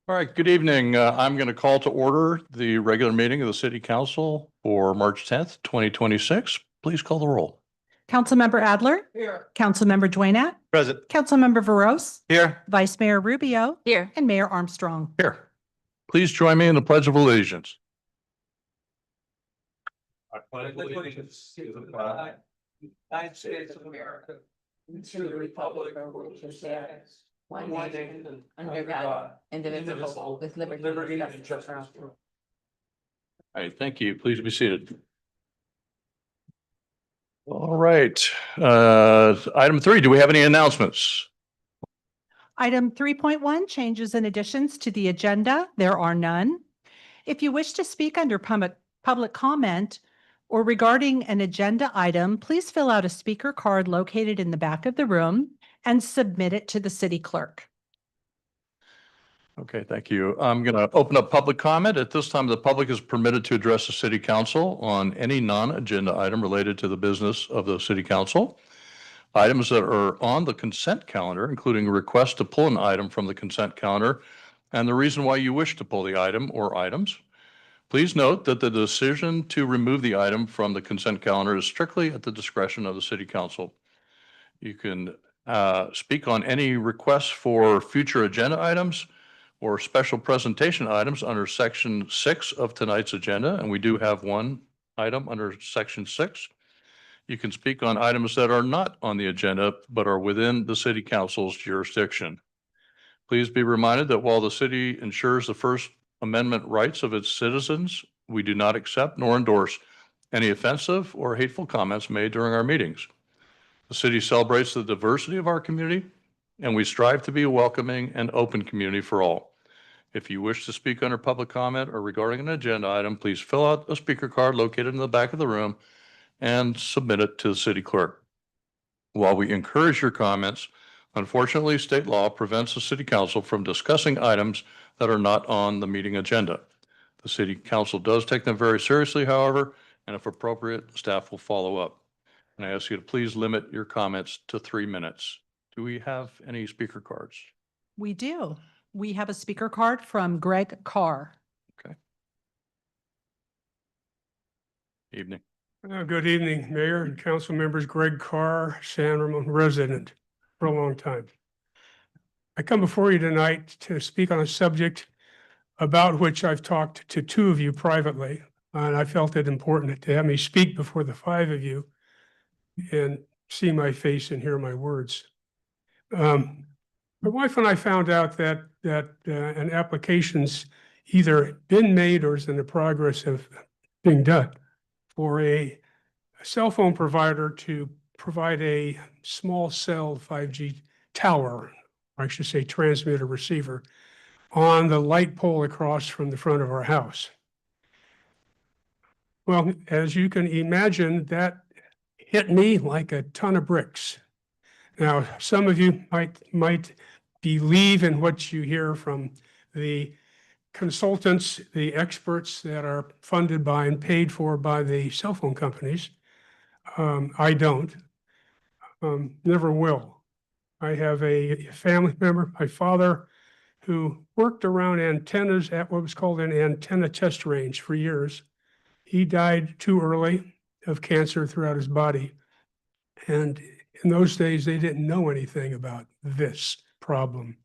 All right, good evening. I'm going to call to order the regular meeting of the City Council for March 10th, 2026. Please call the roll. Councilmember Adler. Here. Councilmember Duenat. Present. Councilmember Veros. Here. Vice Mayor Rubio. Here. And Mayor Armstrong. Here. Please join me in the Pledge of Allegiance. I pledge allegiance to the flag, United States of America, and to the republic for which it stands, one nation, under God, indivisible, with liberty and justice for all. All right, thank you. Please be seated. All right, item 3, do we have any announcements? Item 3.1, changes and additions to the agenda. There are none. If you wish to speak under public comment or regarding an agenda item, please fill out a speaker card located in the back of the room and submit it to the city clerk. Okay, thank you. I'm going to open up public comment. At this time, the public is permitted to address the City Council on any non-agenda item related to the business of the City Council. Items that are on the consent calendar, including a request to pull an item from the consent calendar and the reason why you wish to pull the item or items. Please note that the decision to remove the item from the consent calendar is strictly at the discretion of the City Council. You can speak on any requests for future agenda items or special presentation items under Section 6 of tonight's agenda, and we do have one item under Section 6. You can speak on items that are not on the agenda but are within the City Council's jurisdiction. Please be reminded that while the city ensures the First Amendment rights of its citizens, we do not accept nor endorse any offensive or hateful comments made during our meetings. The city celebrates the diversity of our community, and we strive to be a welcoming and open community for all. If you wish to speak under public comment or regarding an agenda item, please fill out a speaker card located in the back of the room and submit it to the city clerk. While we encourage your comments, unfortunately, state law prevents the City Council from discussing items that are not on the meeting agenda. The City Council does take them very seriously, however, and if appropriate, staff will follow up. And I ask you to please limit your comments to 3 minutes. Do we have any speaker cards? We do. We have a speaker card from Greg Carr. Okay. Evening. Good evening, Mayor and council members. Greg Carr, San Ramon resident for a long time. I come before you tonight to speak on a subject about which I've talked to 2 of you privately, and I felt it important to have me speak before the 5 of you and see my face and hear my words. My wife and I found out that an application's either been made or is in the progress of being done for a cell phone provider to provide a small cell 5G tower, or I should say transmitter receiver, on the light pole across from the front of our house. Well, as you can imagine, that hit me like a ton of bricks. Now, some of you might believe in what you hear from the consultants, the experts that are funded by and paid for by the cell phone companies. I don't, never will. I have a family member, my father, who worked around antennas at what was called an antenna test range for years. He died too early of cancer throughout his body. And in those days, they didn't know anything about this problem.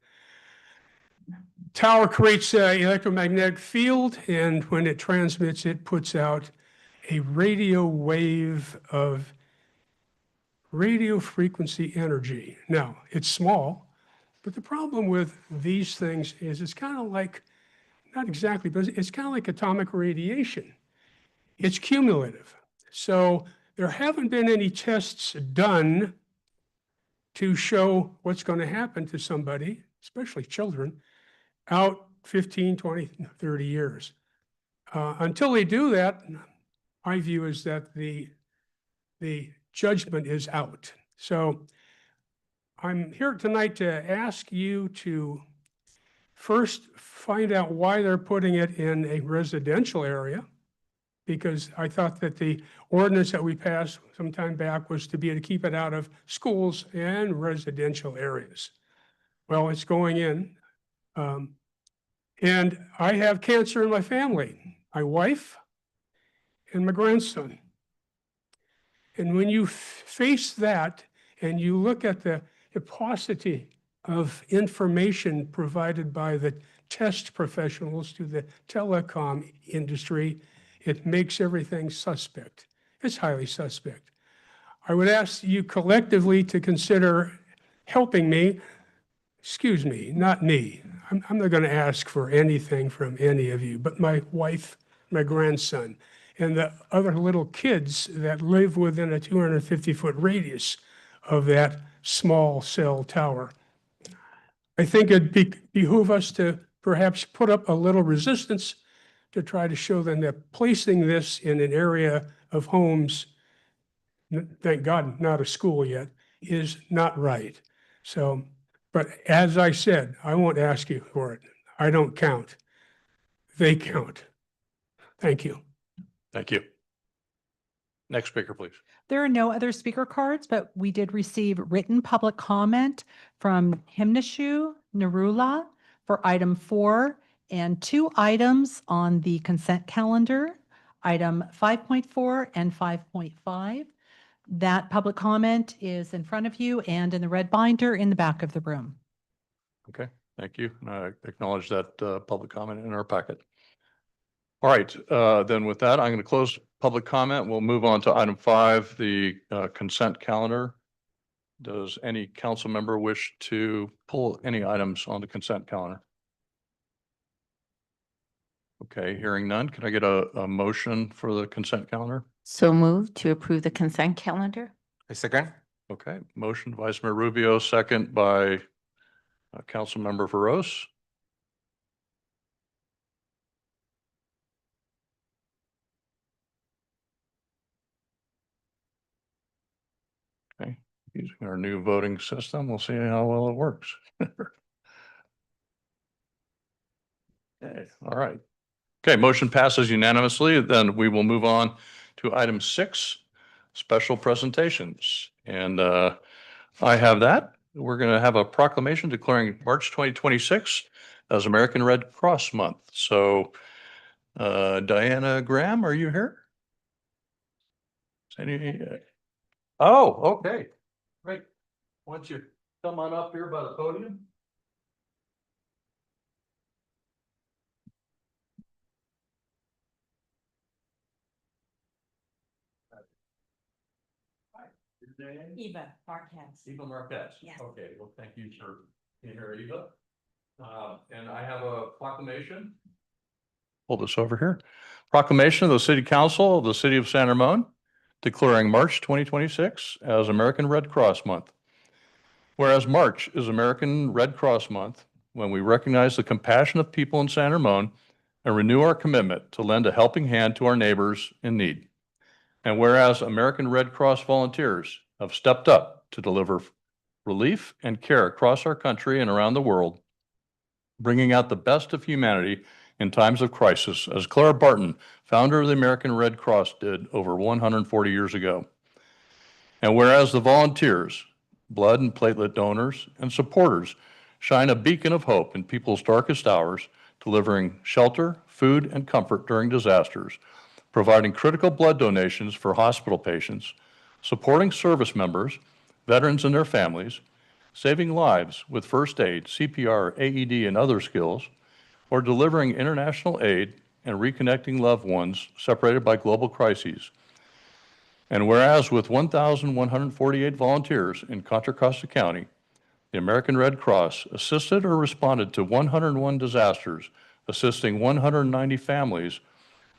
Tower creates an electromagnetic field, and when it transmits, it puts out a radio wave of radio frequency energy. Now, it's small, but the problem with these things is it's kind of like, not exactly, but it's kind of like atomic radiation. It's cumulative. So there haven't been any tests done to show what's going to happen to somebody, especially children, out 15, 20, 30 years. Until they do that, my view is that the judgment is out. So I'm here tonight to ask you to first find out why they're putting it in a residential area, because I thought that the ordinance that we passed some time back was to be to keep it out of schools and residential areas. Well, it's going in. And I have cancer in my family, my wife and my grandson. And when you face that and you look at the paucity of information provided by the test professionals to the telecom industry, it makes everything suspect. It's highly suspect. I would ask you collectively to consider helping me, excuse me, not me. I'm not going to ask for anything from any of you, but my wife, my grandson, and the other little kids that live within a 250-foot radius of that small cell tower. I think it'd behoove us to perhaps put up a little resistance to try to show them that placing this in an area of homes, thank God, not a school yet, is not right. So, but as I said, I won't ask you for it. I don't count. They count. Thank you. Thank you. Next speaker, please. There are no other speaker cards, but we did receive written public comment from Himnishu Narula for item 4 and 2 items on the consent calendar, item 5.4 and 5.5. That public comment is in front of you and in the red binder in the back of the room. Okay, thank you. I acknowledge that public comment in our packet. All right, then with that, I'm going to close public comment. We'll move on to item 5, the consent calendar. Does any council member wish to pull any items on the consent calendar? Okay, hearing none. Can I get a motion for the consent calendar? So moved to approve the consent calendar? A second? Okay, motion Vice Mayor Rubio, second by Councilmember Veros. Okay, using our new voting system, we'll see how well it works. Okay, all right. Okay, motion passes unanimously. Then we will move on to item 6, special presentations. And I have that. We're going to have a proclamation declaring March 2026 as American Red Cross Month. So Diana Graham, are you here? Oh, okay, great. Why don't you come on up here by the podium? Your name? Eva Marquez. Eva Marquez. Yes. Okay, well, thank you for being here, Eva. And I have a proclamation. Hold this over here. Proclamation of the City Council of the City of San Ramon declaring March 2026 as American Red Cross Month. Whereas March is American Red Cross Month, when we recognize the compassion of people in San Ramon and renew our commitment to lend a helping hand to our neighbors in need. And whereas American Red Cross volunteers have stepped up to deliver relief and care across our country and around the world, bringing out the best of humanity in times of crisis, as Clara Barton, founder of the American Red Cross, did over 140 years ago. And whereas the volunteers, blood and platelet donors, and supporters shine a beacon of hope in people's darkest hours, delivering shelter, food, and comfort during disasters, providing critical blood donations for hospital patients, supporting service members, veterans and their families, saving lives with first aid, CPR, AED, and other skills, or delivering international aid and reconnecting loved ones separated by global crises. And whereas with 1,148 volunteers in Contra Costa County, the American Red Cross assisted or responded to 101 disasters, assisting 190 families,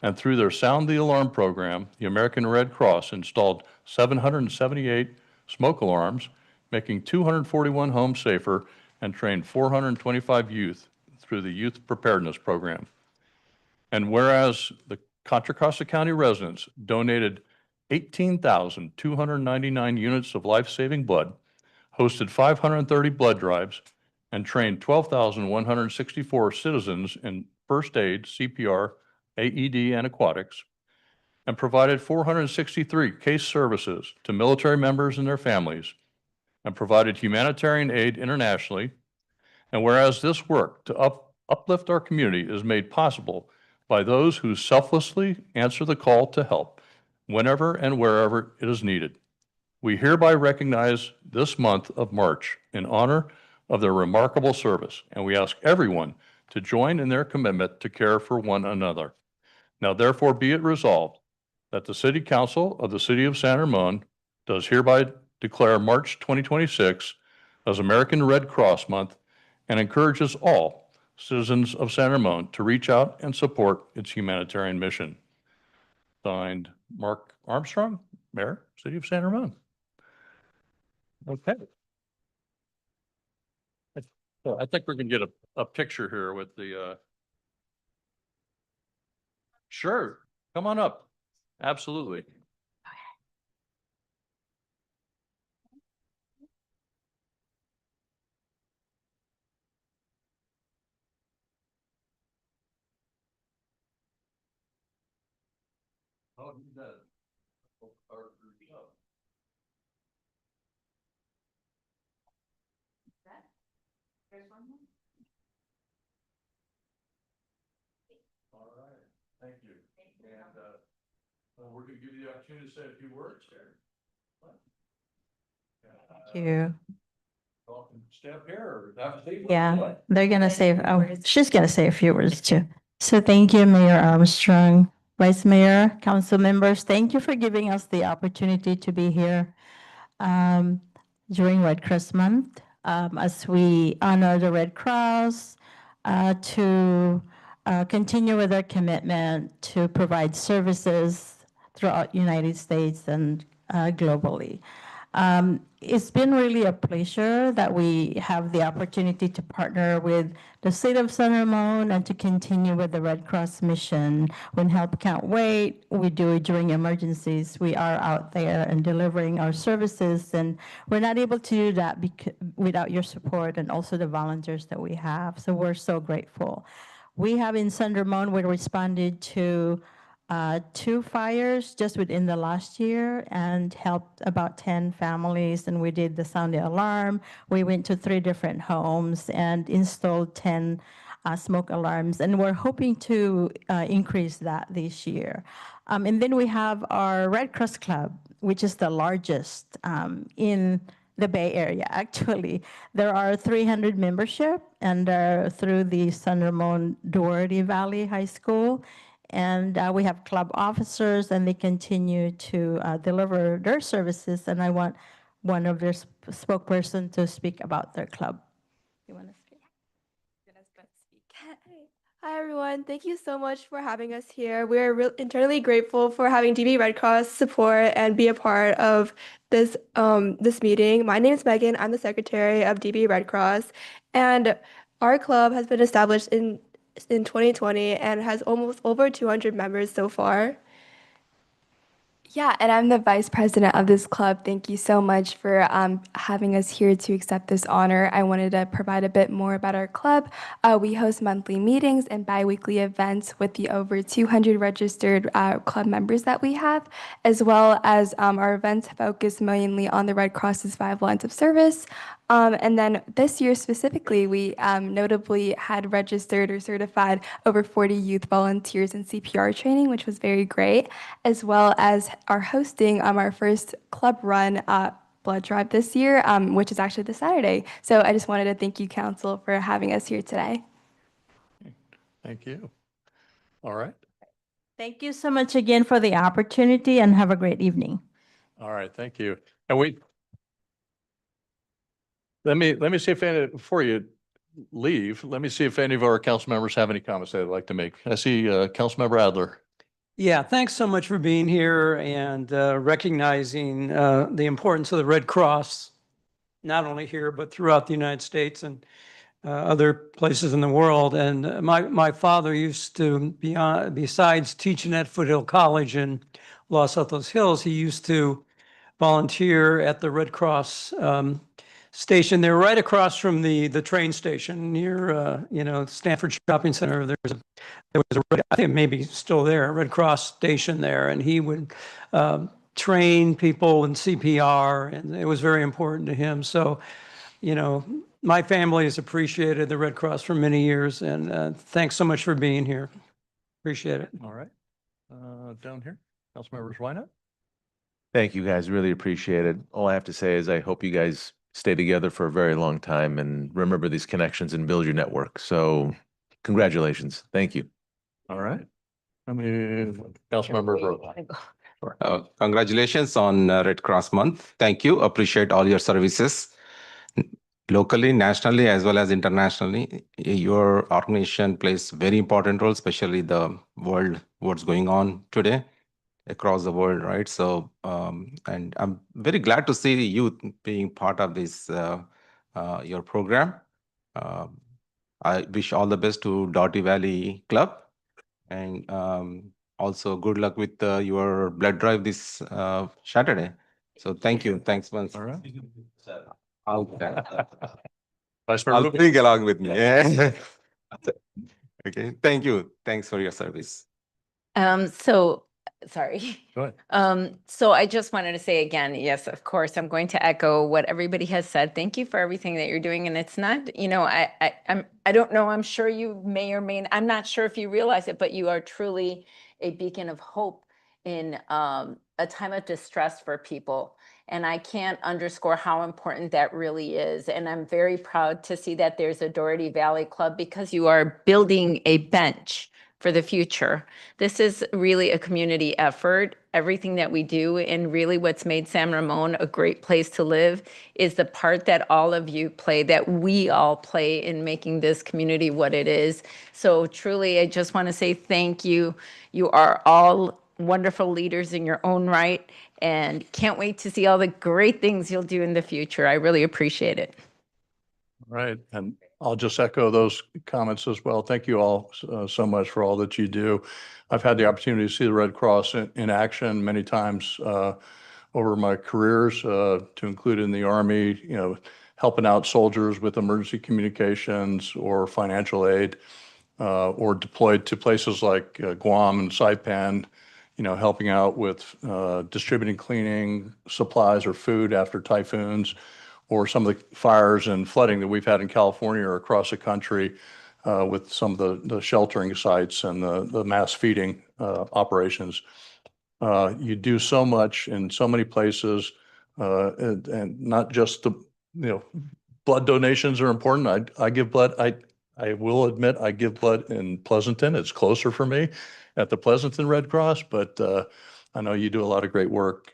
and through their Sound the Alarm program, the American Red Cross installed 778 smoke alarms, making 241 homes safer, and trained 425 youth through the Youth Preparedness Program. And whereas the Contra Costa County residents donated 18,299 units of life-saving blood, hosted 530 blood drives, and trained 12,164 citizens in first aid, CPR, AED, and aquatics, and provided 463 case services to military members and their families, and provided humanitarian aid internationally. And whereas this work to uplift our community is made possible by those who selflessly answer the call to help whenever and wherever it is needed. We hereby recognize this month of March in honor of their remarkable service, and we ask everyone to join in their commitment to care for one another. Now therefore be it resolved that the City Council of the City of San Ramon does hereby declare March 2026 as American Red Cross Month and encourages all citizens of San Ramon to reach out and support its humanitarian mission. Signed, Mark Armstrong, Mayor, City of San Ramon. Okay. I think we're going to get a picture here with the, sure, come on up. Absolutely. Oh, you did. All right, thank you. And we're going to give you the opportunity to say a few words here. Thank you. Stay up here or Yeah, they're gonna say, oh, she's gonna say a few words too. So thank you, Mayor Armstrong, Vice Mayor, council members. Thank you for giving us the opportunity to be here during Red Cross Month as we honor the Red Cross to continue with our commitment to provide services throughout United States and globally. It's been really a pleasure that we have the opportunity to partner with the state of San Ramon and to continue with the Red Cross mission. When help can't wait, we do it during emergencies. We are out there and delivering our services, and we're not able to do that without your support and also the volunteers that we have. So we're so grateful. We have in San Ramon, we responded to 2 fires just within the last year and helped about 10 families, and we did the sound the alarm. We went to 3 different homes and installed 10 smoke alarms, and we're hoping to increase that this year. And then we have our Red Cross Club, which is the largest in the Bay Area. Actually, there are 300 membership, and through the San Ramon Doherty Valley High School. And we have club officers, and they continue to deliver their services. And I want one of their spokesperson to speak about their club. You want to speak? Hi, everyone. Thank you so much for having us here. We're internally grateful for having DB Red Cross support and be a part of this this meeting. My name is Megan. I'm the secretary of DB Red Cross, and our club has been established in 2020 and has almost over 200 members so far. Yeah, and I'm the vice president of this club. Thank you so much for having us here to accept this honor. I wanted to provide a bit more about our club. We host monthly meetings and biweekly events with the over 200 registered club members that we have, as well as our events focus mainly on the Red Cross's 5 lines of service. And then this year specifically, we notably had registered or certified over 40 youth volunteers in CPR training, which was very great, as well as are hosting our first club run blood drive this year, which is actually this Saturday. So I just wanted to thank you, Council, for having us here today. Thank you. All right. Thank you so much again for the opportunity, and have a great evening. All right. Thank you. And let me see if any, before you leave, let me see if any of our council members have any comments they'd like to make. I see Councilmember Adler. Yeah, thanks so much for being here and recognizing the importance of the Red Cross, not only here, but throughout the United States and other places in the world. And my father used to, besides teaching at Foothill College in Los Altos Hills, he used to volunteer at the Red Cross station. They're right across from the train station near, Stanford Shopping Center. There was I think maybe still there, a Red Cross station there, and he would train people in CPR, and it was very important to him. So, my family has appreciated the Red Cross for many years, and thanks so much for being here. Appreciate it. All right. Down here, Councilmember Swinett. Thank you, guys. Really appreciate it. All I have to say is I hope you guys stay together for a very long time and remember these connections and build your network. So congratulations. Thank you. All right. Councilmember Brother. Congratulations on Red Cross Month. Thank you. Appreciate all your services locally, nationally, as well as internationally. Your organization plays very important role, especially the world, what's going on today across the world, right? So, and I'm very glad to see you being part of this, your program. I wish all the best to Doughty Valley Club, and also good luck with your blood drive this Saturday. So thank you. Thanks once. All right. I'll Vice Mayor I'll Rubio. bring along with me. Yeah. Okay. Thank you. Thanks for your service. Sorry. Go ahead. So I just wanted to say again, yes, of course, I'm going to echo what everybody has said. Thank you for everything that you're doing. And it's not, you know, I don't know, I'm sure you may or may, I'm not sure if you realize it, but you are truly a beacon of hope in a time of distress for people. And I can't underscore how important that really is. And I'm very proud to see that there's a Doherty Valley Club, because you are building a bench for the future. This is really a community effort. Everything that we do, and really what's made San Ramon a great place to live, is the part that all of you play, that we all play in making this community what it is. So truly, I just want to say thank you. You are all wonderful leaders in your own right, and can't wait to see all the great things you'll do in the future. I really appreciate it. Right. And I'll just echo those comments as well. Thank you all so much for all that you do. I've had the opportunity to see the Red Cross in action many times over my careers, to include in the Army, you know, helping out soldiers with emergency communications or financial aid, or deployed to places like Guam and Saipan, you know, helping out with distributing cleaning supplies or food after typhoons, or some of the fires and flooding that we've had in California or across the country, with some of the sheltering sites and the mass feeding operations. You do so much in so many places, and not just the, you know, blood donations are important. I give blood. I will admit I give blood in Pleasanton. It's closer for me at the Pleasanton Red Cross, but I know you do a lot of great work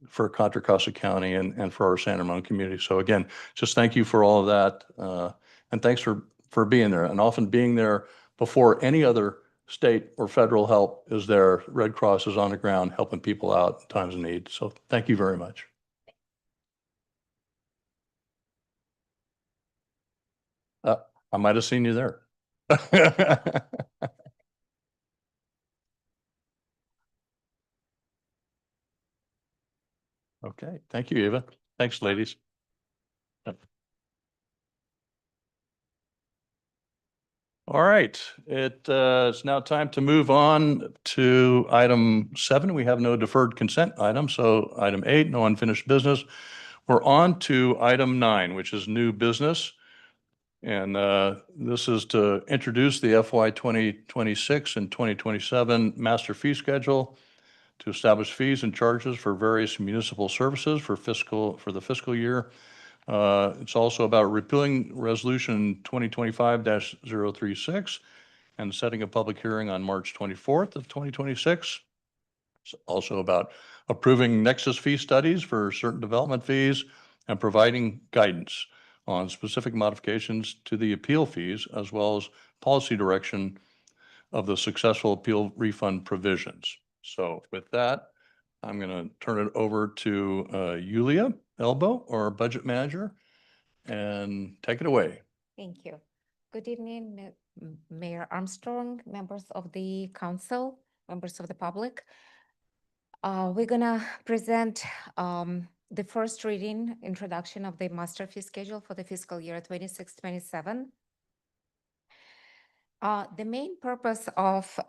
for Contra Costa County and for our San Ramon community. So again, just thank you for all of that. And thanks for being there, and often being there before any other state or federal help is there. Red Cross is on the ground helping people out in times of need. So thank you very much. I might have seen you there. Okay, thank you, Eva. Thanks, ladies. All right, it's now time to move on to item 7. We have no deferred consent item. So item 8, no unfinished business. We're on to item 9, which is new business. And this is to introduce the FY 2026 and 2027 master fee schedule, to establish fees and charges for various municipal services for the fiscal year. It's also about repealing Resolution 2025-036 and setting a public hearing on March 24th of 2026. It's also about approving nexus fee studies for certain development fees and providing guidance on specific modifications to the appeal fees, as well as policy direction of the successful appeal refund provisions. So with that, I'm going to turn it over to Yulia Elbow, our budget manager, and take it away. Thank you. Good evening, Mayor Armstrong, members of the council, members of the public. We're gonna present the first reading introduction of the master fee schedule for the fiscal year 26-27. The main purpose of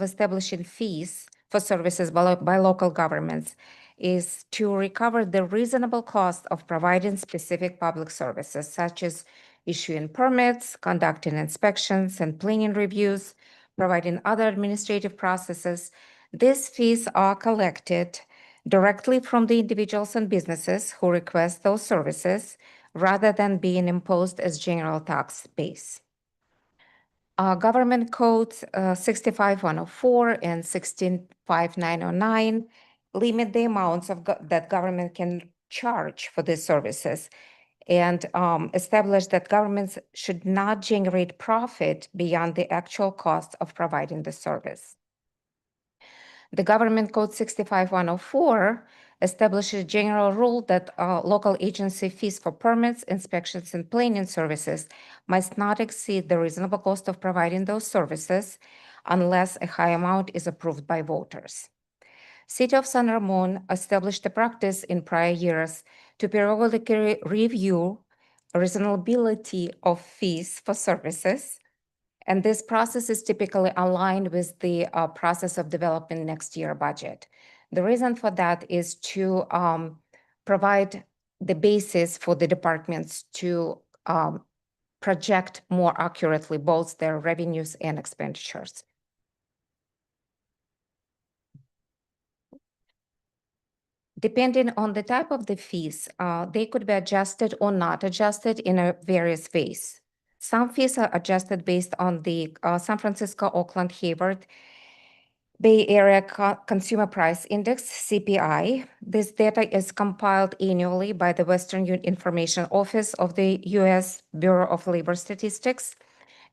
establishing fees for services by local governments is to recover the reasonable cost of providing specific public services, such as issuing permits, conducting inspections and planning reviews, providing other administrative processes. These fees are collected directly from the individuals and businesses who request those services rather than being imposed as general tax base. Government codes 65104 and 16509 limit the amounts that government can charge for these services and establish that governments should not generate profit beyond the actual cost of providing the service. The Government Code 65104 establishes a general rule that local agency fees for permits, inspections, and planning services must not exceed the reasonable cost of providing those services unless a high amount is approved by voters. City of San Ramon established a practice in prior years to periodically review reasonability of fees for services. And this process is typically aligned with the process of developing next year budget. The reason for that is to provide the basis for the departments to project more accurately both their revenues and expenditures. Depending on the type of the fees, they could be adjusted or not adjusted in various ways. Some fees are adjusted based on the San Francisco, Oakland, Hayward, Bay Area Consumer Price Index, CPI. This data is compiled annually by the Western Information Office of the U.S. Bureau of Labor Statistics.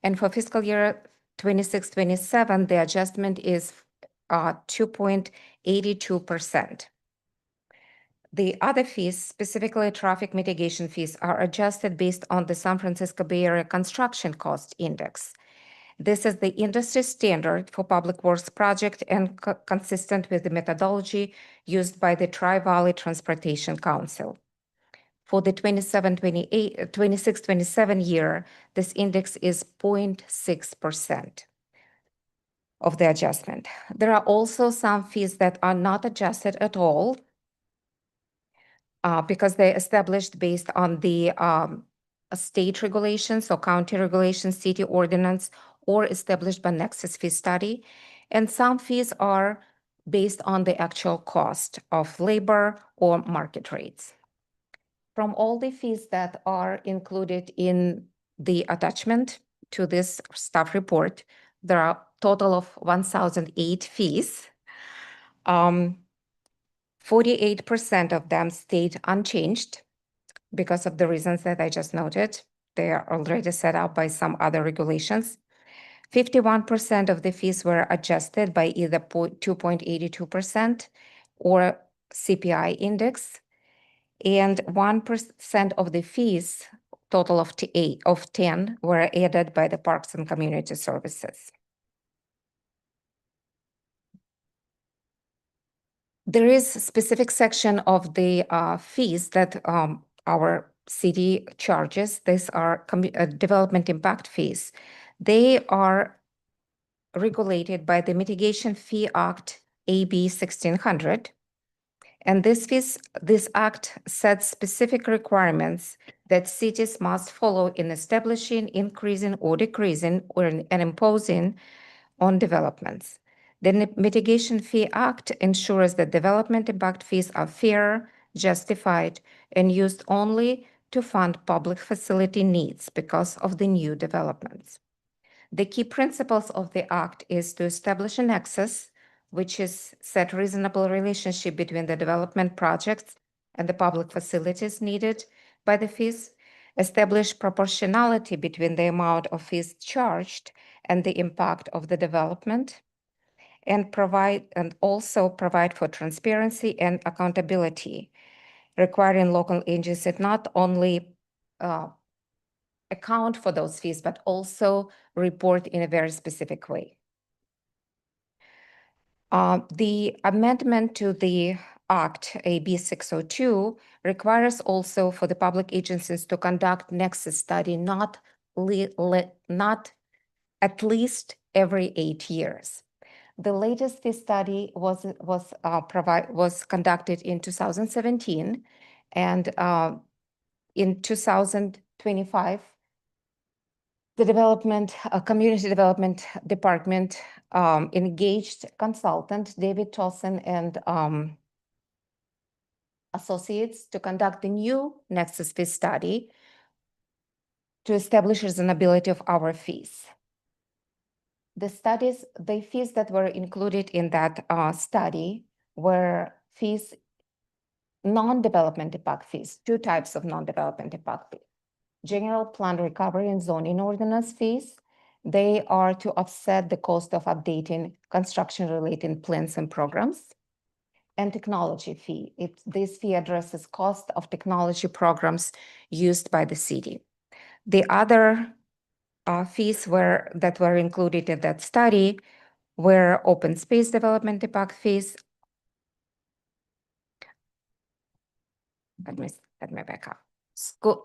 And for fiscal year 26-27, the adjustment is 2.82%. The other fees, specifically traffic mitigation fees, are adjusted based on the San Francisco Bay Area Construction Cost Index. This is the industry standard for public works project and consistent with the methodology used by the Tri-Valley Transportation Council. For the 26-27 year, this index is 0.6% of the adjustment. There are also some fees that are not adjusted at all, because they're established based on the state regulations or county regulations, city ordinance, or established by Nexus Fee Study. And some fees are based on the actual cost of labor or market rates. From all the fees that are included in the attachment to this staff report, there are a total of 1,008 fees. 48% of them stayed unchanged because of the reasons that I just noted. They are already set out by some other regulations. 51% of the fees were adjusted by either 2.82% or CPI index. And 1% of the fees, total of 10, were added by the Parks and Community Services. There is a specific section of the fees that our city charges. These are development impact fees. They are regulated by the Mitigation Fee Act AB 1600. And this act sets specific requirements that cities must follow in establishing, increasing, or decreasing, and imposing on developments. The Mitigation Fee Act ensures that development impact fees are fair, justified, and used only to fund public facility needs because of the new developments. The key principles of the Act is to establish a nexus, which is set reasonable relationship between the development projects and the public facilities needed by the fees, establish proportionality between the amount of fees charged and the impact of the development, and also provide for transparency and accountability, requiring local agencies not only account for those fees, but also report in a very specific way. The amendment to the Act, AB 602, requires also for the public agencies to conduct nexus study not at least every 8 years. The latest fee study was conducted in 2017, and in 2025, the Community Development Department engaged consultant David Tolson and Associates to conduct the new Nexus fee study to establish reasonability of our fees. The fees that were included in that study were fees, non-development impact fees, two types of non-development impact fees. General plan recovery and zoning ordinance fees. They are to offset the cost of updating construction-related plans and programs. And technology fee. This fee addresses cost of technology programs used by the city. The other fees that were included in that study were open space development impact fees. Let me back up.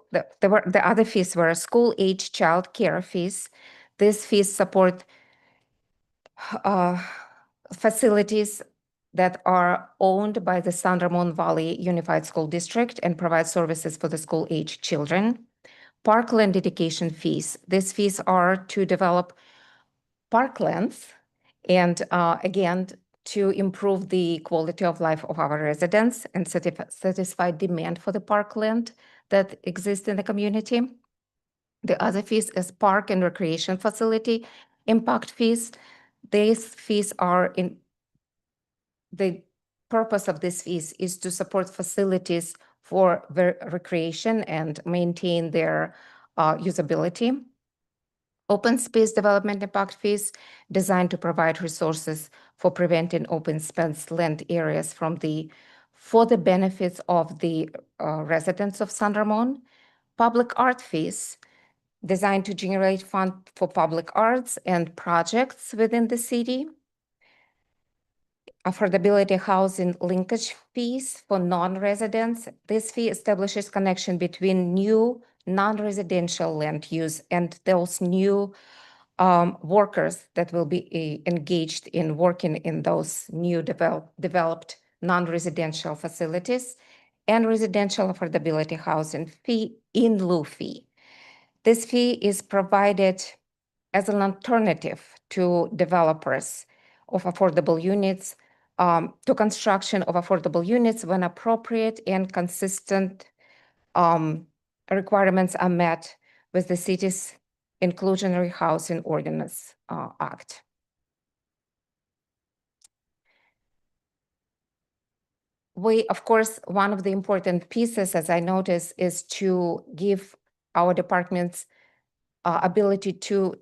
The other fees were school age child care fees. These fees support facilities that are owned by the San Ramon Valley Unified School District and provide services for the school age children. Parkland dedication fees. These fees are to develop parklands and again, to improve the quality of life of our residents and satisfy demand for the parkland that exists in the community. The other fees is park and recreation facility impact fees. These fees are the purpose of these fees is to support facilities for recreation and maintain their usability. Open space development impact fees designed to provide resources for preventing open space land areas for the benefits of the residents of San Ramon. Public art fees designed to generate fund for public arts and projects within the city. Affordability housing linkage fees for non-residents. This fee establishes connection between new non-residential land use and those new workers that will be engaged in working in those new developed non-residential facilities, and residential affordability housing fee in lieu fee. This fee is provided as an alternative to developers of affordable units, to construction of affordable units when appropriate and consistent requirements are met with the city's Inclusionary Housing Ordinance Act. Of course, one of the important pieces, as I noticed, is to give our departments ability to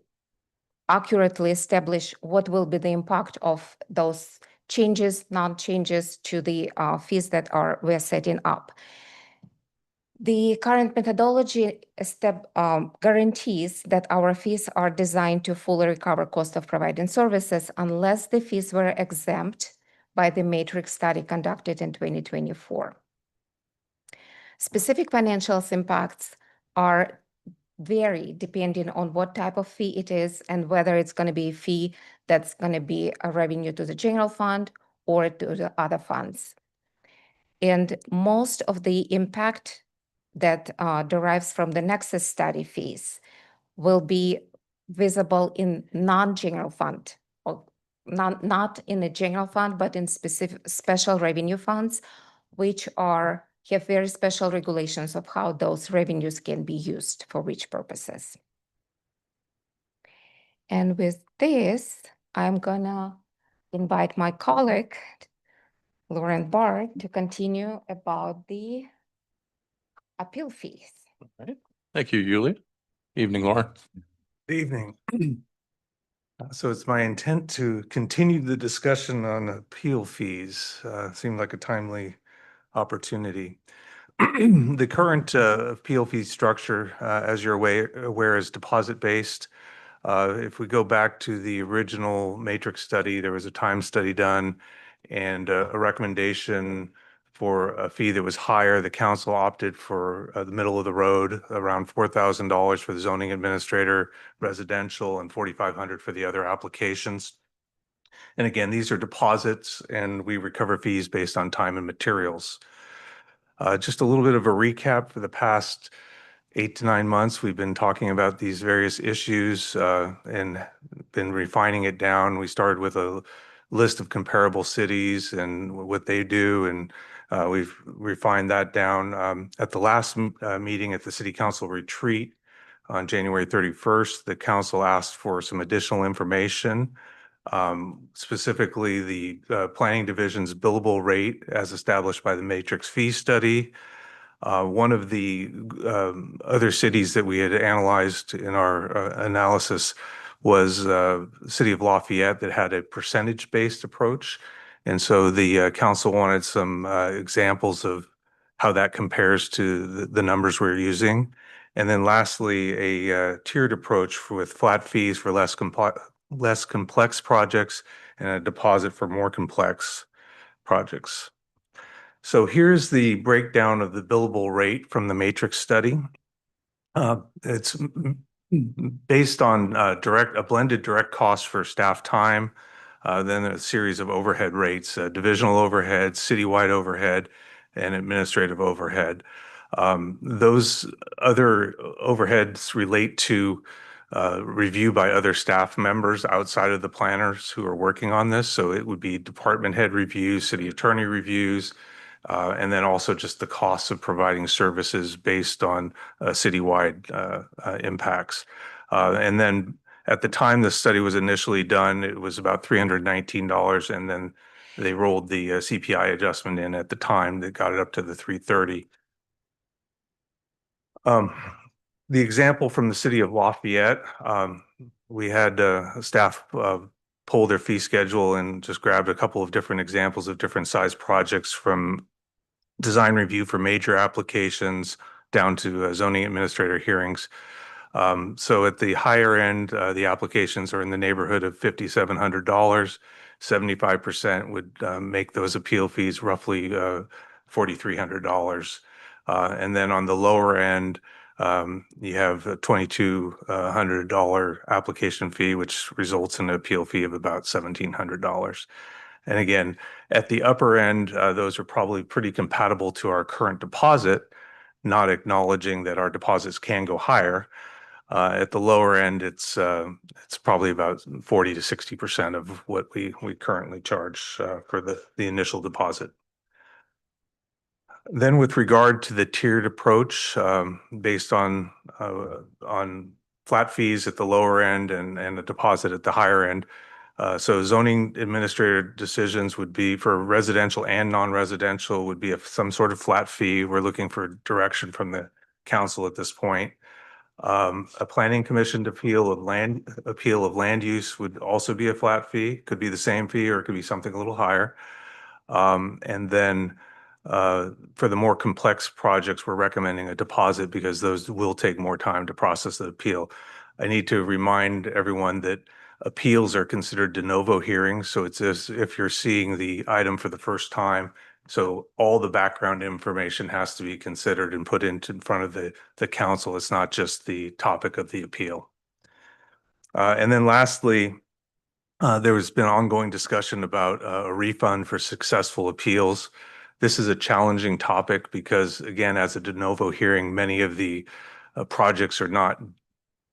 accurately establish what will be the impact of those changes, non-changes to the fees that we're setting up. The current methodology guarantees that our fees are designed to fully recover cost of providing services unless the fees were exempt by the matrix study conducted in 2024. Specific financial impacts vary depending on what type of fee it is and whether it's going to be a fee that's going to be a revenue to the general fund or to the other funds. And most of the impact that derives from the Nexus study fees will be visible in non-general fund, or not in the general fund, but in special revenue funds, which have very special regulations of how those revenues can be used for which purposes. And with this, I'm gonna invite my colleague, Lauren Barr, to continue about the appeal fees. All right. Thank you, Yulia. Evening, Lauren. Good evening. So it's my intent to continue the discussion on appeal fees. Seemed like a timely opportunity. The current appeal fee structure, as you're aware, is deposit-based. If we go back to the original matrix study, there was a time study done and a recommendation for a fee that was higher. The council opted for the middle of the road, around $4,000 for the zoning administrator, residential, and $4,500 for the other applications. And again, these are deposits and we recover fees based on time and materials. Just a little bit of a recap for the past 8 to 9 months. We've been talking about these various issues and been refining it down. We started with a list of comparable cities and what they do, and we've refined that down. At the last meeting at the City Council retreat on January 31st, the council asked for some additional information, specifically the Planning Division's billable rate as established by the Matrix Fee Study. One of the other cities that we had analyzed in our analysis was City of Lafayette that had a percentage-based approach. And so the council wanted some examples of how that compares to the numbers we're using. And then lastly, a tiered approach with flat fees for less complex projects and a deposit for more complex projects. So here's the breakdown of the billable rate from the Matrix study. It's based on a blended direct cost for staff time, then a series of overhead rates, divisional overhead, citywide overhead, and administrative overhead. Those other overheads relate to review by other staff members outside of the planners who are working on this. So it would be department head reviews, city attorney reviews, and then also just the costs of providing services based on citywide impacts. And then at the time the study was initially done, it was about $319, and then they rolled the CPI adjustment in at the time that got it up to the $330. The example from the City of Lafayette, we had staff pull their fee schedule and just grabbed a couple of different examples of different size projects from design review for major applications down to zoning administrator hearings. So at the higher end, the applications are in the neighborhood of $5,700. 75% would make those appeal fees roughly $4,300. And then on the lower end, you have a $2,200 application fee, which results in an appeal fee of about $1,700. And again, at the upper end, those are probably pretty compatible to our current deposit, not acknowledging that our deposits can go higher. At the lower end, it's probably about 40 to 60% of what we currently charge for the initial deposit. Then with regard to the tiered approach, based on flat fees at the lower end and a deposit at the higher end. So zoning administrator decisions would be for residential and non-residential would be some sort of flat fee. We're looking for direction from the council at this point. A planning commission appeal of land use would also be a flat fee. Could be the same fee or it could be something a little higher. And then for the more complex projects, we're recommending a deposit because those will take more time to process the appeal. I need to remind everyone that appeals are considered de novo hearings. So it's as if you're seeing the item for the first time. So all the background information has to be considered and put in front of the council. It's not just the topic of the appeal. And then lastly, there has been ongoing discussion about a refund for successful appeals. This is a challenging topic because, again, as a de novo hearing, many of the projects are not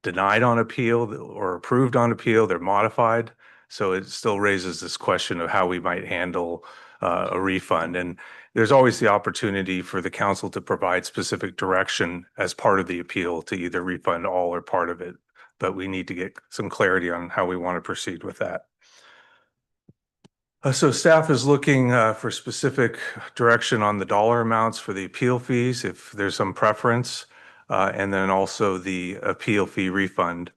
denied on appeal or approved on appeal, they're modified. So it still raises this question of how we might handle a refund. And there's always the opportunity for the council to provide specific direction as part of the appeal to either refund all or part of it. But we need to get some clarity on how we want to proceed with that. So staff is looking for specific direction on the dollar amounts for the appeal fees, if there's some preference, and then also the appeal fee refund.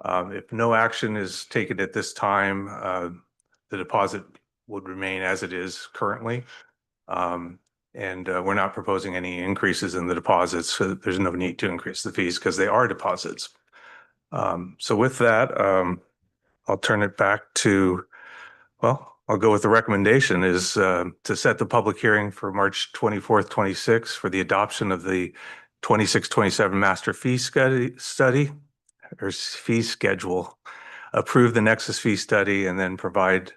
If no action is taken at this time, the deposit would remain as it is currently. And we're not proposing any increases in the deposits. So there's no need to increase the fees because they are deposits. So with that, I'll turn it back to, well, I'll go with the recommendation is to set the public hearing for March 24th, 26 for the adoption of the 26-27 master fee study or fee schedule. approve the nexus fee study and then provide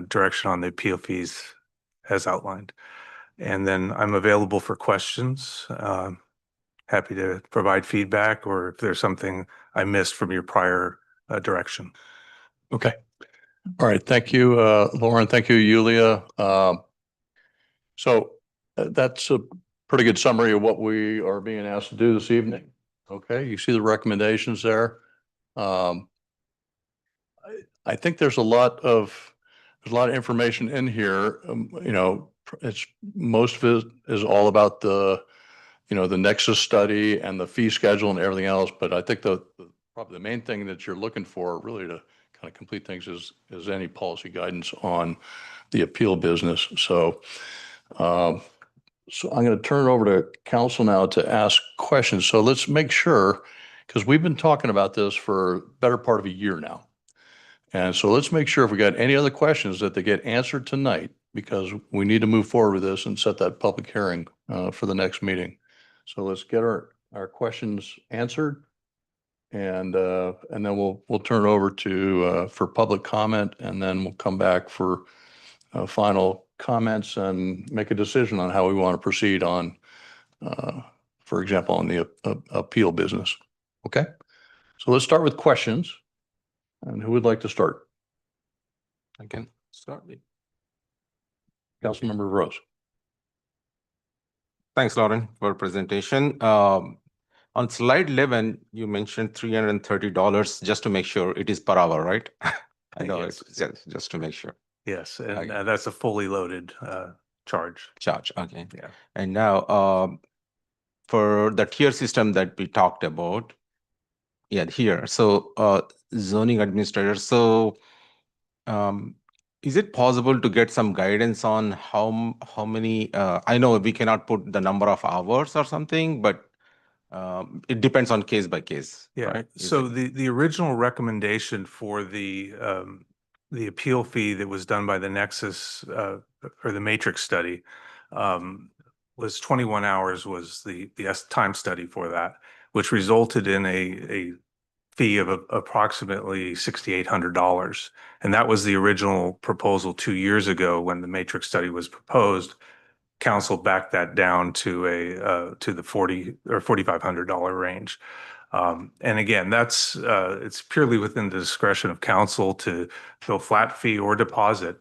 direction on the appeal fees as outlined. And then I'm available for questions. Happy to provide feedback or if there's something I missed from your prior direction. Okay. All right. Thank you, Lauren. Thank you, Yulia. So that's a pretty good summary of what we are being asked to do this evening. Okay, you see the recommendations there. I think there's a lot of information in here. It's most of it is all about the Nexus study and the fee schedule and everything else. But I think probably the main thing that you're looking for really to kind of complete things is any policy guidance on the appeal business. So I'm going to turn it over to council now to ask questions. So let's make sure, because we've been talking about this for better part of a year now. And so let's make sure if we got any other questions that they get answered tonight, because we need to move forward with this and set that public hearing for the next meeting. So let's get our questions answered. And then we'll turn it over to for public comment, and then we'll come back for final comments and make a decision on how we want to proceed on, for example, on the appeal business. Okay, so let's start with questions. And who would like to start? I can start. Councilmember Rose. Thanks, Lauren, for presentation. On slide 11, you mentioned $330 just to make sure it is per hour, right? I know Yes. it's just to make sure. Yes, and Okay. that's a fully loaded charge. Charge, okay. Yeah. And now, for the tier system that we talked about, yeah, here, so zoning administrator, so is it possible to get some guidance on how many, I know we cannot put the number of hours or something, but it depends on case by case, Yeah, right? so the original recommendation for the appeal fee that was done by the Nexus or the Matrix study was 21 hours was the time study for that, which resulted in a fee of approximately $6,800. And that was the original proposal 2 years ago when the Matrix study was proposed. Council backed that down to the $40,000 or $4,500 range. And again, that's it's purely within the discretion of council to go flat fee or deposit.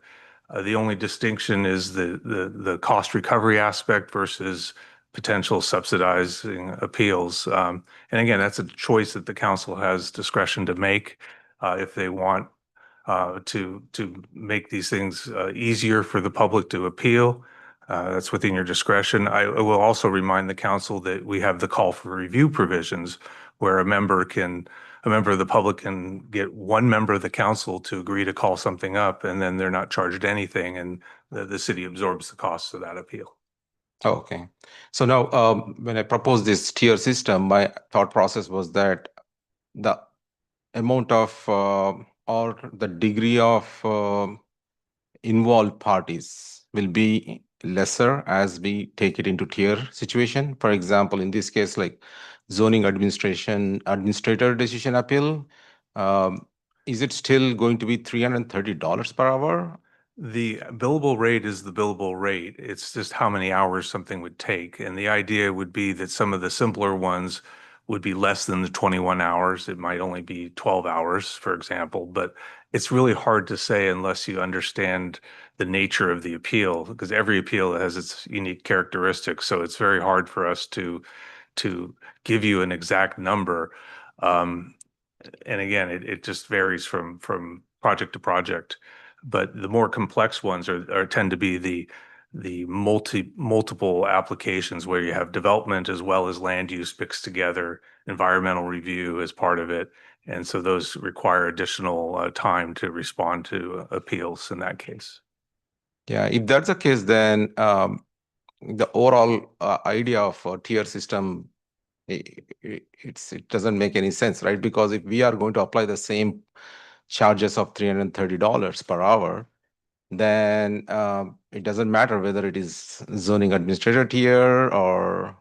The only distinction is the cost recovery aspect versus potential subsidizing appeals. And again, that's a choice that the council has discretion to make if they want to make these things easier for the public to appeal. That's within your discretion. I will also remind the council that we have the call for review provisions where a member of the public can get one member of the council to agree to call something up, and then they're not charged anything, and the city absorbs the costs of that appeal. Oh, okay. So now, when I proposed this tier system, my thought process was that the amount of or the degree of involved parties will be lesser as we take it into tier situation. For example, in this case, like zoning administrator decision appeal, is it still going to be $330 per hour? The billable rate is the billable rate. It's just how many hours something would take. And the idea would be that some of the simpler ones would be less than the 21 hours. It might only be 12 hours, for example, but it's really hard to say unless you understand the nature of the appeal, because every appeal has its unique characteristics. So it's very hard for us to give you an exact number. And again, it just varies from project to project. But the more complex ones tend to be the multiple applications where you have development as well as land use mixed together, environmental review as part of it. And so those require additional time to respond to appeals in that case. Yeah, if that's the case, then the overall idea of a tier system, it doesn't make any sense, right? Because if we are going to apply the same charges of $330 per hour, then it doesn't matter whether it is zoning administrator tier or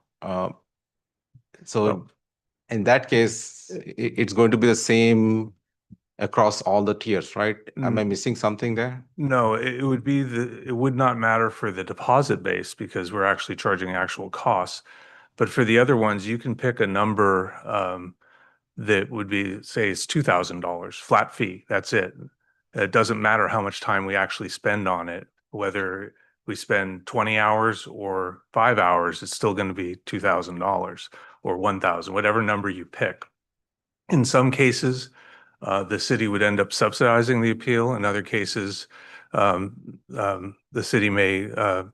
so. In that case, it's going to be the same across all the tiers, right? Am I missing something there? No, it would be it would not matter for the deposit base because we're actually charging actual costs. But for the other ones, you can pick a number that would be, say, it's $2,000 flat fee. That's it. It doesn't matter how much time we actually spend on it, whether we spend 20 hours or 5 hours, it's still going to be $2,000 or 1,000, whatever number you pick. In some cases, the city would end up subsidizing the appeal. In other cases, the city may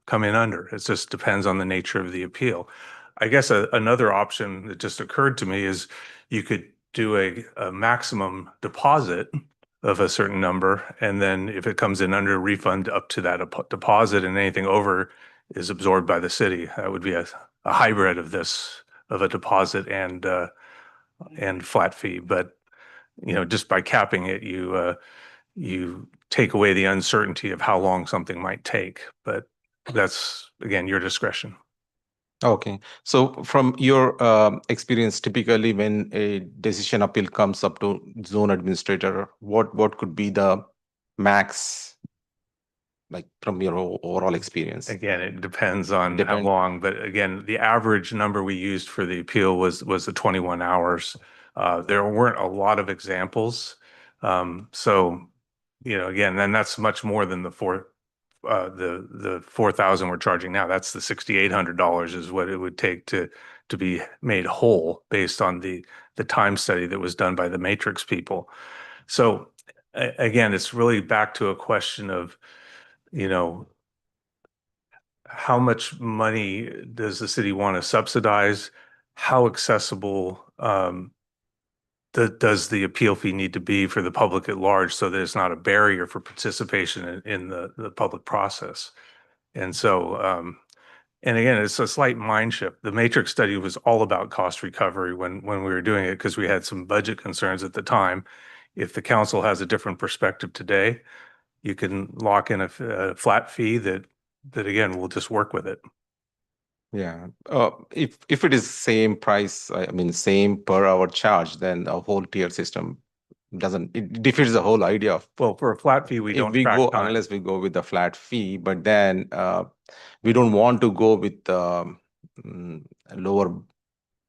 come in under. It just depends on the nature of the appeal. I guess another option that just occurred to me is you could do a maximum deposit of a certain number, and then if it comes in under, refund up to that deposit, and anything over is absorbed by the city. That would be a hybrid of this, of a deposit and flat fee. But just by capping it, you take away the uncertainty of how long something might take. But that's, again, your discretion. Okay. So from your experience, typically when a decision appeal comes up to zone administrator, what could be the max, like from your overall experience? Again, it depends on how long, but again, the average number we used for the appeal was the 21 hours. There weren't a lot of examples. So, again, then that's much more than the $4,000 we're charging now. That's the $6,800 is what it would take to be made whole based on the time study that was done by the Matrix people. So again, it's really back to a question of, how much money does the city want to subsidize? How accessible does the appeal fee need to be for the public at large so that it's not a barrier for participation in the public process? And so, and again, it's a slight mind shift. The Matrix study was all about cost recovery when we were doing it because we had some budget concerns at the time. If the council has a different perspective today, you can lock in a flat fee that again will just work with it. Yeah. If it is same price, I mean same per hour charge, then the whole tier system it defeats the whole idea of. Well, for a flat fee, we don't track time. Unless we go with the flat fee, but then we don't want to go with the lower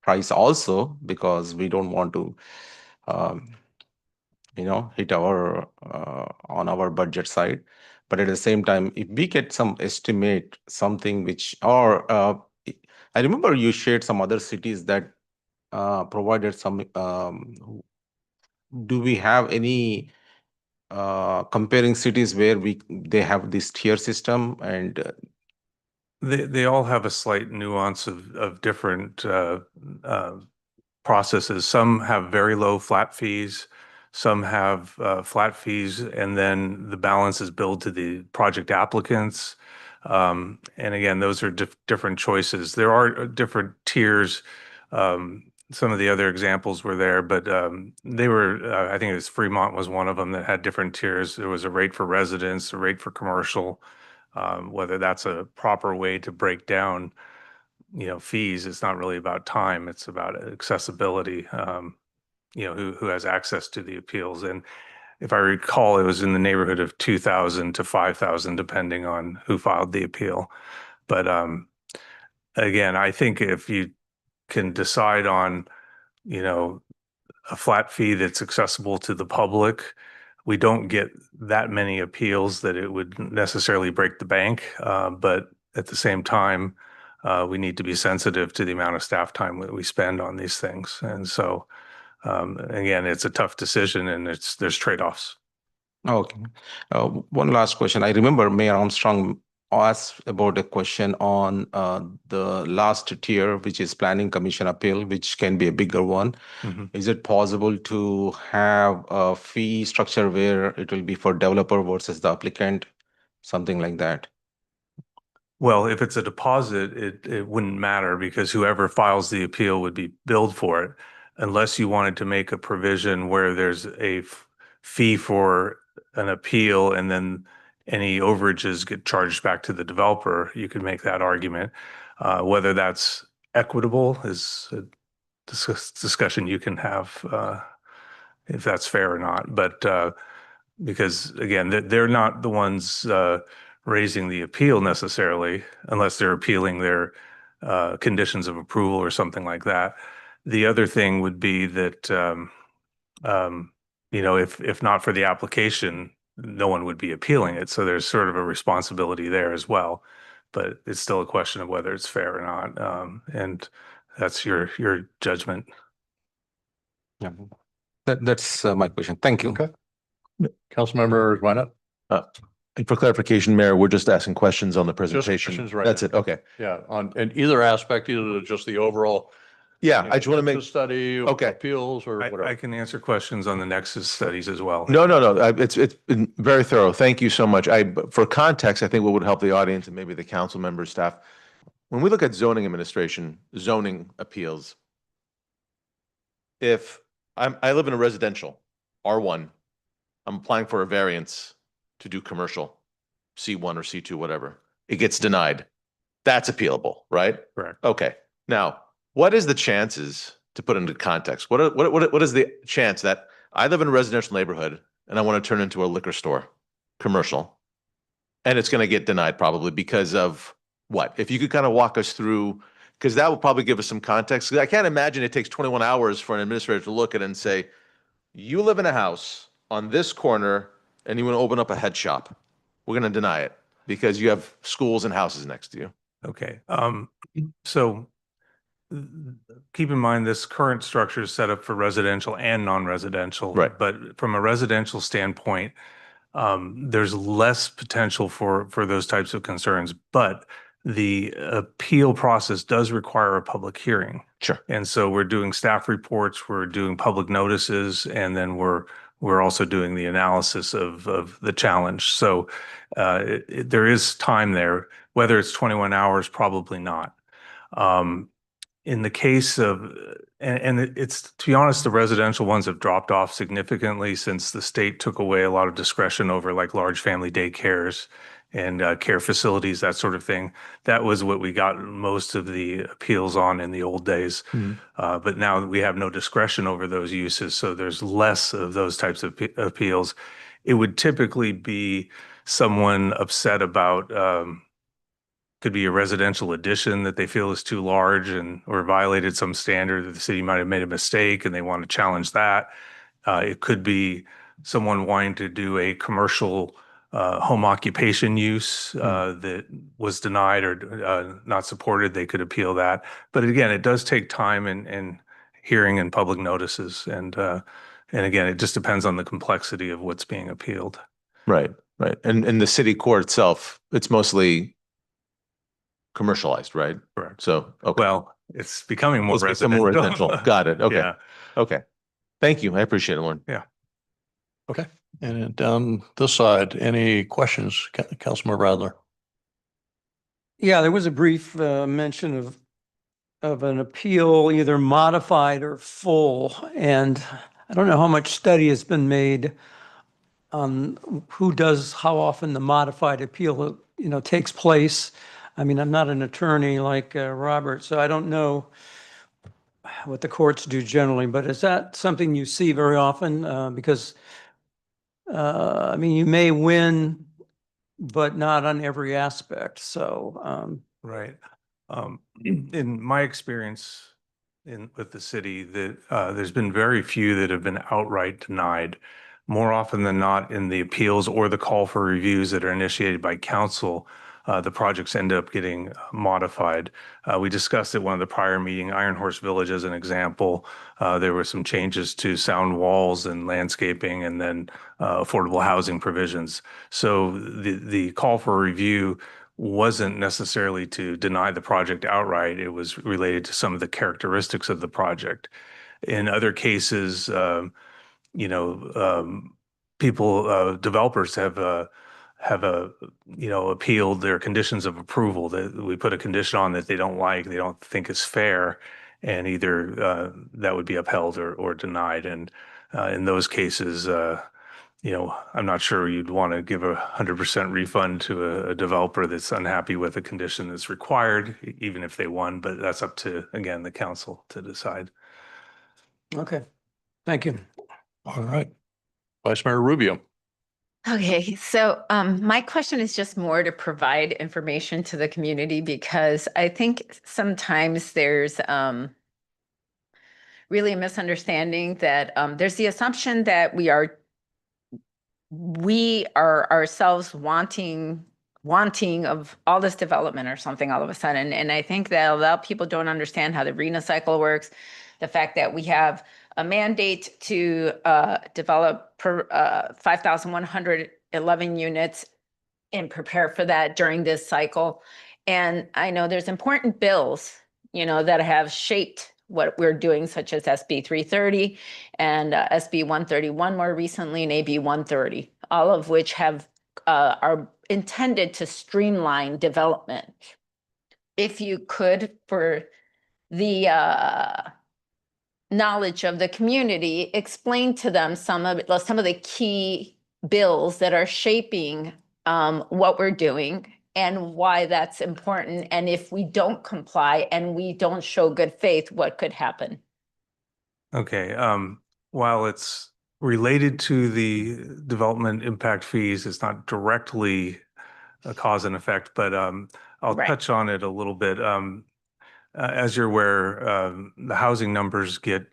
price also because we don't want to hit our on our budget side. But at the same time, if we get some estimate, something which, or I remember you shared some other cities that provided some, do we have any comparing cities where they have this tier system and they all have a slight nuance of different processes. Some have very low flat fees. Some have flat fees, and then the balance is billed to the project applicants. And again, those are different choices. There are different tiers. Some of the other examples were there, but they were, I think it was Fremont was one of them that had different tiers. There was a rate for residents, a rate for commercial. Whether that's a proper way to break down, fees, it's not really about time. It's about accessibility. Who has access to the appeals. And if I recall, it was in the neighborhood of 2,000 to 5,000, depending on who filed the appeal. But again, I think if you can decide on, a flat fee that's accessible to the public, we don't get that many appeals that it would necessarily break the bank. But at the same time, we need to be sensitive to the amount of staff time that we spend on these things. And so, again, it's a tough decision and there's trade-offs. Okay. One last question. I remember Mayor Armstrong asked about a question on the last tier, which is Planning Commission appeal, which can be a bigger one. Is it possible to have a fee structure where it will be for developer versus the applicant, something like that? Well, if it's a deposit, it wouldn't matter because whoever files the appeal would be billed for it. Unless you wanted to make a provision where there's a fee for an appeal and then any overages get charged back to the developer, you could make that argument. Whether that's equitable is a discussion you can have if that's fair or not. But because again, they're not the ones raising the appeal necessarily, unless they're appealing their conditions of approval or something like that. The other thing would be that, if not for the application, no one would be appealing it. So there's sort of a responsibility there as well. But it's still a question of whether it's fair or not. And that's your judgment. Yeah. That's my question. Thank you. Okay. Councilmember Weiner? And for clarification, Mayor, we're just asking questions on the presentation. questions right That's now. it. Okay. Yeah, on, in either aspect, either just the overall. Yeah, I just want to make, Nexus Study, Okay. appeals or I whatever. can answer questions on the Nexus studies as well. no. It's been very thorough. Thank you so much. For context, I think what would help the audience and maybe the council members, staff, when we look at zoning administration, zoning appeals, if I live in a residential R1, I'm applying for a variance to do commercial, C1 or C2, whatever. It gets denied. That's appealable, right? Correct. Okay. Now, what is the chances, to put into context, what is the chance that I live in a residential neighborhood and I want to turn into a liquor store, commercial, and it's going to get denied probably because of what? If you could kind of walk us through, because that would probably give us some context. 'Cause I can't imagine it takes 21 hours for an administrator to look at it and say, you live in a house on this corner and you want to open up a head shop. We're going to deny it because you have schools and houses next to you. Okay. So keep in mind, this current structure is set up for residential and non-residential. Right. But from a residential standpoint, there's less potential for those types of concerns. But the appeal process does require a public hearing. Sure. And so we're doing staff reports, we're doing public notices, and then we're also doing the analysis of the challenge. So there is time there. Whether it's 21 hours, probably not. In the case of, and it's, to be honest, the residential ones have dropped off significantly since the state took away a lot of discretion over like large family daycares and care facilities, that sort of thing. That was what we got most of the appeals on in the old days. But now we have no discretion over those uses, so there's less of those types of appeals. It would typically be someone upset about, could be a residential addition that they feel is too large and or violated some standard that the city might have made a mistake and they want to challenge that. It could be someone wanting to do a commercial home occupation use that was denied or not supported. They could appeal that. But again, it does take time and hearing and public notices. And again, it just depends on the complexity of what's being appealed. Right. And in the city court itself, it's mostly commercialized, right? Correct. So, okay. Well, it's becoming more It's become residential. more residential. Got it. Okay. Yeah. Okay. Thank you. I appreciate it, Lauren. Okay. And then down this side, any questions, Councilmember Radler? Yeah, there was a brief mention of an appeal, either modified or full, and I don't know how much study has been made on who does, how often the modified appeal, takes place. I mean, I'm not an attorney like Robert, so I don't know what the courts do generally, but is that something you see very often? Because, I mean, you may win, but not on every aspect, so. Right. In my experience with the city, there's been very few that have been outright denied. More often than not, in the appeals or the call for reviews that are initiated by council, the projects end up getting modified. We discussed at one of the prior meeting, Iron Horse Village as an example. There were some changes to sound walls and landscaping and then affordable housing provisions. So the call for review wasn't necessarily to deny the project outright. It was related to some of the characteristics of the project. In other cases, developers have appealed their conditions of approval, that we put a condition on that they don't like, they don't think is fair, and either that would be upheld or denied. And in those cases, I'm not sure you'd want to give 100% refund to a developer that's unhappy with a condition that's required, even if they won, but that's up to, again, the council to decide. Okay, thank you. All right. Vice Mayor Rubio. Okay, so my question is just more to provide information to the community because I think sometimes there's really a misunderstanding that there's the assumption that we are ourselves wanting of all this development or something all of a sudden. And I think that a lot of people don't understand how the RENA cycle works. The fact that we have a mandate to develop 5,111 units and prepare for that during this cycle. And I know there's important bills, that have shaped what we're doing, such as SB 330 and SB 131 more recently, and AB 130, all of which are intended to streamline development. If you could, for the knowledge of the community, explain to them some of the key bills that are shaping what we're doing and why that's important. And if we don't comply and we don't show good faith, what could happen? Okay, while it's related to the development impact fees, it's not directly a cause and effect, but I'll Right. touch on it a little bit. As you're aware, the housing numbers get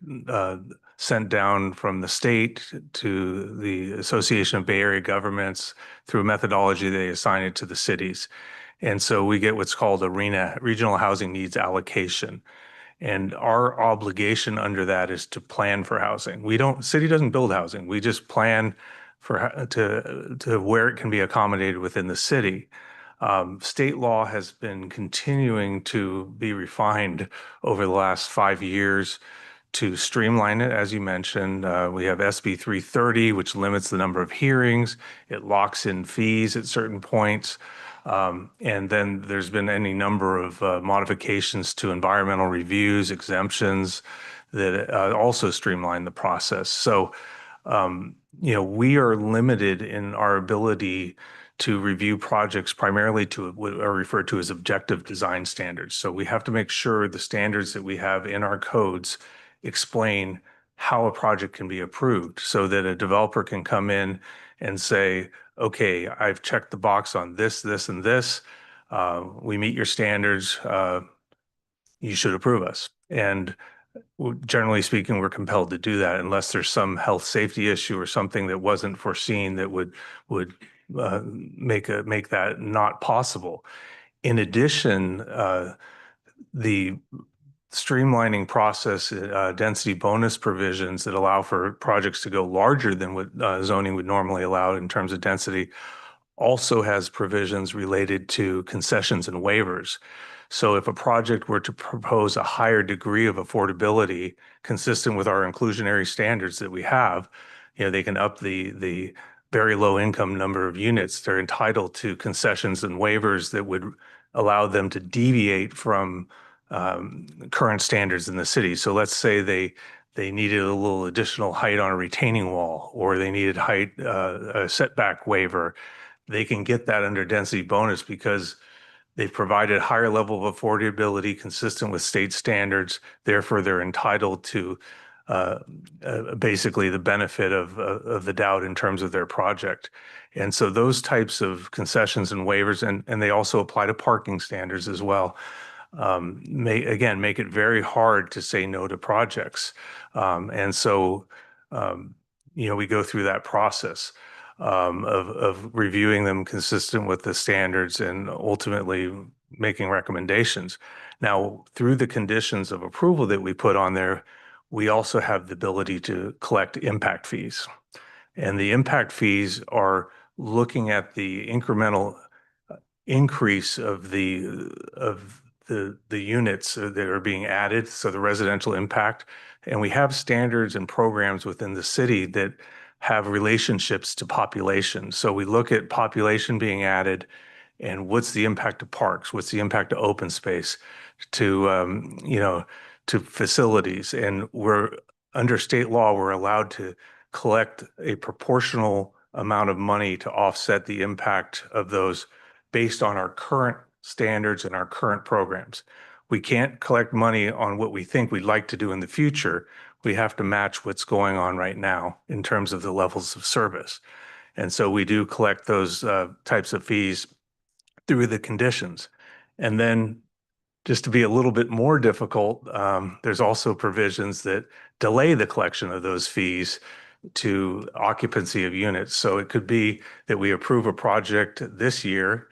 sent down from the state to the Association of Bay Area Governments. Through a methodology, they assign it to the cities. And so we get what's called a RHNA, Regional Housing Needs Allocation. And our obligation under that is to plan for housing. City doesn't build housing. We just plan to where it can be accommodated within the city. State law has been continuing to be refined over the last 5 years to streamline it. As you mentioned, we have SB 330, which limits the number of hearings. It locks in fees at certain points. And then there's been any number of modifications to environmental reviews, exemptions that also streamline the process. So, we are limited in our ability to review projects primarily to what are referred to as objective design standards. So we have to make sure the standards that we have in our codes explain how a project can be approved so that a developer can come in and say, okay, I've checked the box on this, this, and this. We meet your standards. You should approve us. And generally speaking, we're compelled to do that unless there's some health safety issue or something that wasn't foreseen that would make that not possible. In addition, the streamlining process, density bonus provisions that allow for projects to go larger than what zoning would normally allow in terms of density also has provisions related to concessions and waivers. So if a project were to propose a higher degree of affordability consistent with our inclusionary standards that we have, they can up the very low income number of units. They're entitled to concessions and waivers that would allow them to deviate from current standards in the city. So let's say they needed a little additional height on a retaining wall, or they needed a setback waiver. They can get that under density bonus because they've provided higher level of affordability consistent with state standards. Therefore, they're entitled to basically the benefit of the doubt in terms of their project. And so those types of concessions and waivers, and they also apply to parking standards as well, make it very hard to say no to projects. And so, we go through that process of reviewing them consistent with the standards and ultimately making recommendations. Now, through the conditions of approval that we put on there, we also have the ability to collect impact fees. And the impact fees are looking at the incremental increase of the units that are being added, so the residential impact. And we have standards and programs within the city that have relationships to population. So we look at population being added and what's the impact of parks, what's the impact of open space to facilities. And under state law, we're allowed to collect a proportional amount of money to offset the impact of those based on our current standards and our current programs. We can't collect money on what we think we'd like to do in the future. we have to match what's going on right now in terms of the levels of service. And so we do collect those types of fees through the conditions. And then just to be a little bit more difficult, there's also provisions that delay the collection of those fees to occupancy of units. So it could be that we approve a project this year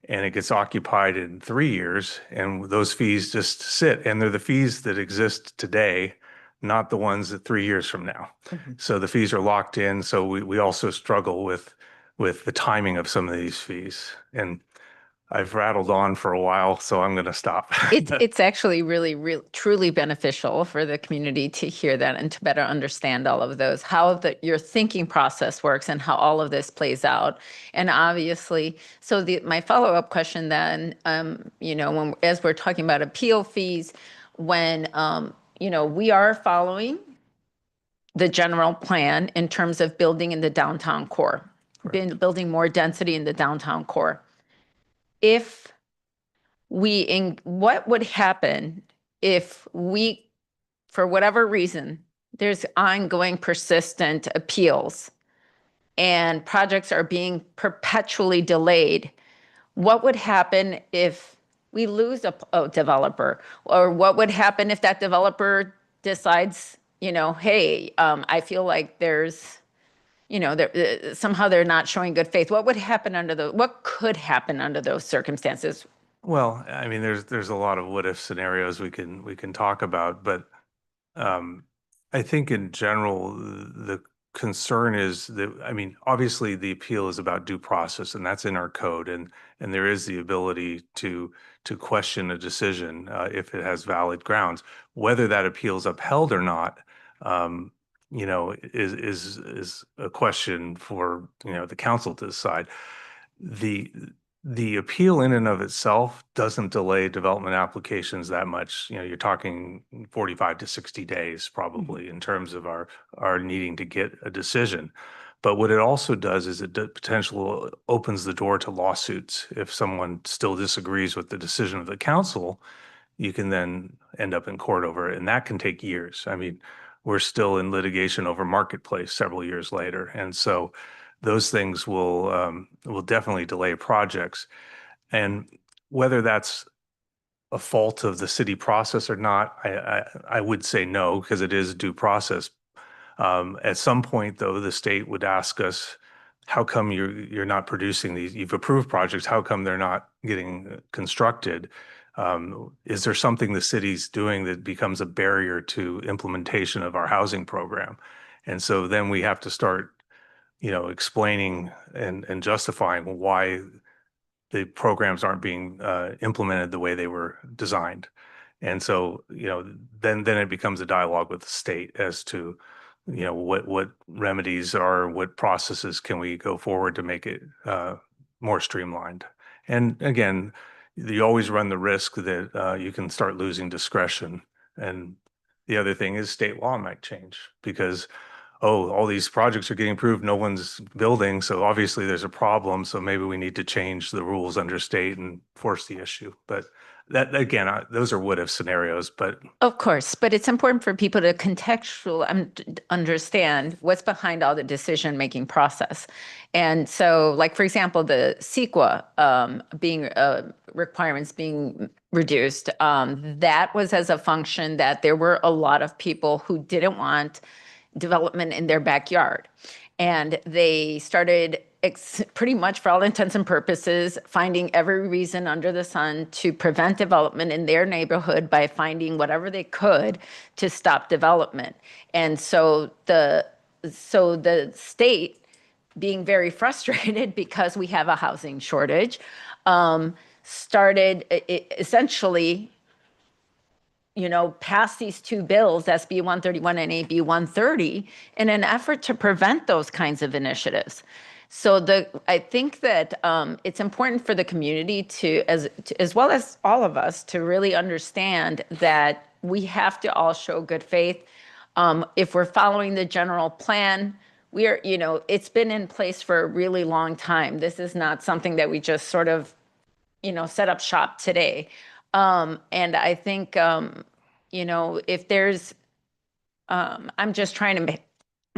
and it gets occupied in 3 years, and those fees just sit. And they're the fees that exist today, not the ones that 3 years from now. So the fees are locked in. So we also struggle with the timing of some of these fees. And I've rattled on for a while, so I'm going to stop. It's actually really truly beneficial for the community to hear that and to better understand all of those, how your thinking process works and how all of this plays out. And obviously, so my follow-up question then, as we're talking about appeal fees, when, we are following the general plan in terms of building in the downtown core, building more density in the downtown core. If what would happen if we, for whatever reason, there's ongoing persistent appeals and projects are being perpetually delayed? What would happen if we lose a developer? Or what would happen if that developer decides, hey, I feel like there's, somehow they're not showing good faith? What could happen under those circumstances? Well, I mean, there's a lot of what if scenarios we can talk about, but I think in general the concern is that, I mean, obviously the appeal is about due process, and that's in our code, and there is the ability to question a decision if it has valid grounds. Whether that appeal is upheld or not, is a question for the council to decide. The appeal in and of itself doesn't delay development applications that much. You're talking 45 to 60 days probably in terms of our needing to get a decision. But what it also does is it potentially opens the door to lawsuits. If someone still disagrees with the decision of the council, you can then end up in court over it, and that can take years. I mean, we're still in litigation over Marketplace several years later, and so those things will definitely delay projects. And whether that's a fault of the city process or not, I would say no, because it is due process. At some point, though, the state would ask us, how come you're not producing these? You've approved projects. How come they're not getting constructed? Is there something the city's doing that becomes a barrier to implementation of our housing program? And so then we have to start explaining and justifying why the programs aren't being implemented the way they were designed. And so, then it becomes a dialogue with the state as to, what remedies are, what processes can we go forward to make it more streamlined. And again, you always run the risk that you can start losing discretion. And the other thing is state law might change because all these projects are getting approved, no one's building, so obviously there's a problem, so maybe we need to change the rules under state and force the issue. But that, again, those are what-if scenarios, but... Of course, but it's important for people to contextually understand what's behind all the decision-making process. And so, like, for example, the CEQA requirements being reduced, that was as a function that there were a lot of people who didn't want development in their backyard. And they started pretty much for all intents and purposes, finding every reason under the sun to prevent development in their neighborhood by finding whatever they could to stop development. And so the state, being very frustrated because we have a housing shortage, started essentially pass these two bills, SB 131 and AB 130, in an effort to prevent those kinds of initiatives. So I think that it's important for the community to, as well as all of us, to really understand that we have to all show good faith. If we're following the general plan, it's been in place for a really long time. This is not something that we just sort of, set up shop today. And I think, if there's I'm just trying to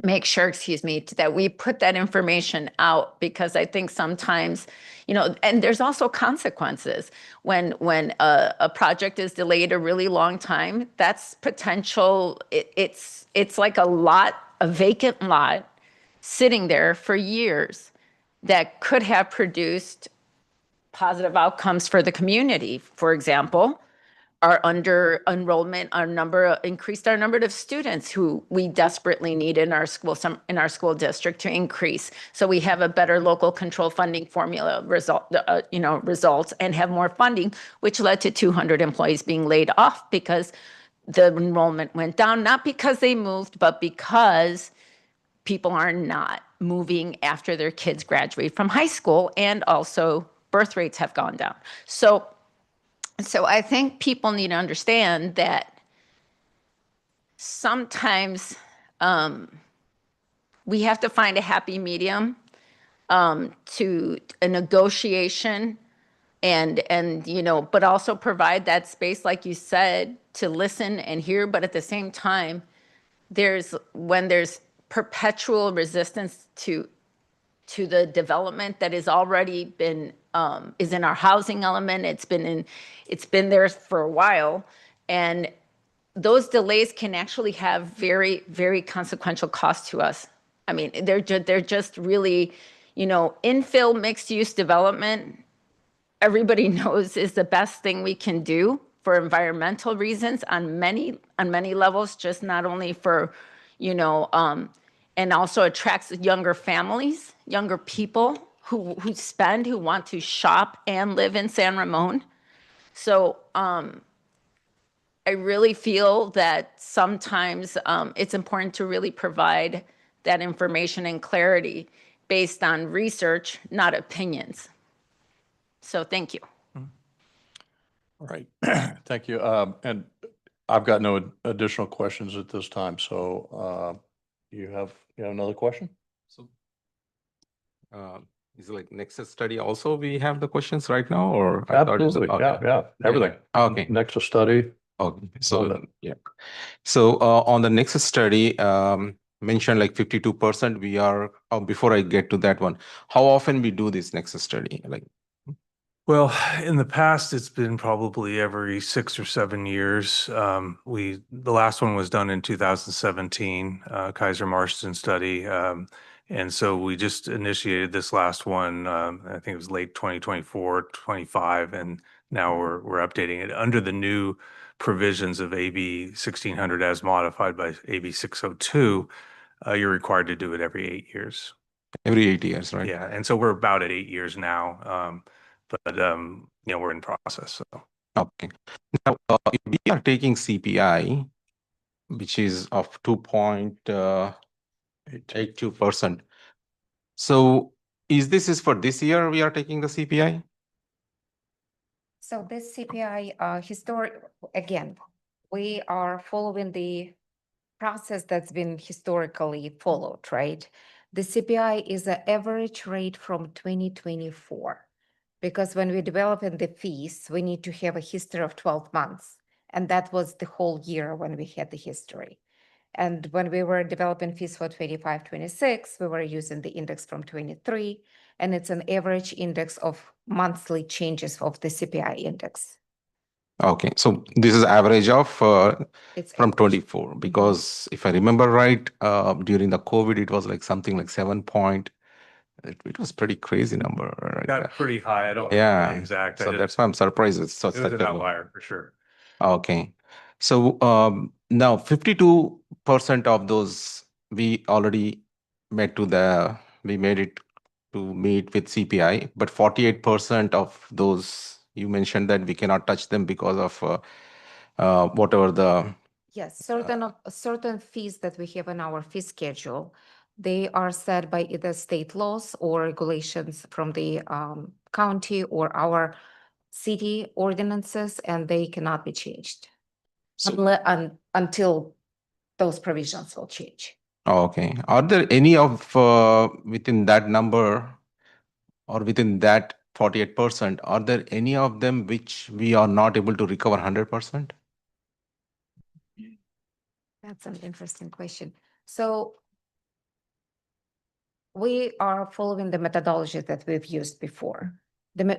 make sure, excuse me, that we put that information out, because I think sometimes, and there's also consequences when a project is delayed a really long time. That's potential. It's like a vacant lot sitting there for years that could have produced positive outcomes for the community. For example, our under enrollment, increased our number of students who we desperately need in our school district to increase. So we have a better local control funding formula results and have more funding, which led to 200 employees being laid off because the enrollment went down, not because they moved, but because people are not moving after their kids graduate from high school, and also birth rates have gone down. So I think people need to understand that sometimes we have to find a happy medium to a negotiation and but also provide that space, like you said, to listen and hear. But at the same time, when there's perpetual resistance to the development that has already been is in our housing element. It's been there for a while, and those delays can actually have very, very consequential costs to us. I mean, they're just really, infill mixed use development, everybody knows is the best thing we can do for environmental reasons on many levels, just not only for, and also attracts younger families, younger people who want to shop and live in San Ramon. So I really feel that sometimes it's important to really provide that information and clarity based on research, not opinions. So thank you. All right, thank you. And I've got no additional questions at this time. So you have another question? So, is it like Nexus study also we have the questions right now, or? I thought it's- Absolutely, okay. yeah, everything. Okay. Nexus study. Okay, so, yeah. So, on the Nexus study, mentioned like 52%, we are, before I get to that one, how often we do this Nexus study? Like, Well, in the past, it's been probably every 6 or 7 years. The last one was done in 2017, Kaiser Marston study. And so we just initiated this last one, I think it was late 2024, 25, and now we're updating it under the new provisions of AB 1600 as modified by AB 602. You're required to do it every 8 years. every 8 years, right? Yeah, and so we're about at 8 years now. But we're in process. So. Okay. Now, if we are taking CPI, which is of 2.82%. So this is for this year we are taking the CPI? So this CPI, again, we are following the process that's been historically followed, right? The CPI is an average rate from 2024. Because when we develop the fees, we need to have a history of 12 months. And that was the whole year when we had the history. And when we were developing fees for 25, 26, we were using the index from 23, and it's an average index of monthly changes of the CPI index. Okay, so this is average of It's from average. 24, because if I remember right, during the COVID, it was like something like 7 point. It was pretty crazy number. Right? Got pretty high. I don't Yeah, know the exact. so that's why I'm surprised it's such It was a an outlier for sure. Okay, so now 52% of those we already made it to meet with CPI, but 48% of those you mentioned that we cannot touch them because of whatever the. Yes, certain fees that we have in our fee schedule, they are set by either state laws or regulations from the county or our city ordinances, and they cannot be changed until those provisions will change. Okay, are there any of within that number or within that 48%, are there any of them which we are not able to recover 100%? That's an interesting question. So we are following the methodology that we've used before.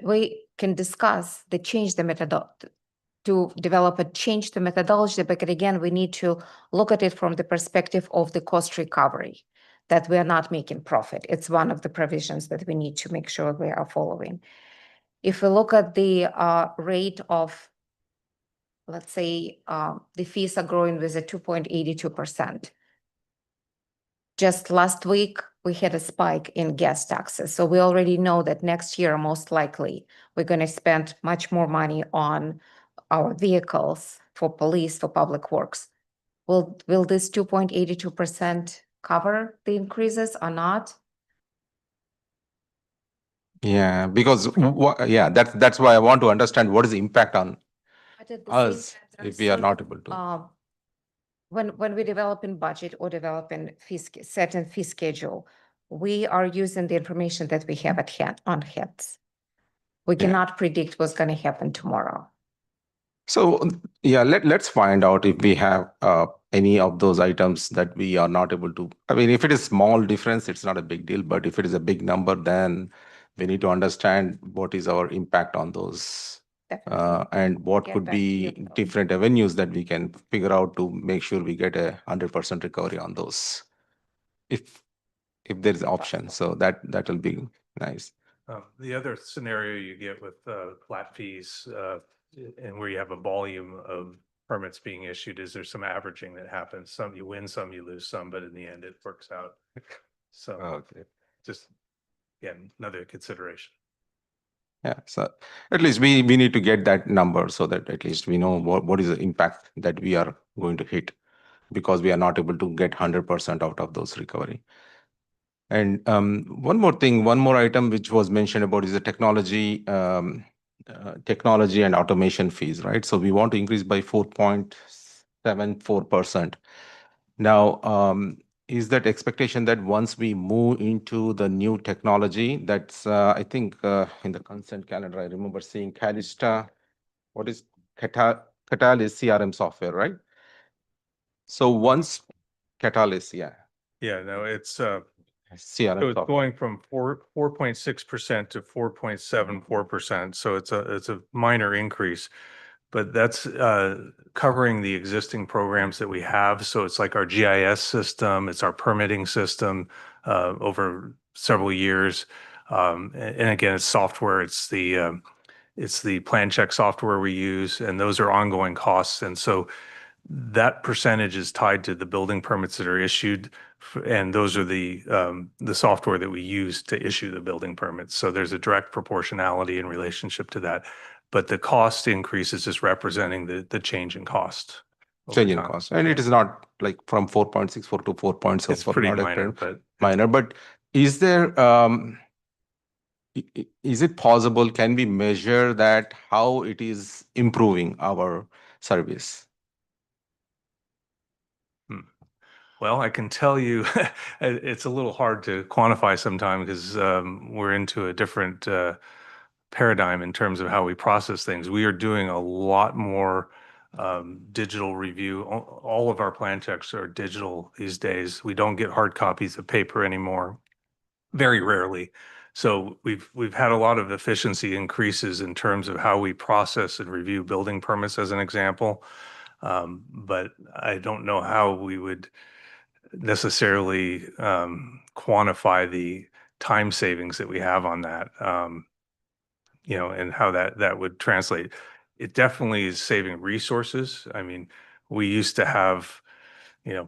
We can discuss the change the to develop a change the methodology, but again, we need to look at it from the perspective of the cost recovery, that we are not making profit. It's one of the provisions that we need to make sure we are following. If we look at the rate of, let's say, the fees are growing with a 2.82%. Just last week, we had a spike in gas taxes. So we already know that next year, most likely, we're going to spend much more money on our vehicles for police, for public works. Will this 2.82% cover the increases or not? Yeah, because yeah, that's why I want to understand what is the impact on But at the same us time, if we are so, not able to. When we develop in budget or develop in certain fee schedule, we are using the information that we have at hand on hands. We Yeah. cannot predict what's going to happen tomorrow. So yeah, let's find out if we have any of those items that we are not able to. I mean, if it is small difference, it's not a big deal. But if it is a big number, then we need to understand what is our impact on those, Definitely. and what Get could back to be you on those. different avenues that we can figure out to make sure we get 100% recovery on those, if there is option. So that will be nice. The other scenario you get with flat fees and where you have a volume of permits being issued is there's some averaging that happens. Some you win, some you lose some, but in the end it works out. So Okay. just, again, another consideration. Yeah, so at least we need to get that number so that at least we know what is the impact that we are going to hit, because we are not able to get 100% out of those recovery. And one more thing, one more item which was mentioned about is the technology and automation fees, right? So we want to increase by 4.74%. Now, is that expectation that once we move into the new technology, that's I think in the consent calendar, I remember seeing Calista, what is Catalyst CRM software, right? So once Catalyst, yeah, Yeah, no, it's CRM so it's software. going from 4.6% to 4.74%. So it's a minor increase, but that's covering the existing programs that we have. So it's like our GIS system, it's our permitting system over several years. And again, it's software, it's the plan check software we use, and those are ongoing costs. And so that percentage is tied to the building permits that are issued, and those are the software that we use to issue the building permits. So there's a direct proportionality in relationship to that. But the cost increase is just representing the change in cost. over Change in time. cost. And it is not like from 4.64 to 4.74. It's pretty not a minor, trend. but Minor, but is there, is it possible, can we measure that, how it is improving our service? well, I can tell you, it's a little hard to quantify sometimes because we're into a different paradigm in terms of how we process things. We are doing a lot more digital review. All of our plan checks are digital these days. We don't get hard copies of paper anymore, very rarely. So we've had a lot of efficiency increases in terms of how we process and review building permits, as an example. But I don't know how we would necessarily quantify the time savings that we have on that, and how that would translate. It definitely is saving resources. I mean, we used to have,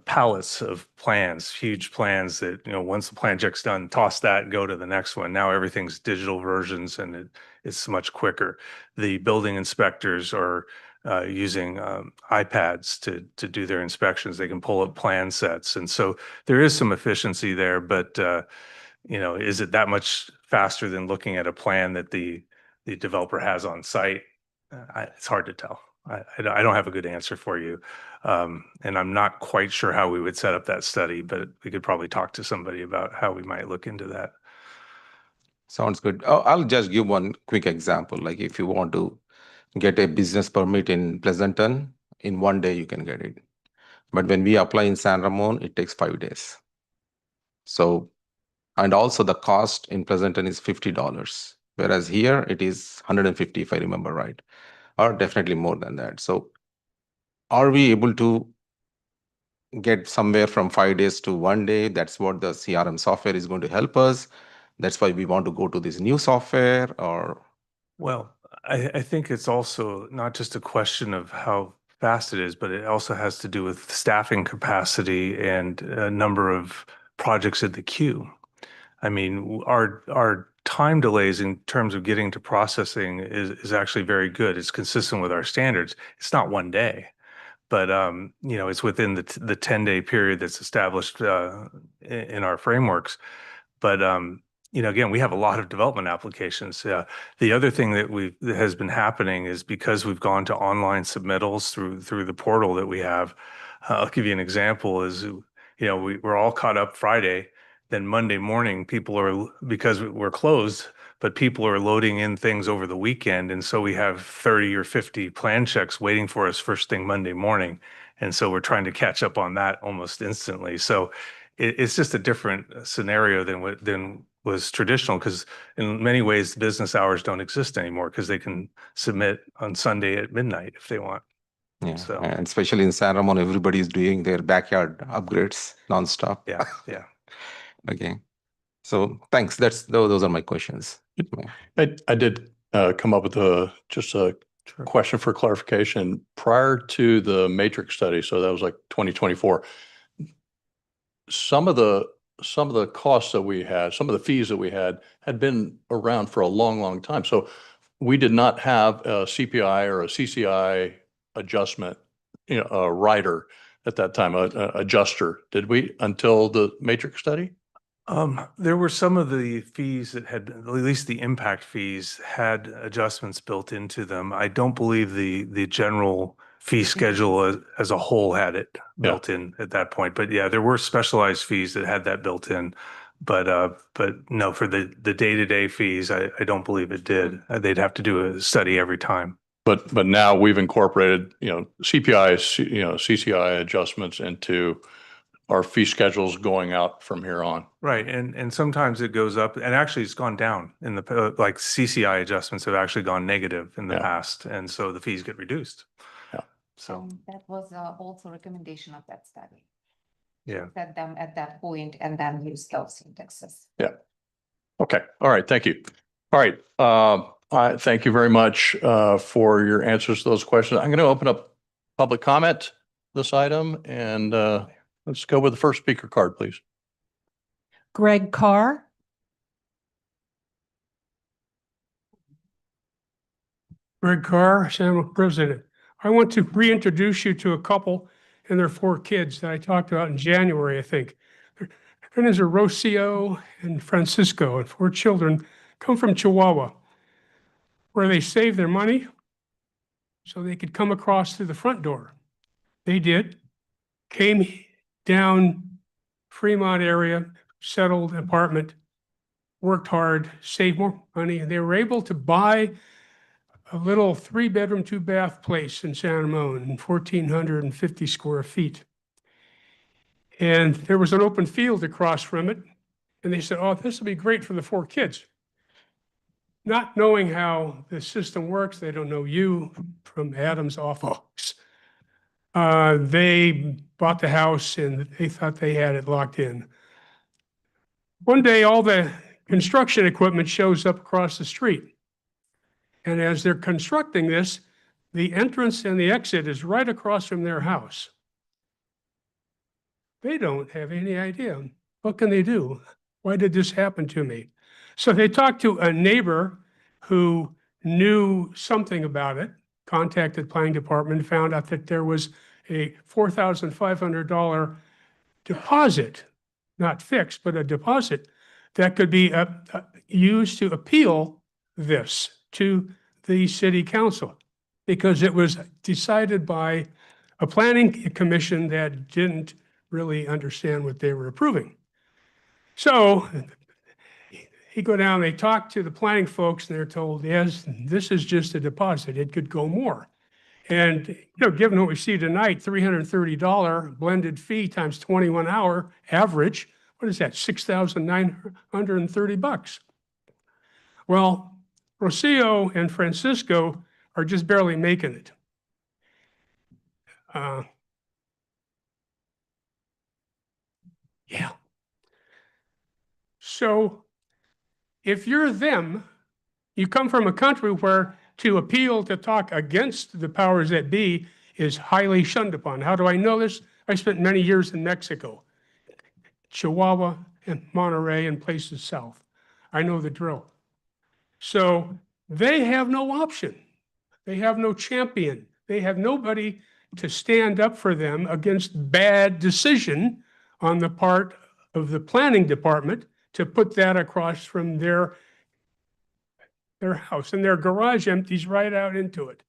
pallets of plans, huge plans that, once the plan check's done, toss that and go to the next one. Now everything's digital versions and it's much quicker. The building inspectors are using iPads to do their inspections. They can pull up plan sets. And so there is some efficiency there, but is it that much faster than looking at a plan that the developer has on site? It's hard to tell. I don't have a good answer for you. And I'm not quite sure how we would set up that study, but we could probably talk to somebody about how we might look into that. Sounds good. Oh, I'll just give one quick example. Like if you want to get a business permit in Pleasanton, in one day you can get it. But when we apply in San Ramon, it takes 5 days. So, and also the cost in Pleasanton is $50, whereas here it is 150, if I remember right, or definitely more than that. So are we able to get somewhere from 5 days to 1 day? That's what the CRM software is going to help us. That's why we want to go to this new software, or Well, I think it's also not just a question of how fast it is, but it also has to do with staffing capacity and a number of projects in the queue. I mean, our time delays in terms of getting to processing is actually very good. It's consistent with our standards. It's not 1 day, but you know, it's within the 10-day period that's established in our frameworks. But you know, again, we have a lot of development applications. The other thing that has been happening is because we've gone to online submittals through the portal that we have. I'll give you an example. Is, you know, we're all caught up Friday. Then Monday morning, people are, because we're closed, but people are loading in things over the weekend, and so we have 30 or 50 plan checks waiting for us first thing Monday morning, and so we're trying to catch up on that almost instantly. So it's just a different scenario than was traditional, because in many ways, business hours don't exist anymore because they can submit on Sunday at midnight if they want. yeah, So and especially in San Ramon, everybody is doing their backyard upgrades nonstop. yeah, yeah. Okay. So thanks. Those are my questions. I did come up with just a question for clarification. Prior to the matrix study, so that was like 2024, some of the costs that we had, some of the fees that we had been around for a long, long time. So we did not have a CPI or a CCI adjustment, you know, a rider at that time, a adjuster, did we, until the matrix study? There were some of the fees that had, at least the impact fees, had adjustments built into them. I don't believe the general fee schedule as a whole had it built in at that point. But yeah, there were specialized fees that had that built in. But no, for the day-to-day fees, I don't believe it did. They'd have to do a study every time. But now we've incorporated, you know, CPI, you know, CCI adjustments into our fee schedules going out from here on. Right, and sometimes it goes up, and actually it's gone down in the, like CCI adjustments have actually gone negative in the past, and so the fees get reduced. Yeah. So, That was also recommendation of that study. yeah. Set them at that point and then use those indexes. Yeah. Okay. All right. Thank you. All right. I thank you very much for your answers to those questions. I'm going to open up public comment this item, and let's go with the first speaker card, please. Greg Carr. Greg Carr, San Ramon President. I want to reintroduce you to a couple and their 4 kids that I talked about in January, I think. Their names are Rocio and Francisco, and 4 children come from Chihuahua, where they saved their money so they could come across through the front door. They did, came down Fremont area, settled apartment, worked hard, saved more money, and they were able to buy a little 3-bedroom, 2-bath place in San Ramon, 1,450 square feet. And there was an open field across from it. And they said, oh, this will be great for the 4 kids. Not knowing how the system works, they don't know you from Adam's office. They bought the house and they thought they had it locked in. One day, all the construction equipment shows up across the street. And as they're constructing this, the entrance and the exit is right across from their house. They don't have any idea. What can they do? Why did this happen to me? So they talked to a neighbor who knew something about it, contacted planning department, found out that there was a $4,500 deposit, not fixed, but a deposit that could be used to appeal this to the city council, because it was decided by a planning commission that didn't really understand what they were approving. So he go down, they talk to the planning folks, and they're told, yes, this is just a deposit. It could go more. And, you know, given what we see tonight, $330 blended fee times 21 hour average, what is that, $6,930? Well, Rocio and Francisco are just barely making it. Yeah. So if you're them, you come from a country where to appeal to talk against the powers that be is highly shunned upon. How do I know this? I spent many years in Mexico, Chihuahua and Monterrey and places south. I know the drill. So they have no option. They have no champion. They have nobody to stand up for them against bad decision on the part of the planning department to put that across from their house. And their garage empties right out into it.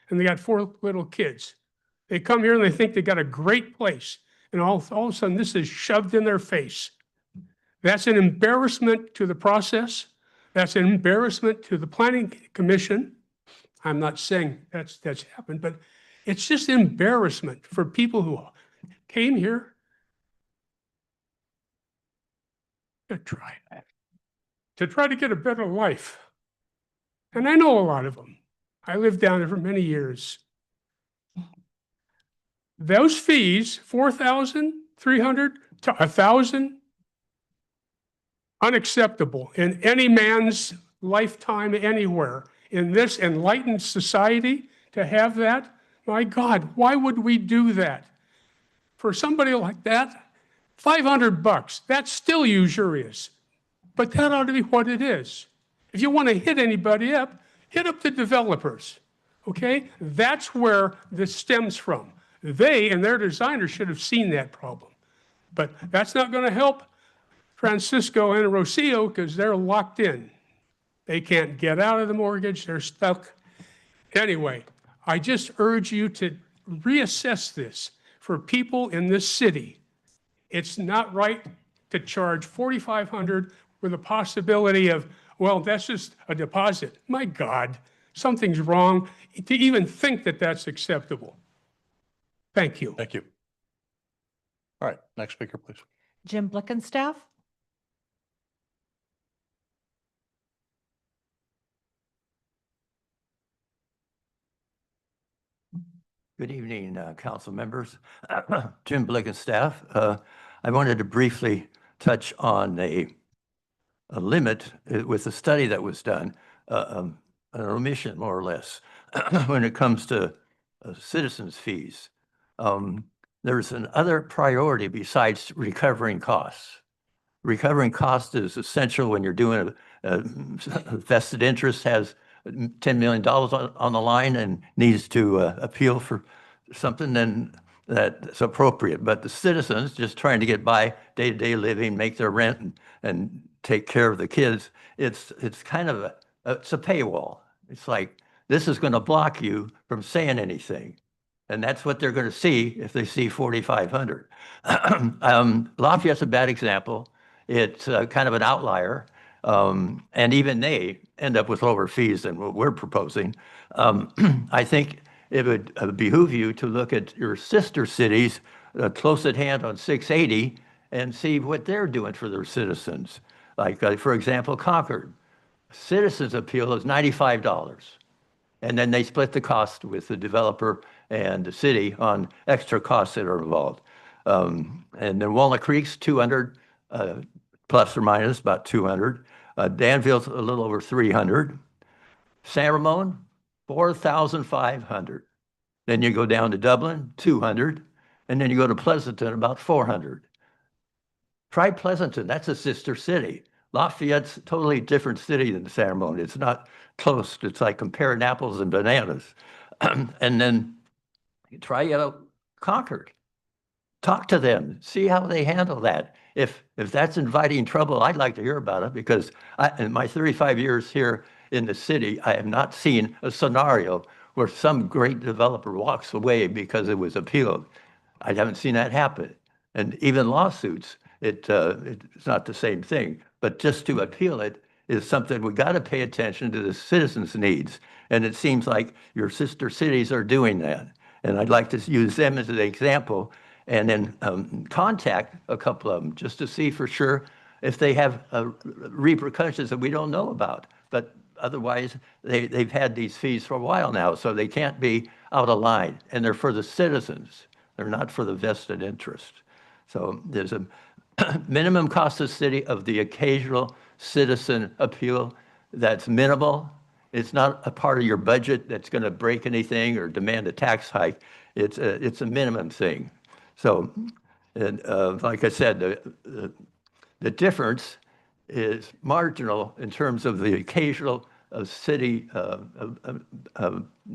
And they got 4 little kids. They come here and they think they got a great place. And all of a sudden, this is shoved in their face. That's an embarrassment to the process. That's an embarrassment to the Planning Commission. I'm not saying that's happened, but it's just embarrassment for people who came here to try to get a better life. And I know a lot of them. I lived down there for many years. Those fees, $4,300 to $1,000, unacceptable in any man's lifetime anywhere. In this enlightened society, to have that, my God, why would we do that? For somebody like that, $500, that's still usurious. But that ought to be what it is. If you want to hit anybody up, hit up the developers, okay? That's where this stems from. They and their designers should have seen that problem. But that's not going to help Francisco and Rocio because they're locked in. They can't get out of the mortgage. They're stuck. Anyway, I just urge you to reassess this for people in this city. It's not right to charge $4,500 with a possibility of, well, that's just a deposit. My God, something's wrong to even think that that's acceptable. Thank you. Thank you. All right, next speaker, please. Jim Blickenstaff. Good evening, council members. Jim Blickenstaff. I wanted to briefly touch on a limit with the study that was done, an omission more or less, when it comes to citizens' fees. There's another priority besides recovering costs. Recovering cost is essential when you're doing a vested interest has $10 million on the line and needs to appeal for something, then that's appropriate. But the citizens just trying to get by day-to-day living, make their rent and take care of the kids, it's kind of it's a paywall. It's like, this is going to block you from saying anything. And that's what they're going to see if they see 4,500. Lafayette's a bad example. It's kind of an outlier. And even they end up with lower fees than what we're proposing. I think it would behoove you to look at your sister cities close at hand on 680 and see what they're doing for their citizens. Like, for example, Concord. Citizens appeal is $95. And then they split the cost with the developer and the city on extra costs that are involved. And then Walnut Creek's 200, plus or minus about 200. Danville's a little over 300. San Ramon, 4,500. Then you go down to Dublin, 200. And then you go to Pleasanton, about 400. Try Pleasanton, that's a sister city. Lafayette's a totally different city than San Ramon. It's not close. It's like comparing apples and bananas. And then try Concord. Talk to them, see how they handle that. If that's inviting trouble, I'd like to hear about it because in my 35 years here in the city, I have not seen a scenario where some great developer walks away because it was appealed. I haven't seen that happen. And even lawsuits, it's not the same thing. But just to appeal it is something we got to pay attention to the citizens' needs. And it seems like your sister cities are doing that. And I'd like to use them as an example and then contact a couple of them just to see for sure if they have repercussions that we don't know about. But otherwise, they've had these fees for a while now, so they can't be out of line. And they're for the citizens. They're not for the vested interest. So there's a minimum cost of city of the occasional citizen appeal that's minimal. It's not a part of your budget that's going to break anything or demand a tax hike. It's a minimum thing. So, and like I said, the difference is marginal in terms of the occasional city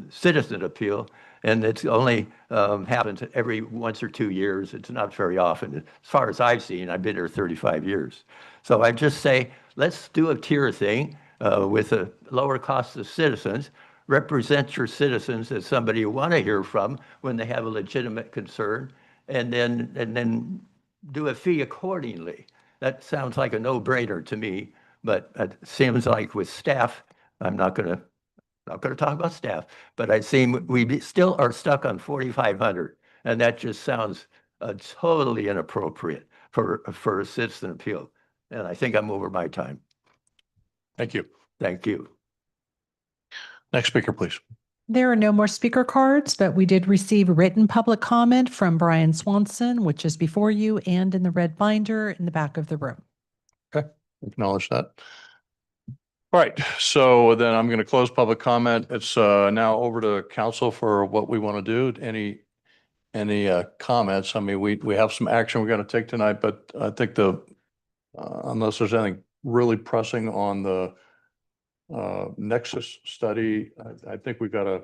citizen appeal, and it's only happens every once or 2 years. It's not very often. As far as I've seen, I've been here 35 years. So I just say, let's do a tier thing with a lower cost of citizens. Represent your citizens as somebody you want to hear from when they have a legitimate concern, and then do a fee accordingly. That sounds like a no-brainer to me, but it seems like with staff, I'm not going to talk about staff, but I seem we still are stuck on 4,500, and that just sounds totally inappropriate for a citizen appeal. And I think I'm over my time. Thank you. Thank you. Next speaker, please. There are no more speaker cards, but we did receive written public comment from Brian Swanson, which is before you and in the red binder in the back of the room. Okay, acknowledge that. All right, so then I'm going to close public comment. It's now over to council for what we want to do. Any comments? I mean, we have some action we're going to take tonight, but I think unless there's anything really pressing on the Nexus study, I think we've got to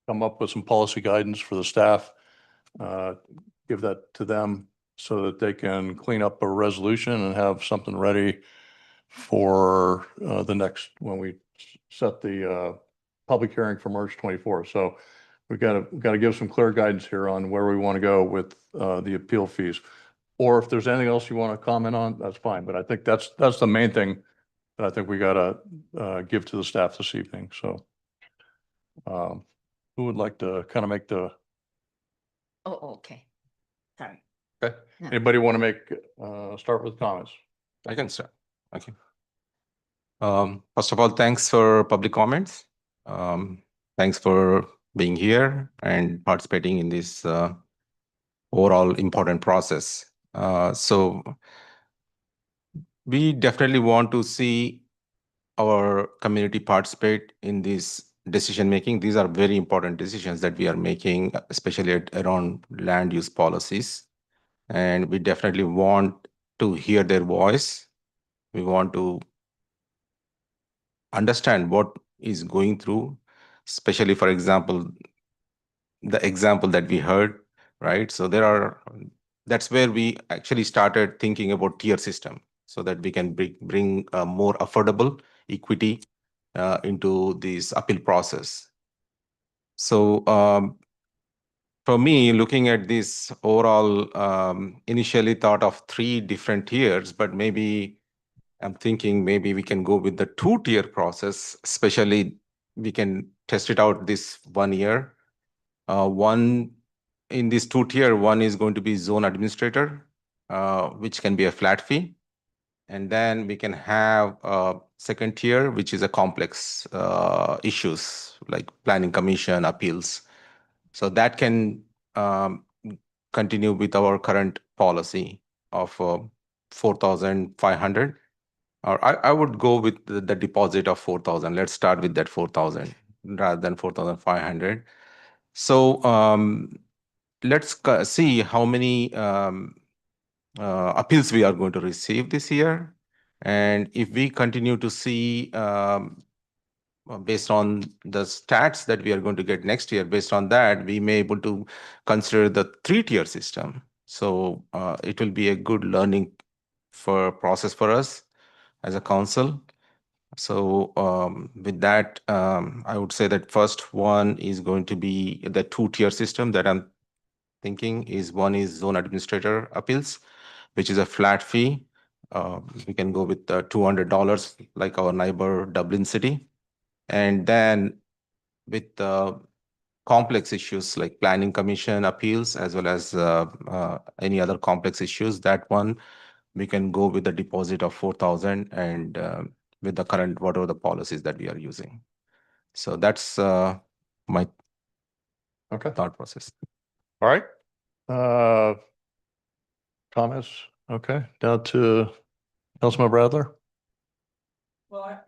come up with some policy guidance for the staff, give that to them so that they can clean up a resolution and have something ready for the next, when we set the public hearing for March 24th. So we've got to give some clear guidance here on where we want to go with the appeal fees. Or if there's anything else you want to comment on, that's fine. But I think that's the main thing that I think we got to give to the staff this evening. So who would like to kind of make the... Oh, okay. Sorry. Okay. No. Anybody want to make start with comments? I can start. Okay. First of all, thanks for public comments. Thanks for being here and participating in this overall important process. So we definitely want to see our community participate in this decision making. These are very important decisions that we are making, especially around land use policies. And we definitely want to hear their voice. We want to understand what is going through, especially, for example, the example that we heard, right? So that's where we actually started thinking about tier system so that we can bring more affordable equity into this appeal process. So for me, looking at this overall, initially thought of 3 different tiers, but maybe I'm thinking maybe we can go with the 2-tier process, especially we can test it out this 1 year. One in this 2-tier, one is going to be zone administrator, which can be a flat fee. And then we can have a 2nd tier, which is a complex issues like planning commission appeals. So that can continue with our current policy of 4,500. Or I would go with the deposit of 4,000. Let's start with that 4,000 rather than 4,500. So let's see how many appeals we are going to receive this year. And if we continue to see, based on the stats that we are going to get next year, based on that, we may be able to consider the 3-tier system. So it will be a good learning process for us as a council. So with that, I would say that first one is going to be the 2-tier system that I'm thinking is one is zone administrator appeals, which is a flat fee. We can go with $200 like our neighbor Dublin City. And then with complex issues like planning commission appeals as well as any other complex issues, that one we can go with a deposit of 4,000 and with the current whatever the policies that we are using. So that's my Okay. thought process. All right. Comments? Okay, down to Councilman Bradler. Well,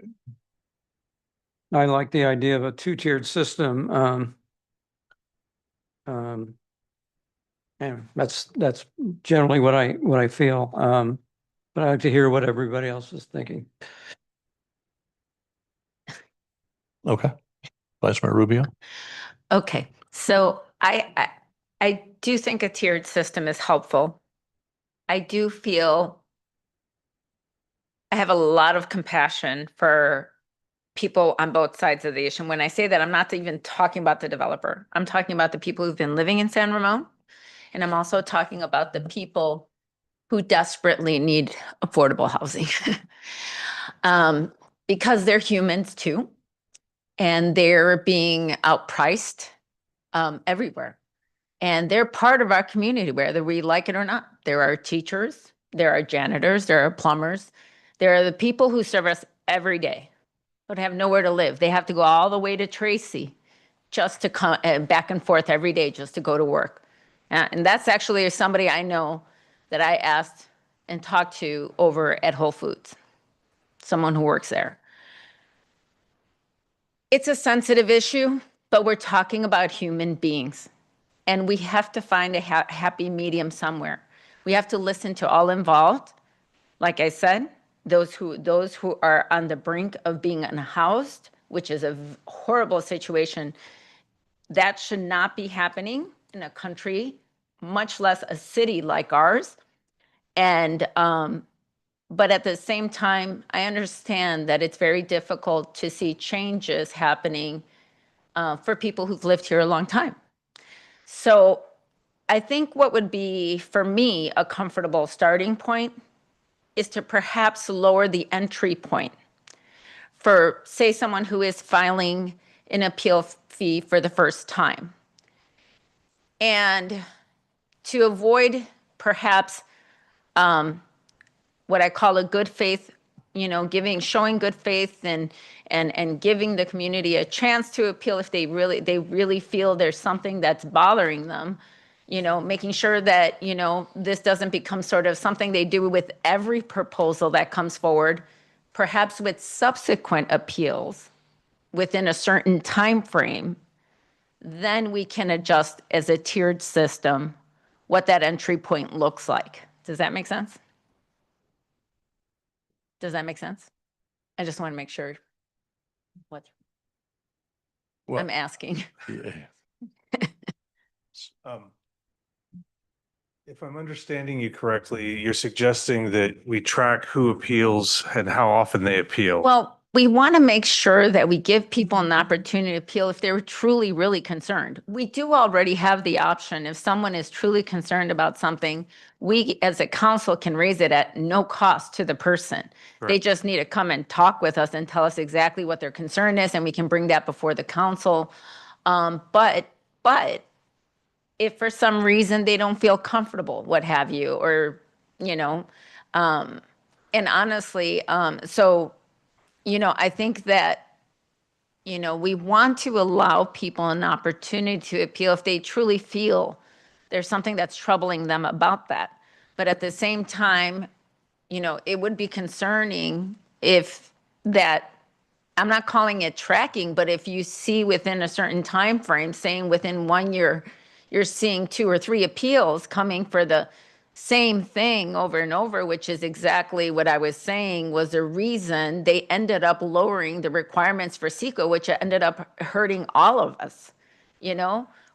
I like the idea of a two-tiered system. And that's generally what I feel. But I'd like to hear what everybody else is thinking. Okay. Vice Mayor Rubio. Okay, so I do think a tiered system is helpful. I do feel I have a lot of compassion for people on both sides of the issue. When I say that, I'm not even talking about the developer. I'm talking about the people who've been living in San Ramon. And I'm also talking about the people who desperately need affordable housing. Because they're humans too. And they're being outpriced everywhere. And they're part of our community, whether we like it or not. There are teachers, there are janitors, there are plumbers. There are the people who serve us every day, but have nowhere to live. They have to go all the way to Tracy just to come back and forth every day just to go to work. And that's actually somebody I know that I asked and talked to over at Whole Foods, someone who works there. It's a sensitive issue, but we're talking about human beings. And we have to find a happy medium somewhere. We have to listen to all involved. Like I said, those who are on the brink of being unhoused, which is a horrible situation. That should not be happening in a country, much less a city like ours. And but at the same time, I understand that it's very difficult to see changes happening for people who've lived here a long time. So I think what would be, for me, a comfortable starting point is to perhaps lower the entry point for, say, someone who is filing an appeal fee for the first time. And to avoid perhaps what I call a good faith, showing good faith and giving the community a chance to appeal if they really feel there's something that's bothering them, making sure that, this doesn't become sort of something they do with every proposal that comes forward, perhaps with subsequent appeals within a certain time frame, then we can adjust as a tiered system what that entry point looks like. Does that make sense? Does that make sense? I just want to make sure what I'm asking. Yeah. If I'm understanding you correctly, you're suggesting that we track who appeals and how often they appeal. Well, we want to make sure that we give people an opportunity to appeal if they're truly, really concerned. We do already have the option. If someone is truly concerned about something, we as a council can raise it at no cost to the person. They just need to come and talk with us and tell us exactly what their concern is, and we can bring that before the council. But if for some reason they don't feel comfortable, what have you, or, and honestly, I think that, we want to allow people an opportunity to appeal if they truly feel there's something that's troubling them about that. But at the same time, it would be concerning if that, I'm not calling it tracking, but if you see within a certain time frame, saying within 1 year, you're seeing 2 or 3 appeals coming for the same thing over and over, which is exactly what I was saying was the reason they ended up lowering the requirements for CEQA, which ended up hurting all of us.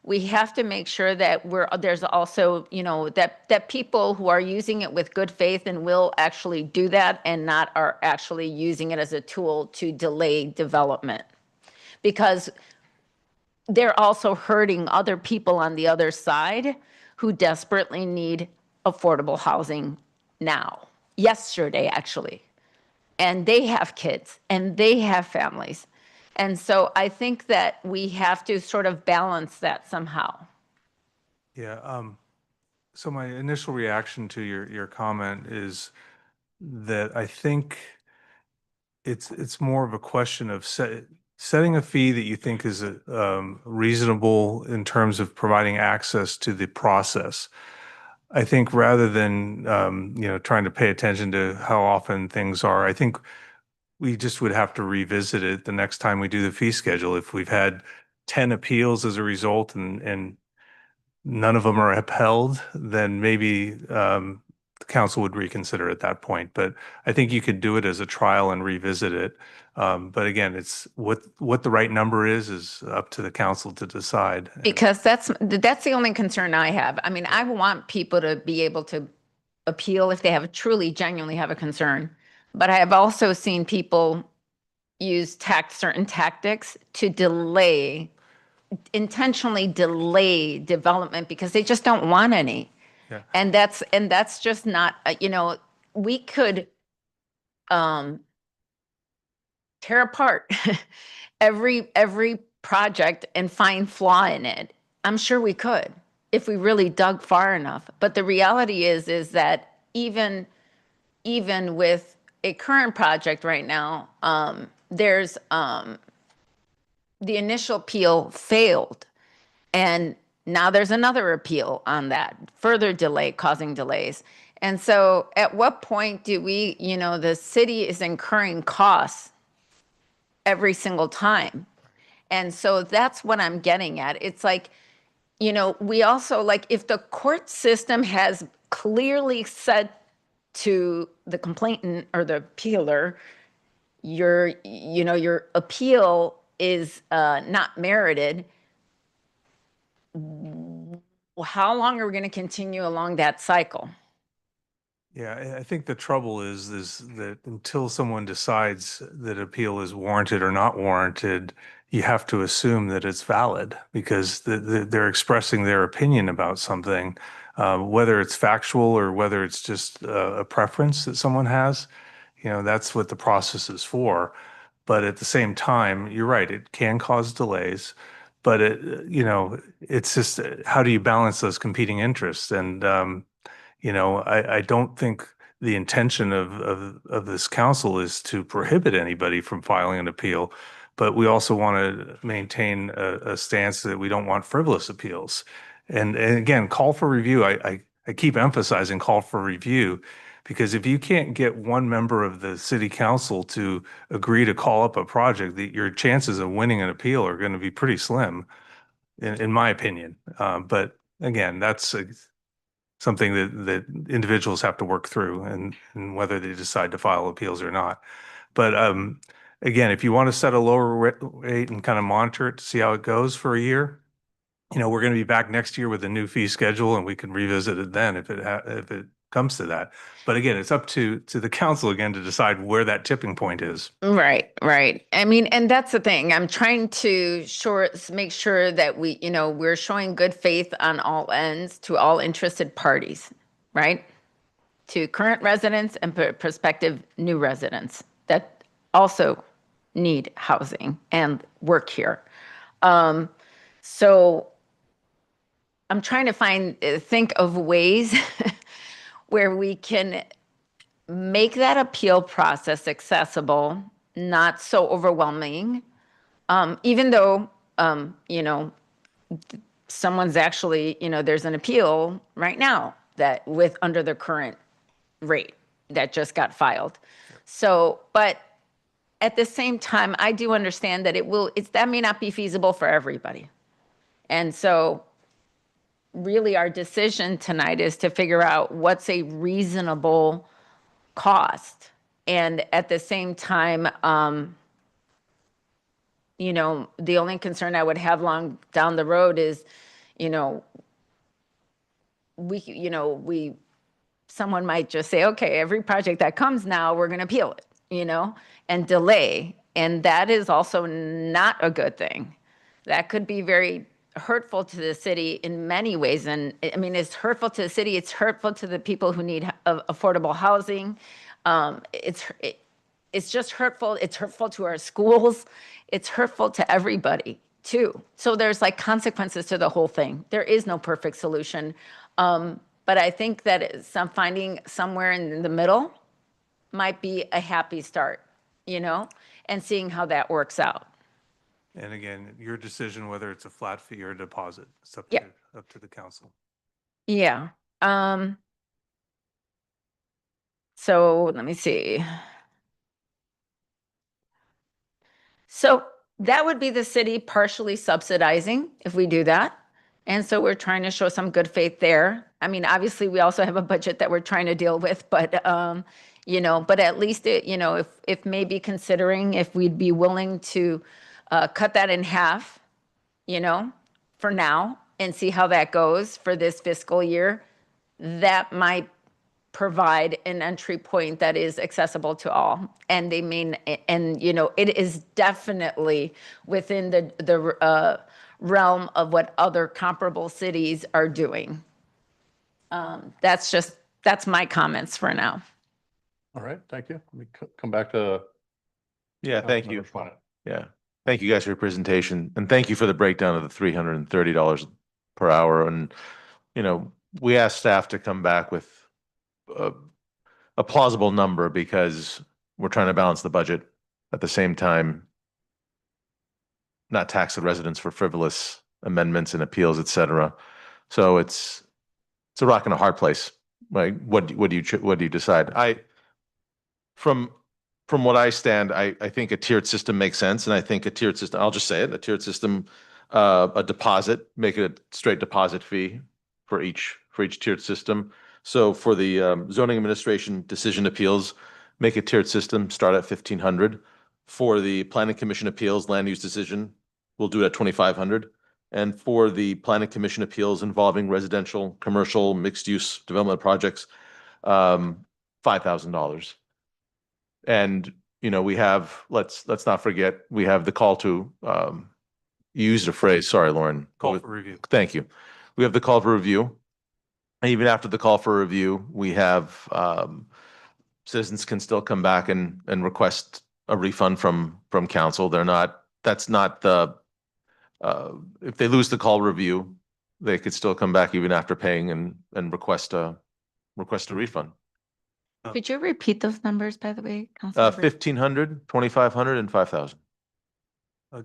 We have to make sure that there's also, that people who are using it with good faith and will actually do that and not are actually using it as a tool to delay development. Because they're also hurting other people on the other side who desperately need affordable housing now, yesterday actually. And they have kids and they have families. And so I think that we have to sort of balance that somehow. Yeah, so my initial reaction to your comment is that I think it's more of a question of setting a fee that you think is reasonable in terms of providing access to the process. I think rather than trying to pay attention to how often things are, I think we just would have to revisit it the next time we do the fee schedule. If we've had 10 appeals as a result and none of them are upheld, then maybe the council would reconsider at that point. But I think you could do it as a trial and revisit it. But again, it's what the right number is up to the council to decide. Because that's the only concern I have. I mean, I want people to be able to appeal if they have truly, genuinely have a concern. But I have also seen people use certain tactics to intentionally delay development because they just don't want any. Yeah. And that's just not, we could tear apart every project and find flaw in it. I'm sure we could if we really dug far enough. But the reality is that even with a current project right now, there's the initial appeal failed, and now there's another appeal on that, further delay, causing delays. And so at what point do we, the city is incurring costs every single time. And so that's what I'm getting at. It's like, we also, like, if the court system has clearly said to the complainant or the appealer, your appeal is not merited, how long are we going to continue along that cycle? Yeah, I think the trouble is that until someone decides that appeal is warranted or not warranted, you have to assume that it's valid because they're expressing their opinion about something, whether it's factual or whether it's just a preference that someone has. That's what the process is for. But at the same time, you're right, it can cause delays. But it's just how do you balance those competing interests? And I don't think the intention of this council is to prohibit anybody from filing an appeal, but we also want to maintain a stance that we don't want frivolous appeals. And again, call for review. I keep emphasizing call for review because if you can't get one member of the city council to agree to call up a project, your chances of winning an appeal are going to be pretty slim, in my opinion. But again, that's something that individuals have to work through and whether they decide to file appeals or not. But again, if you want to set a lower rate and kind of monitor it to see how it goes for a year, we're going to be back next year with a new fee schedule and we can revisit it then if it comes to that. But again, it's up to the council again to decide where that tipping point is. Right. I mean, and that's the thing. I'm trying to make sure that we're showing good faith on all ends to all interested parties, right? To current residents and prospective new residents that also need housing and work here. So I'm trying to think of ways where we can make that appeal process accessible, not so overwhelming, even though, someone's actually, there's an appeal right now that under the current rate that just got filed. So, but at the same time, I do understand that that may not be feasible for everybody. And so really our decision tonight is to figure out what's a reasonable cost. And at the same time, the only concern I would have long down the road is, someone might just say, okay, every project that comes now, we're going to appeal it, and delay. And that is also not a good thing. That could be very hurtful to the city in many ways. And I mean, it's hurtful to the city. It's hurtful to the people who need affordable housing. it's just hurtful. It's hurtful to our schools. It's hurtful to everybody too. So there's like consequences to the whole thing. There is no perfect solution. But I think that finding somewhere in the middle might be a happy start, and seeing how that works out. And again, your decision whether it's a flat fee or a deposit, it's up Yeah. to the council. Yeah. So let me see. So that would be the city partially subsidizing if we do that. And so we're trying to show some good faith there. I mean, obviously, we also have a budget that we're trying to deal with, but but at least if maybe considering if we'd be willing to cut that in half, for now and see how that goes for this fiscal year, that might provide an entry point that is accessible to all. And it is definitely within the realm of what other comparable cities are doing. That's my comments for now. All right, thank you. Let me come back to. Yeah, thank you. Councilmember Schwann. Yeah. Thank you guys for your presentation, and thank you for the breakdown of the $330 per hour. And, we asked staff to come back with a plausible number because we're trying to balance the budget at the same time, not tax the residents for frivolous amendments and appeals, et cetera. So it's a rock and a hard place. Right? What do you decide? From what I stand, I think a tiered system makes sense, and I think a tiered system, I'll just say it, a tiered system, a deposit, make it a straight deposit fee for each tiered system. So for the zoning administration decision appeals, make a tiered system, start at 1,500. For the planning commission appeals, land use decision, we'll do it at 2,500. And for the planning commission appeals involving residential, commercial, mixed use development projects, $5,000. And, we have, let's not forget, we have the call to, you used a phrase, sorry, Lauren. Call for review. Thank you. We have the call for review. And even after the call for review, we have, citizens can still come back and request a refund from council. That's not the, if they lose the call review, they could still come back even after paying and request a refund. Could you repeat those numbers, by the way, Councilmember? 1,500, 2,500, and 5,000.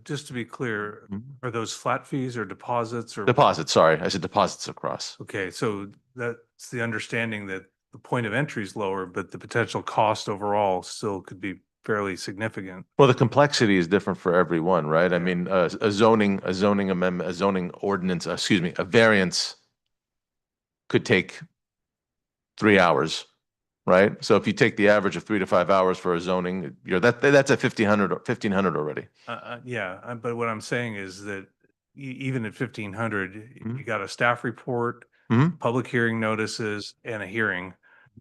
Just to be clear, Mhm. are those flat fees or deposits or? Deposits, sorry, I said deposits across. Okay, so that's the understanding that the point of entry is lower, but the potential cost overall still could be fairly significant. Well, the complexity is different for everyone, right? I mean, a zoning amendment, a zoning ordinance, a variance could take 3 hours, right? So if you take the average of 3 to 5 hours for a zoning, that's at 1,500 already. Yeah, but what I'm saying is that even at 1,500, Mhm. you got a staff report, Mhm. public hearing notices, and a hearing.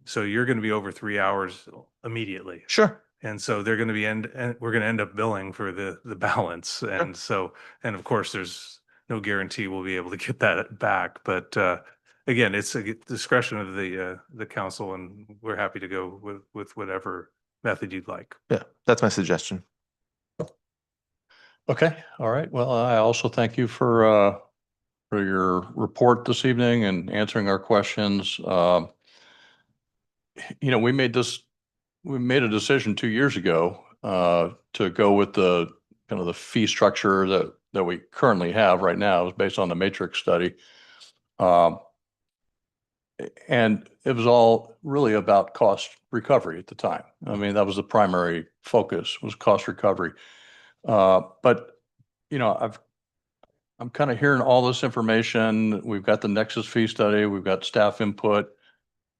So you're going to be over 3 hours immediately. Sure. And so they're going to be and we're going to end up billing for the balance. And so, and of course, there's no guarantee we'll be able to get that back. But again, it's a discretion of the council, and we're happy to go with whatever method you'd like. Yeah, that's my suggestion. Okay, all right. Well, I also thank you for your report this evening and answering our questions. We made a decision 2 years ago to go with the kind of the fee structure that we currently have right now. It was based on the matrix study. And it was all really about cost recovery at the time. I mean, that was the primary focus, was cost recovery. But I'm kind of hearing all this information. We've got the Nexus fee study, we've got staff input.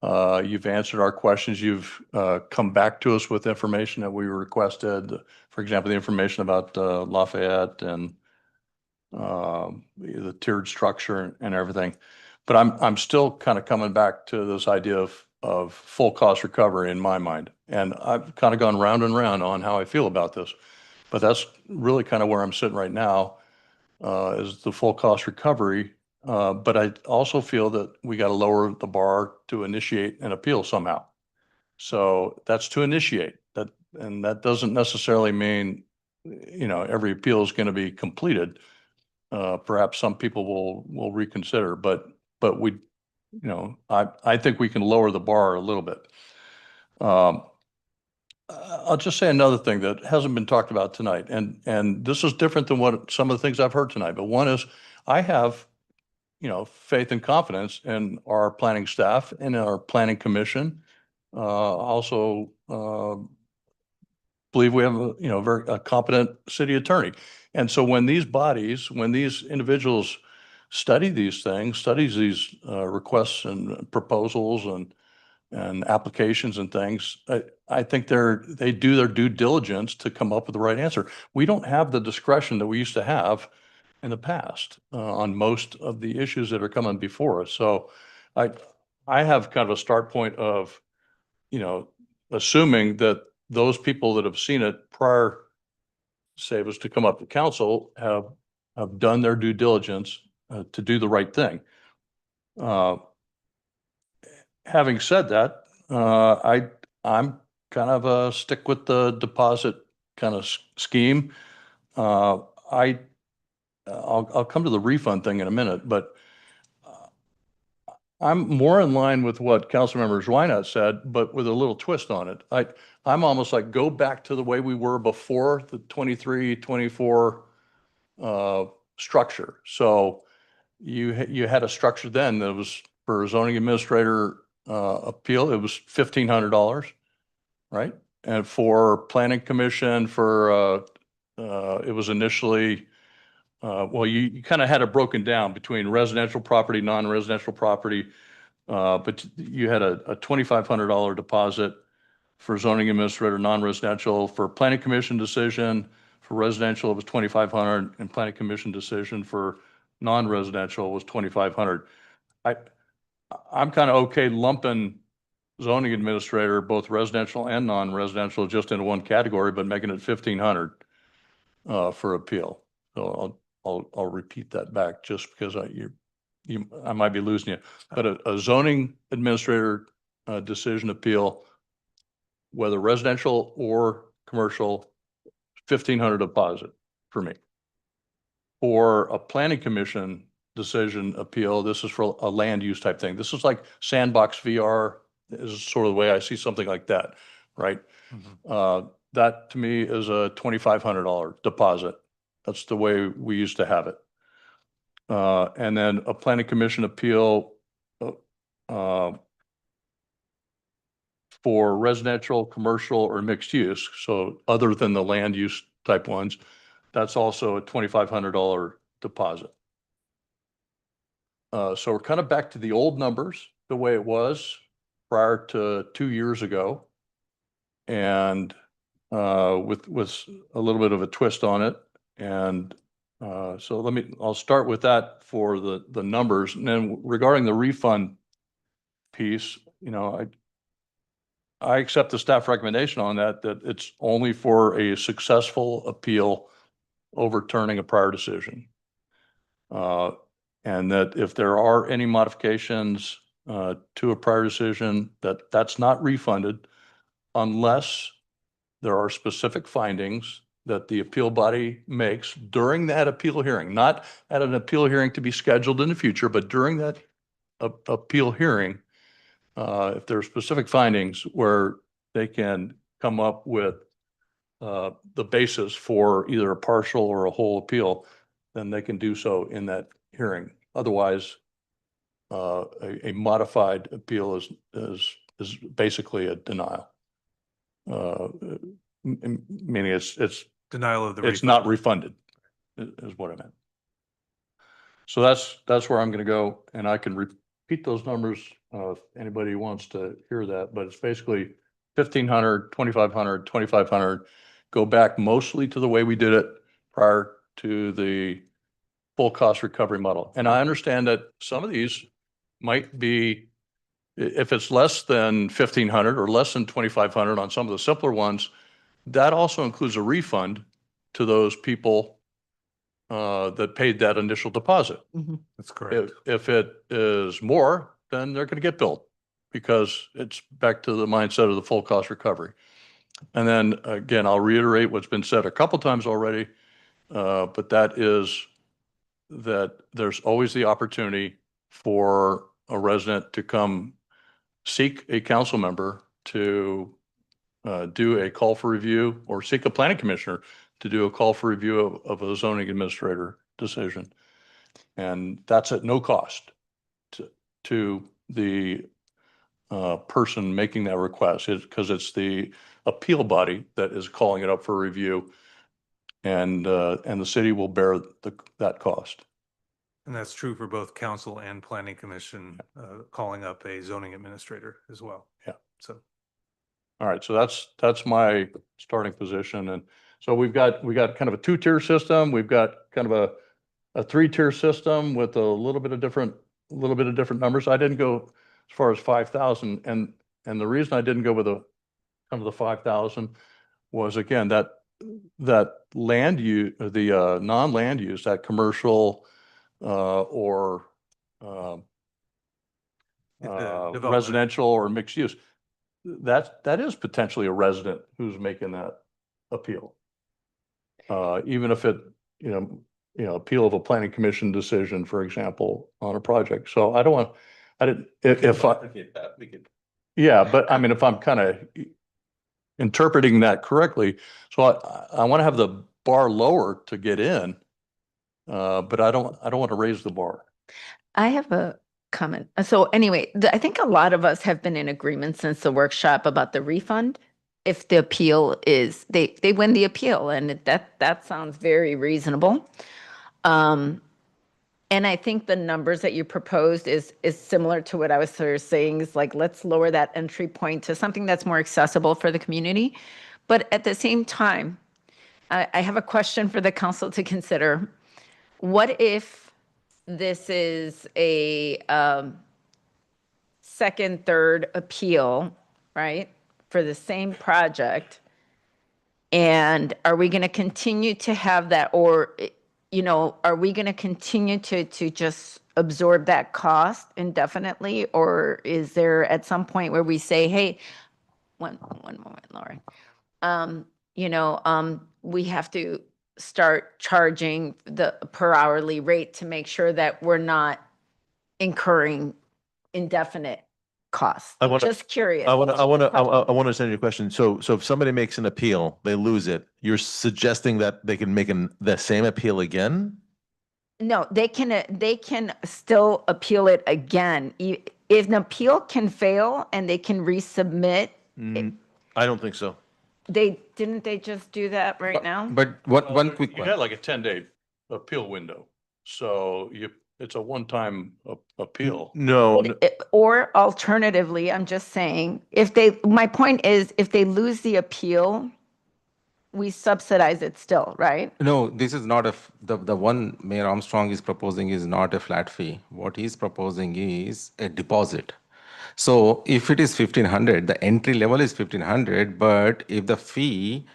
You've answered our questions. You've come back to us with information that we requested. For example, the information about Lafayette and the tiered structure and everything. But I'm still kind of coming back to this idea of full cost recovery in my mind. And I've kind of gone round and round on how I feel about this. But that's really kind of where I'm sitting right now, is the full cost recovery. But I also feel that we got to lower the bar to initiate an appeal somehow. So that's to initiate. And that doesn't necessarily mean, every appeal is going to be completed. Perhaps some people will reconsider, but we, I think we can lower the bar a little bit. I'll just say another thing that hasn't been talked about tonight, and this is different than what some of the things I've heard tonight, but one is I have, faith and confidence in our planning staff and our planning commission. Also, believe we have a very competent city attorney. And so when these individuals study these things, studies these requests and proposals and applications and things, I think they do their due diligence to come up with the right answer. We don't have the discretion that we used to have in the past on most of the issues that are coming before us. So I have kind of a start point of, assuming that those people that have seen it prior, say, was to come up to council, have done their due diligence to do the right thing. Having said that, I'm kind of a stick with the deposit kind of scheme. I'll come to the refund thing in a minute, but I'm more in line with what Councilmember Zweinat said, but with a little twist on it. I'm almost like, go back to the way we were before the 23, 24 structure. So you had a structure then that was for a zoning administrator appeal, it was $1,500, right? And for planning commission, it was initially, well, you kind of had it broken down between residential property, non-residential property, but you had a $2,500 deposit for zoning administrator, non-residential. For planning commission decision, for residential, it was $2,500, and planning commission decision for non-residential was $2,500. I'm kind of okay lumping zoning administrator, both residential and non-residential, just into one category, but making it $1,500 for appeal. So I'll repeat that back just because I might be losing you. But a zoning administrator decision appeal, whether residential or commercial, $1,500 deposit for me. For a planning commission decision appeal, this is for a land use type thing. This is like Sandbox VR is sort of the way I see something like that, right? That to me is a $2,500 deposit. That's the way we used to have it. And then a planning commission appeal for residential, commercial, or mixed use, so other than the land use type ones, that's also a $2,500 deposit. So we're kind of back to the old numbers, the way it was prior to 2 years ago, and with a little bit of a twist on it. And so I'll start with that for the numbers. And then regarding the refund piece, I accept the staff recommendation on that it's only for a successful appeal overturning a prior decision. And that if there are any modifications to a prior decision, that's not refunded unless there are specific findings that the appeal body makes during that appeal hearing, not at an appeal hearing to be scheduled in the future, but during that appeal hearing, if there are specific findings where they can come up with the basis for either a partial or a whole appeal, then they can do so in that hearing. Otherwise, a modified appeal is basically a denial. Meaning it's Denial of the it's refund. not refunded, is what I meant. So that's where I'm going to go, and I can repeat those numbers if anybody wants to hear that. But it's basically $1,500, $2,500, $2,500. Go back mostly to the way we did it prior to the full cost recovery model. And I understand that some of these might be, if it's less than $1,500 or less than $2,500 on some of the simpler ones, that also includes a refund to those people that paid that initial deposit. That's correct. If it is more, then they're going to get billed because it's back to the mindset of the full cost recovery. And then again, I'll reiterate what's been said a couple times already, but that is that there's always the opportunity for a resident to come seek a council member to do a call for review, or seek a planning commissioner to do a call for review of a zoning administrator decision. And that's at no cost to the person making that request, because it's the appeal body that is calling it up for review, and the city will bear that cost. And that's true for both council and planning commission, calling up a zoning administrator as well. Yeah. So. All right, so that's my starting position. And so we got kind of a two-tier system. We've got kind of a three-tier system with a little bit of different numbers. I didn't go as far as 5,000, and the reason I didn't go with kind of the 5,000 was, again, that land use, the non-land use, that commercial or residential or mixed use, that is potentially a resident who's making that appeal. Even if it, appeal of a planning commission decision, for example, on a project. So yeah, but I mean, if I'm kind of interpreting that correctly, so I want to have the bar lower to get in, but I don't want to raise the bar. I have a comment. So anyway, I think a lot of us have been in agreement since the workshop about the refund. If the appeal is, they win the appeal, and that sounds very reasonable. And I think the numbers that you proposed is similar to what I was sort of saying, is like, let's lower that entry point to something that's more accessible for the community. But at the same time, I have a question for the council to consider. What if this is a second, third appeal, right, for the same project? And are we going to continue to have that, or, are we going to continue to just absorb that cost indefinitely? Or is there at some point where we say, hey, one moment, Lauren, we have to start charging the per hourly rate to make sure that we're not incurring indefinite costs? Just curious. I want to understand your question. So if somebody makes an appeal, they lose it, you're suggesting that they can make the same appeal again? No, they can still appeal it again. If an appeal can fail and they can resubmit. I don't think so. Didn't they just do that right now? But one quick You one. got like a 10-day appeal window. So it's a one-time appeal. No. Or alternatively, I'm just saying, my point is, if they lose the appeal, we subsidize it still, right? No, this is not the one Mayor Armstrong is proposing is not a flat fee. What he's proposing is a deposit. So if it is 1,500, the entry level is 1,500, but if the fee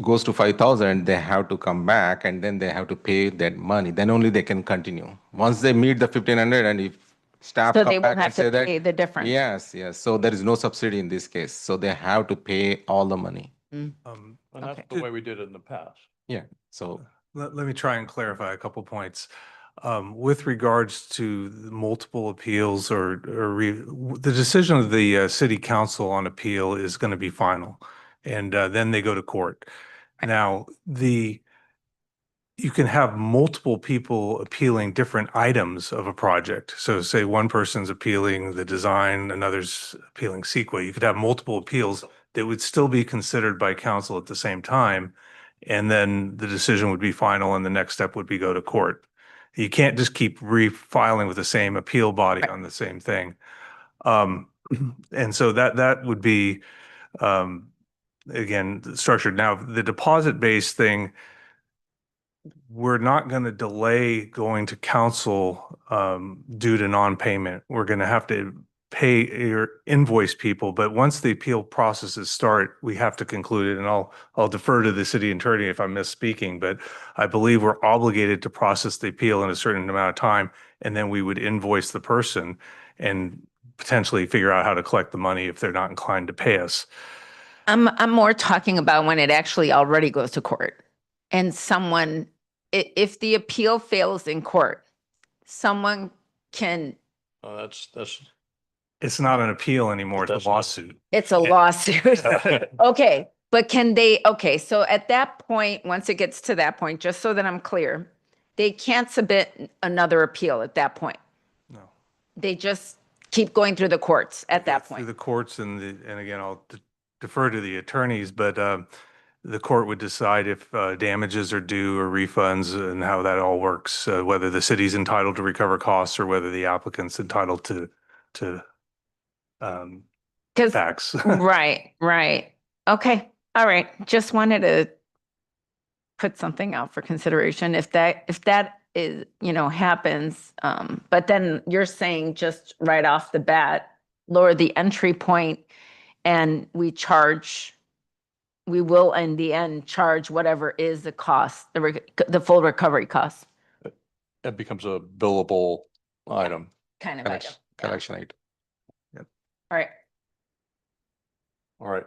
goes to 5,000, they have to come back and then they have to pay that money. Then only they can continue. Once they meet the 1,500, and if staff So come they back won't and have say to that, pay the difference. yes. So there is no subsidy in this case. So they have to pay all the money. And that's the way we did it in the past. Yeah. So Let me try and clarify a couple points. With regards to the multiple appeals the decision of the city council on appeal is going to be final, and then they go to court. Now, you can have multiple people appealing different items of a project. So say one person's appealing the design, another's appealing CEQA. You could have multiple appeals that would still be considered by council at the same time. And then the decision would be final, and the next step would be go to court. You can't just keep refiling with the same appeal body on the same thing. And so that would be, again, structured. Now, the deposit-based thing, we're not going to delay going to council due to non-payment. We're going to have to pay or invoice people, but once the appeal processes start, we have to conclude it. And I'll defer to the city attorney if I'm misspeaking, but I believe we're obligated to process the appeal in a certain amount of time, and then we would invoice the person and potentially figure out how to collect the money if they're not inclined to pay us. I'm more talking about when it actually already goes to court and someone, if the appeal fails in court, someone can, That's, It's not an appeal anymore, it's That's a not- lawsuit. it's a lawsuit. Okay, but can they, okay, so at that point, once it gets to that point, just so that I'm clear, they can't submit another appeal at that point. No. They just keep going through the courts at that Through point. the courts and again, I'll defer to the attorneys, but the court would decide if damages are due or refunds and how that all works, whether the city's entitled to recover costs or whether the applicant's entitled to Because, tax. right, right. Okay, all right. Just wanted to put something out for consideration if that is, happens. But then you're saying just right off the bat, lower the entry point and we will in the end charge whatever is the cost, the full recovery cost it becomes a billable item. kind of item. Collection, Yeah. collection item. All right. All right.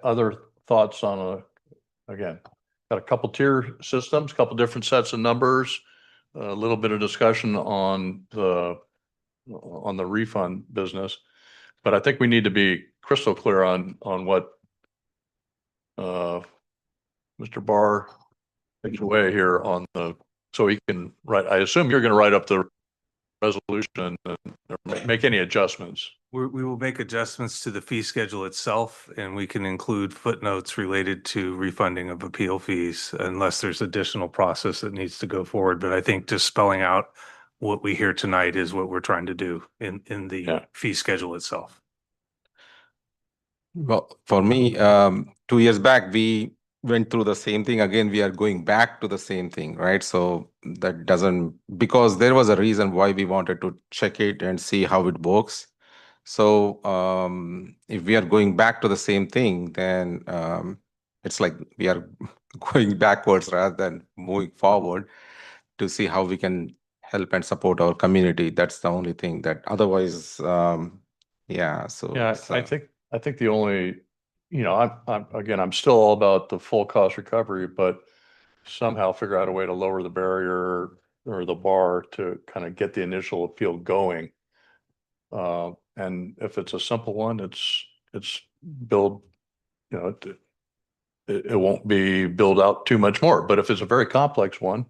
Other thoughts on again, got a couple tier systems, couple different sets of numbers, a little bit of discussion on the refund business. But I think we need to be crystal clear on what Mr. Barr takes away here on so he can write, I assume you're going to write up the resolution and or make any adjustments. We will make adjustments to the fee schedule itself, and we can include footnotes related to refunding of appeal fees unless there's additional process that needs to go forward. But I think just spelling out what we hear tonight is what we're trying to do in the fee schedule itself. Well, for me, 2 years back, we went through the same thing. Again, we are going back to the same thing, right? So that doesn't, because there was a reason why we wanted to check it and see how it works. So if we are going back to the same thing, then it's like we are going backwards rather than moving forward to see how we can help and support our community. That's the only thing that otherwise, yeah. So Yeah, it's, I think the only, I'm still all about the full cost recovery, but somehow figure out a way to lower the barrier or the bar to kind of get the initial appeal going. And if it's a simple one, it's billed, it won't be billed out too much more. But if it's a very complex one,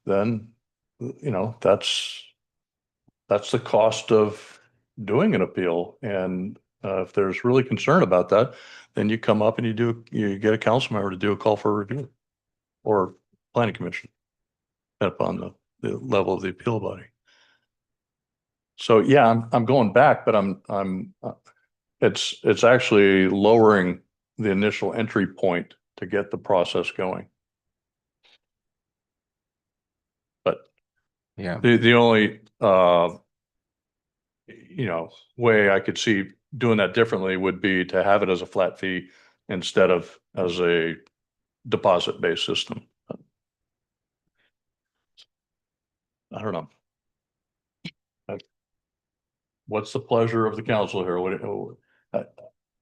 then, that's the cost of doing an appeal. And if there's really concern about that, then you come up and you get a council member to do a call for review or planning commission, depending upon the level of the appeal body. So yeah, I'm going back, but it's actually lowering the initial entry point to get the process going. But yeah. the only way I could see doing that differently would be to have it as a flat fee instead of as a deposit-based system. I don't know. What's the pleasure of the council here?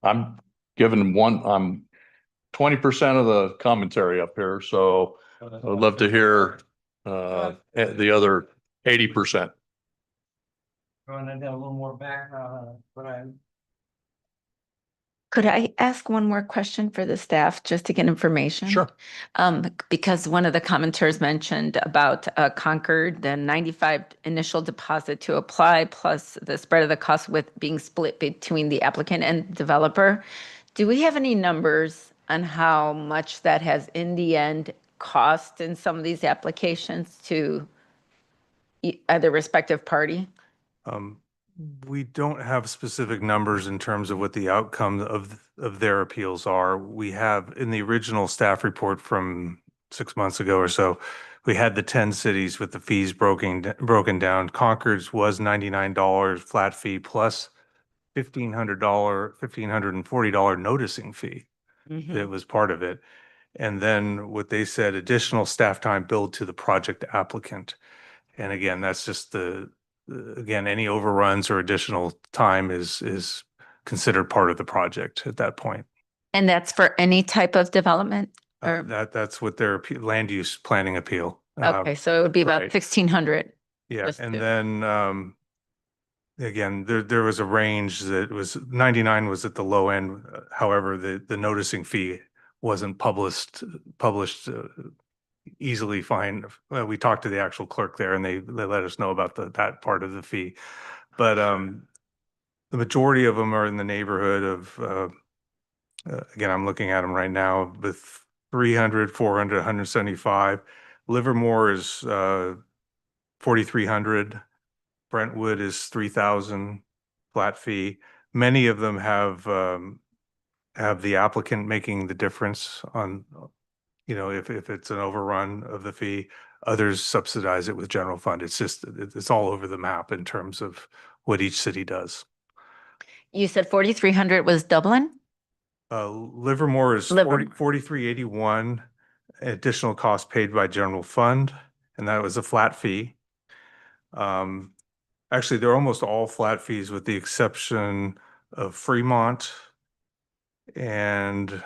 I'm 20% of the commentary up here, so I would love to hear the other 80%. Want to get a little more background on what I'm. Could I ask one more question for the staff just to get information? Sure. Because one of the commenters mentioned about Concord, the 95 initial deposit to apply plus the spread of the cost with being split between the applicant and developer. Do we have any numbers on how much that has in the end cost in some of these applications to either respective party? We don't have specific numbers in terms of what the outcome of their appeals are. We have in the original staff report from 6 months ago or so, we had the 10 cities with the fees broken down. Concord's was $99 flat fee plus $1,540 noticing fee. That was part of it. And then what they said, additional staff time billed to the project applicant. And again, that's just again, any overruns or additional time is considered part of the project at that point. And that's for any type of development? Or, That's what their land use planning appeal. okay, so it would be about right. 1,600. Yeah, just and to- then again, there was a range that was 99 was at the low end. However, the noticing fee wasn't published easily fine. We talked to the actual clerk there and they let us know about that part of the fee. But the majority of them are in the neighborhood of again, I'm looking at them right now with 300, 400, 175. Livermore is 4,300. Brentwood is 3,000 flat fee. Many of them have the applicant making the difference on, if it's an overrun of the fee. Others subsidize it with general fund. It's all over the map in terms of what each city does. You said 4,300 was Dublin? Livermore is Livermore. 4381, additional cost paid by general fund, and that was a flat fee. Actually, they're almost all flat fees with the exception of Fremont and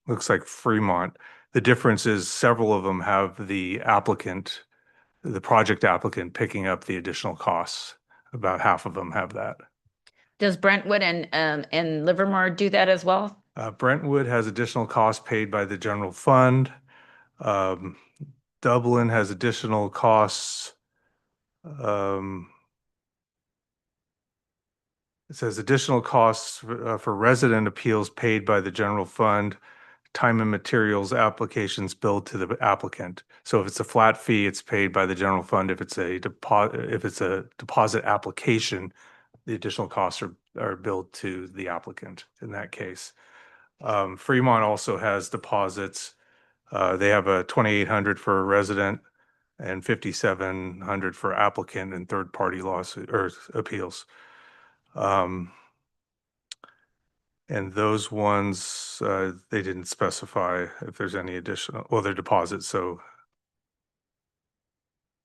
looks like Fremont. The difference is several of them have the project applicant picking up the additional costs. About half of them have that. Does Brentwood and Livermore do that as well? Brentwood has additional costs paid by the general fund. Dublin has additional costs. It says additional costs for resident appeals paid by the general fund, time and materials applications billed to the applicant. So if it's a flat fee, it's paid by the general fund. If it's a deposit application, the additional costs are billed to the applicant in that case. Fremont also has deposits. They have a 2,800 for a resident and 5,700 for applicant and third-party lawsuit or appeals. And those ones, they didn't specify if there's any additional, well, they're deposits, so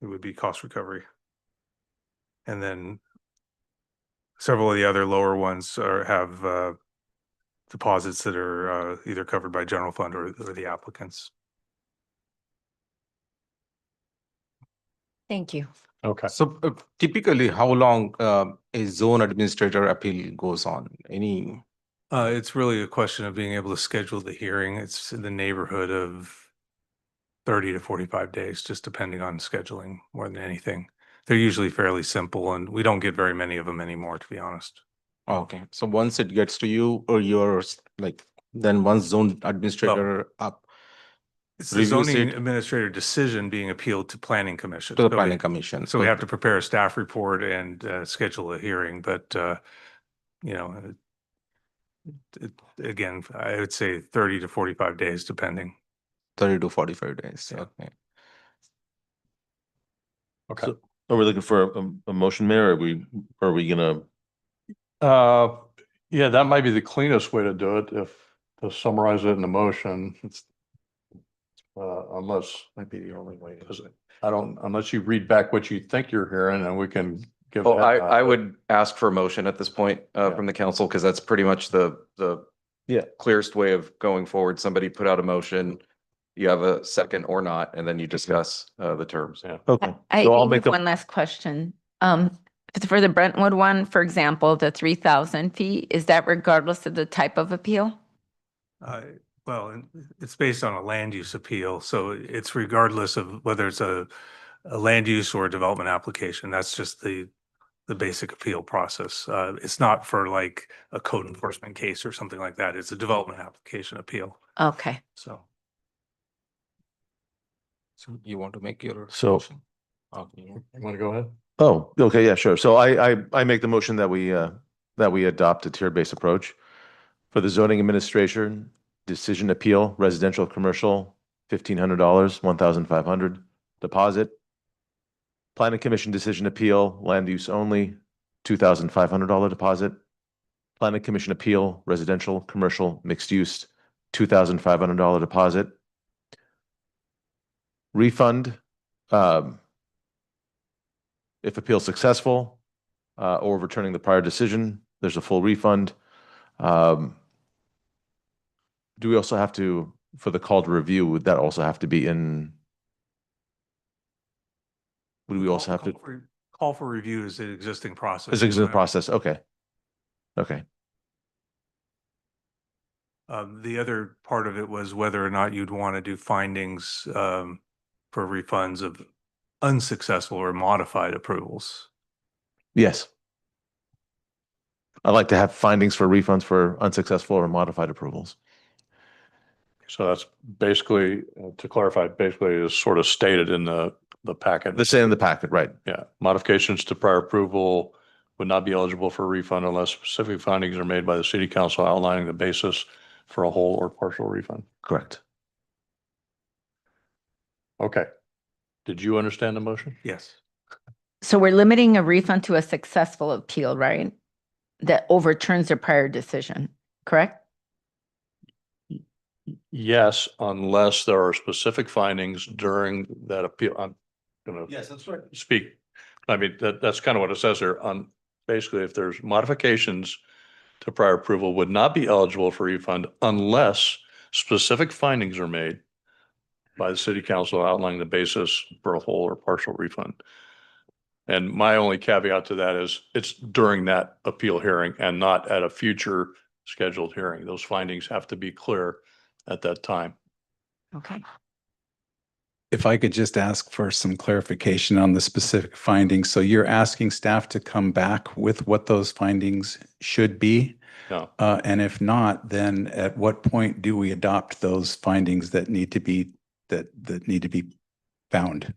it would be cost recovery. And then several of the other lower ones have deposits that are either covered by general fund or the applicants. Thank you. Okay. So typically, how long a zone administrator appeal goes on? Any? It's really a question of being able to schedule the hearing. It's in the neighborhood of 30 to 45 days, just depending on scheduling more than anything. They're usually fairly simple and we don't get very many of them anymore, to be honest. Okay, so once it gets to you or yours, then once zone administrator up It's the reviews zoning it administrator decision being appealed to planning commission. to the So planning commission. So we have to prepare a staff report and schedule a hearing, but again, I would say 30 to 45 days, depending. 30 to 45 days. Yeah. Okay. Okay. So are we looking for a motion, Mayor? Are we gonna? Yeah, that might be the cleanest way to do it, to summarize it in a motion. It's unless Might be the only way. unless you read back what you think you're hearing and we can give. Oh, that I would ask for a motion at this point from the council, because that's pretty much the Yeah. clearest way of going forward. Somebody put out a motion, you have a second or not, and then you discuss the terms. Yeah. Okay. I So I'll think make a, one last question. For the Brentwood one, for example, the 3,000 fee, is that regardless of the type of appeal? Well, it's based on a land use appeal, so it's regardless of whether it's a land use or a development application. That's just the basic appeal process. It's not for like a code enforcement case or something like that. It's a development application appeal. Okay. So So you want to make your So- motion? Okay. You want to go ahead? oh, okay, yeah, sure. So I make the motion that we adopt a tier-based approach for the zoning administration, decision appeal, residential, commercial, $1,500, 1,500 deposit. Planning commission decision appeal, land use only, $2,500 deposit. Planning commission appeal, residential, commercial, mixed use, $2,500 deposit. Refund, if appeal successful, or returning the prior decision, there's a full refund. Do we also have to, for the call to review, would that also have to be in? Would we also have to? Call for review is an existing process. Is existing process, okay. Okay. The other part of it was whether or not you'd want to do findings for refunds of unsuccessful or modified approvals. Yes. I'd like to have findings for refunds for unsuccessful or modified approvals. So that's basically, to clarify, basically is sort of stated in the packet. The same in the packet, right? Yeah, modifications to prior approval would not be eligible for refund unless specific findings are made by the city council outlining the basis for a whole or partial refund. Correct. Okay. Did you understand the motion? Yes. So we're limiting a refund to a successful appeal, right? That overturns the prior decision, correct? Yes, unless there are specific findings during that appeal. I'm gonna Yes, that's right. speak. I mean, that's kind of what it says here. Basically, if there's modifications to prior approval would not be eligible for refund unless specific findings are made by the city council outlining the basis for a whole or partial refund. And my only caveat to that is it's during that appeal hearing and not at a future scheduled hearing. Those findings have to be clear at that time. Okay. If I could just ask for some clarification on the specific findings. So you're asking staff to come back with what those findings should be? No. And if not, then at what point do we adopt those findings that need to be, that need to be found?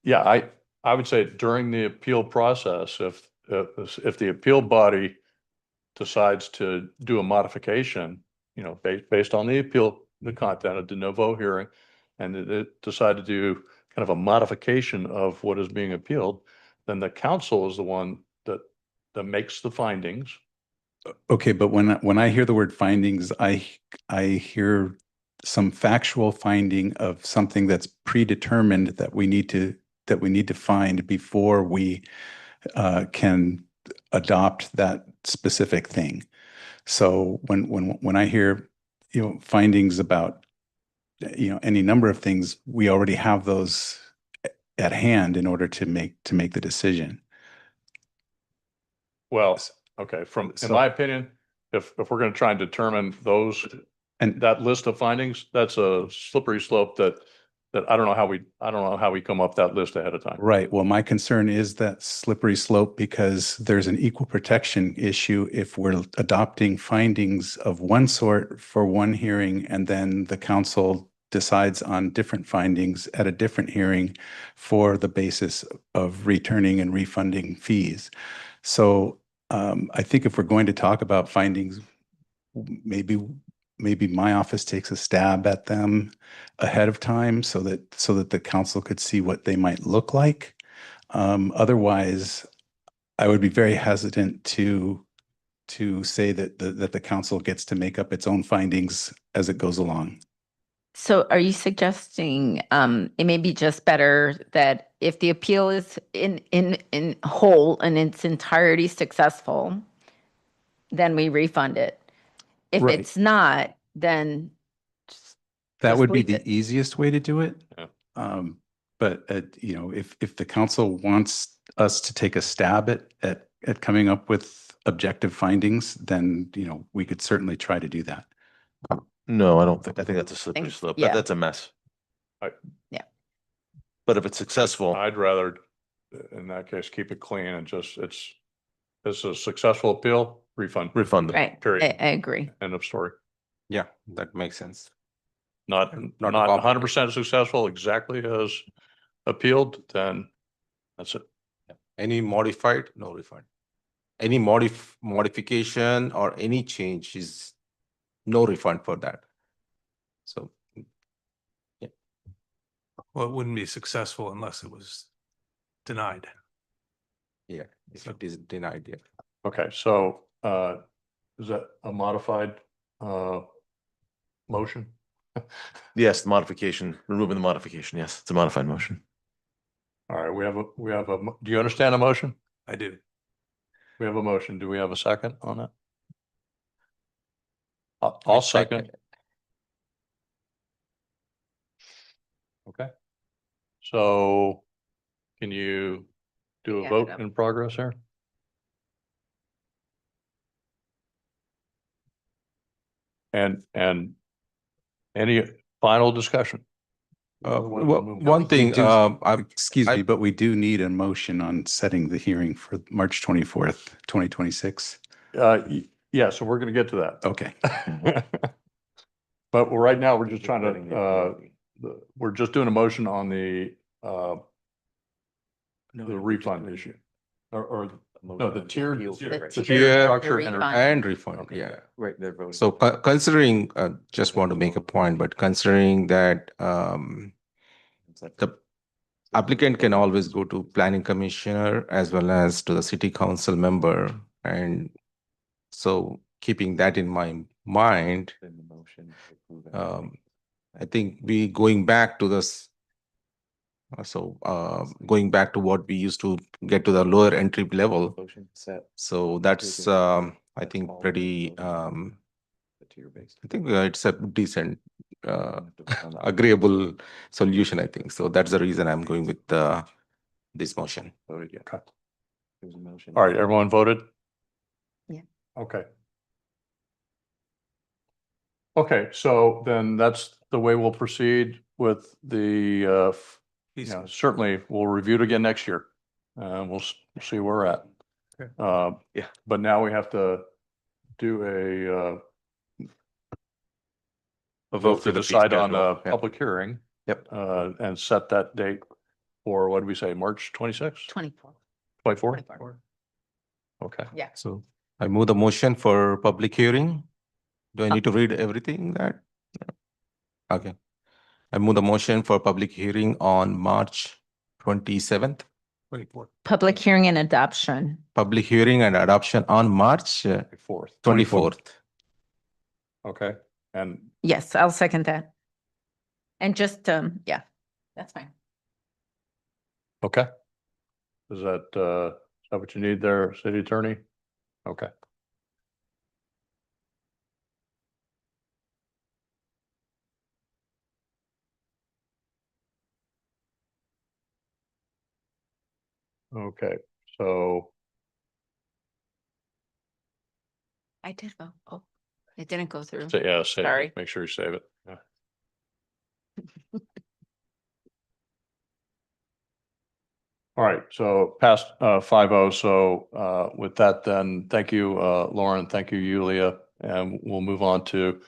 Yeah, I would say during the appeal process, if the appeal body decides to do a modification, you know, based on the appeal, the content of de novo hearing, and it decide to do kind of a modification of what is being appealed, then the council is the one that makes the findings. Okay, but when I hear the word findings, I hear some factual finding of something that's predetermined that we need to find before we can adopt that specific thing. So when I hear, you know, findings about, you know, any number of things, we already have those at hand in order to make the decision. Well, okay, in my opinion, if we're going to try and determine those and that list of findings, that's a slippery slope that I don't know how we come up that list ahead of time. Right. Well, my concern is that slippery slope because there's an equal protection issue if we're adopting findings of one sort for one hearing and then the council decides on different findings at a different hearing for the basis of returning and refunding fees. So I think if we're going to talk about findings, maybe my office takes a stab at them ahead of time so that the council could see what they might look like. Otherwise, I would be very hesitant to say that the council gets to make up its own findings as it goes along. So are you suggesting it may be just better that if the appeal is in whole and its entirety successful, then we refund it? If Right. it's not, then That would be leave the it. easiest way to do it. Yeah. But you know, if the council wants us to take a stab at coming up with objective findings, then, you know, we could certainly try to do that. No, I don't think, I think that's a slippery Thanks. slope. Yeah. That's a mess. Yeah. But if it's successful, I'd rather, in that case, keep it clean and just, it's a successful appeal, refund. refund them. Right. Period. I agree. End of story. Yeah, that makes sense. Not Not 100% successful, exactly as appealed, then that's it. Any modified, no refund. Any modification or any change is no refund for that. So Well, it wouldn't be successful unless it was denied. yeah, if it is denied, yeah. Okay, so is that a modified motion? Yes, the modification, removing the modification. Yes, it's a modified motion. All right, we have a, do you understand the motion? I do. We have a motion. Do we have a second on that? I'll second. Okay. So can you do a Yeah, vote no. in progress here? And any final discussion? One thing, Excuse I- me, but we do need a motion on setting the hearing for March 24th, 2026. Yeah, so we're going to get to that. Okay. But right now, we're just trying to, we're just doing a motion on the refund issue. Or no, the tiered. The tiered tier structure refund. and refund, Okay, yeah. Right, they're voting. So considering, just want to make a point, but considering that the applicant can always go to planning commissioner as well as to the city council member. And so keeping that in my mind, I think we going back to this. Going back to what we used to get to the lower entry level. So that's, I think pretty, I think it's a decent, agreeable solution, I think. So that's the reason I'm going with this motion. Okay. All right, everyone voted? Yeah. Okay. Okay, so then that's the way we'll proceed with the, certainly we'll review it again next year. We'll see where we're at. Yeah. But now we have to do A vote for to the fee decide on schedule. a Yeah. public hearing. Yep. And set that date for, what did we say, March 26th? 24. 24? 24. Okay. Yeah. So I move the motion for public hearing. Do I need to read everything that? Okay. I move the motion for public hearing on March 27th. 24th. Public hearing and adoption. Public hearing and adoption on March 4th. 24th. Okay, and Yes, I'll second that. And just, yeah, that's fine. okay. Is that what you need there, city attorney? Okay. Okay, so I did vote. Oh, it didn't go through. yeah, save Sorry. it. Make sure you save it. Yeah. All right, so past 5-0. So with that, then thank you, Lauren. Thank you, Yulia, and we'll move on to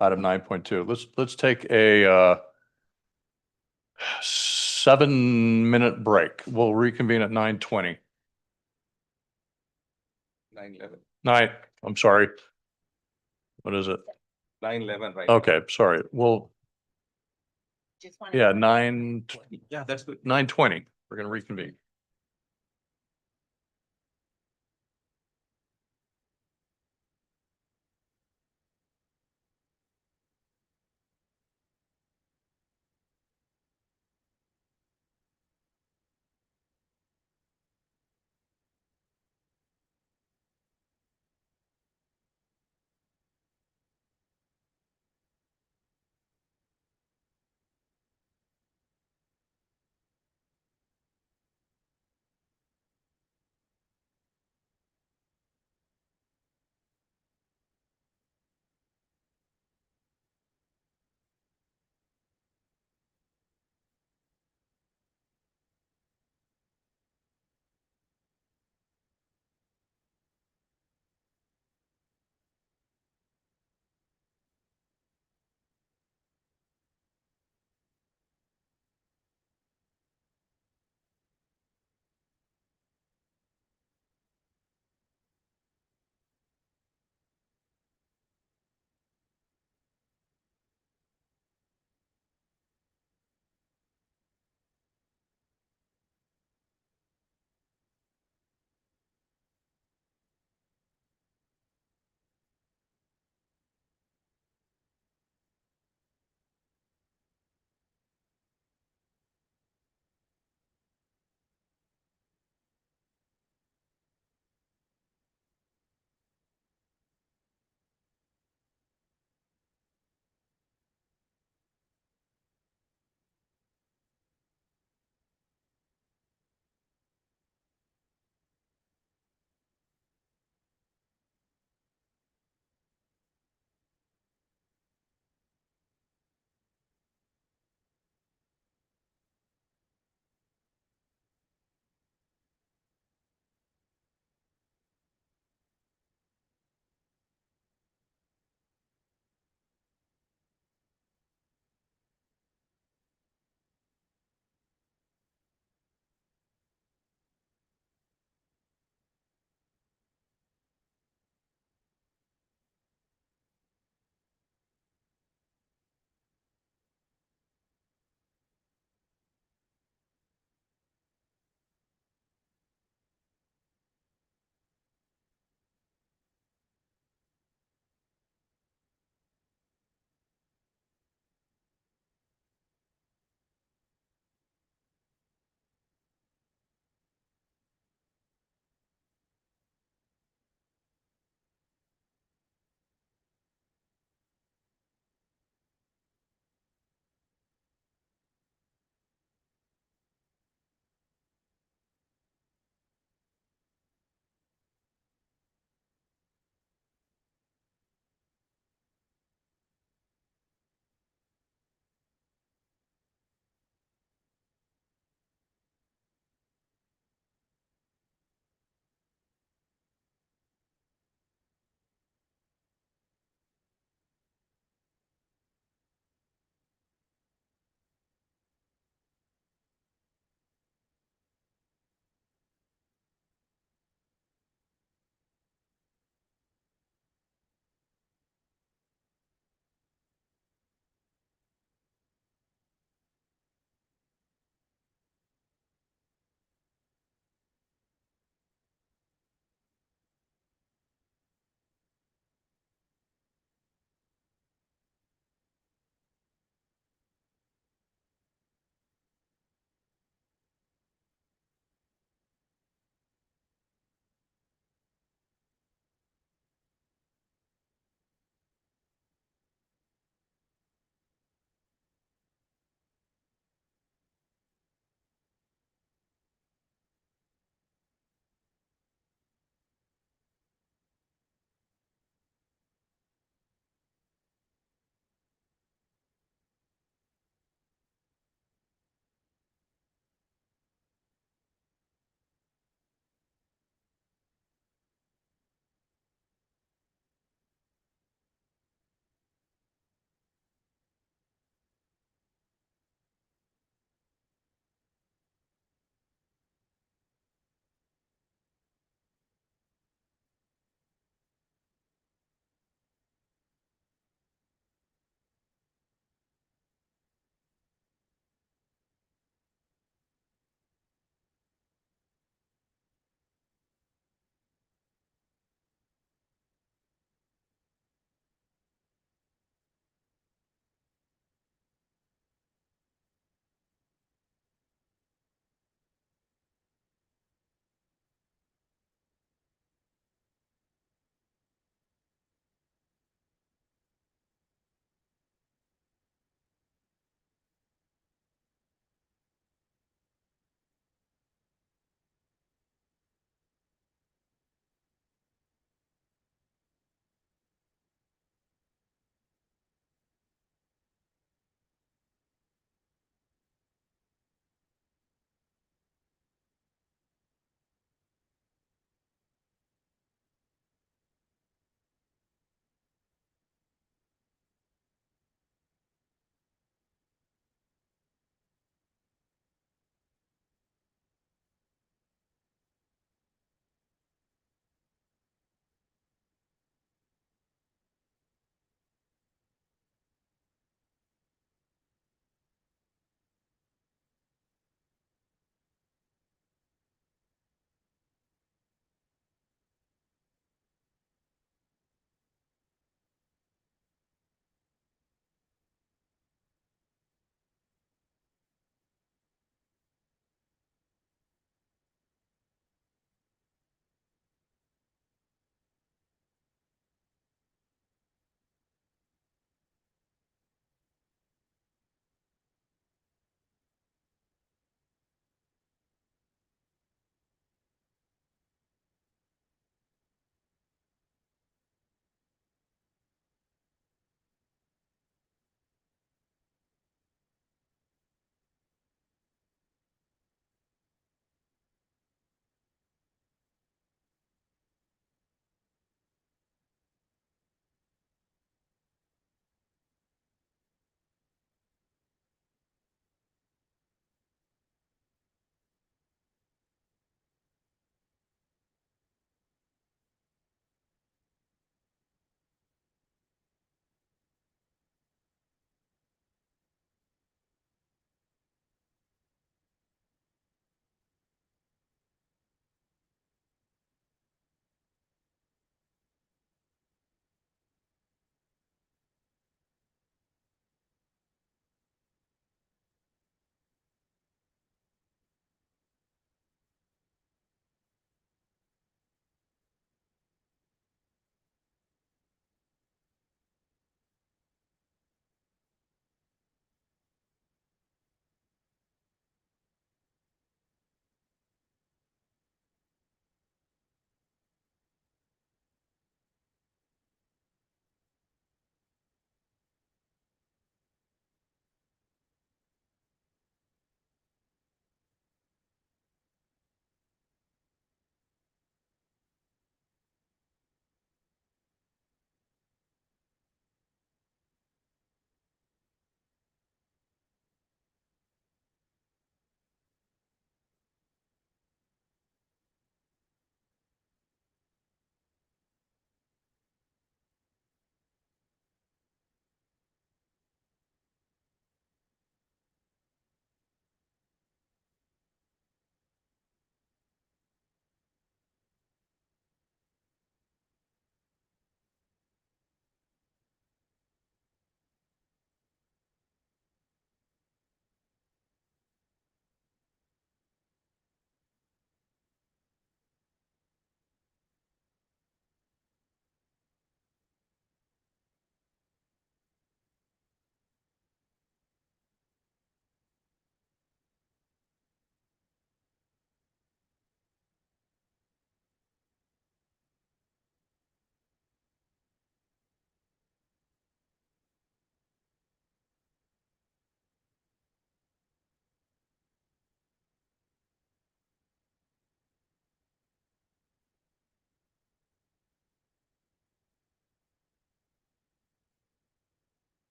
item 9.2. Let's take a 7-minute break. We'll reconvene at 9:20. 9:11. I'm sorry. What is it? 9:11, right? Okay, sorry. Well, Just wanted yeah, to- 9, Yeah, that's good. 9:20. We're going to reconvene.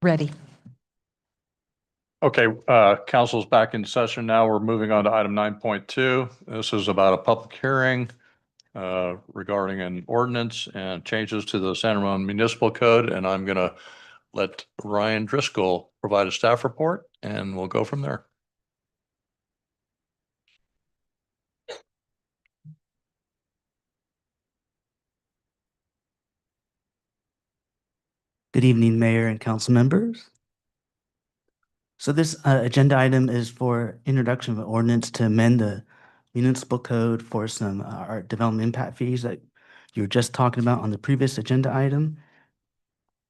Ready. Okay, council's back in session now. We're moving on to item 9.2. This is about a public hearing regarding an ordinance and changes to the San Ramon Municipal Code, and I'm gonna let Ryan Driscoll provide a staff report, and we'll go from there. Good evening, Mayor and council members. So this agenda item is for introduction of an ordinance to amend the municipal code for some art development impact fees that you were just talking about on the previous agenda item.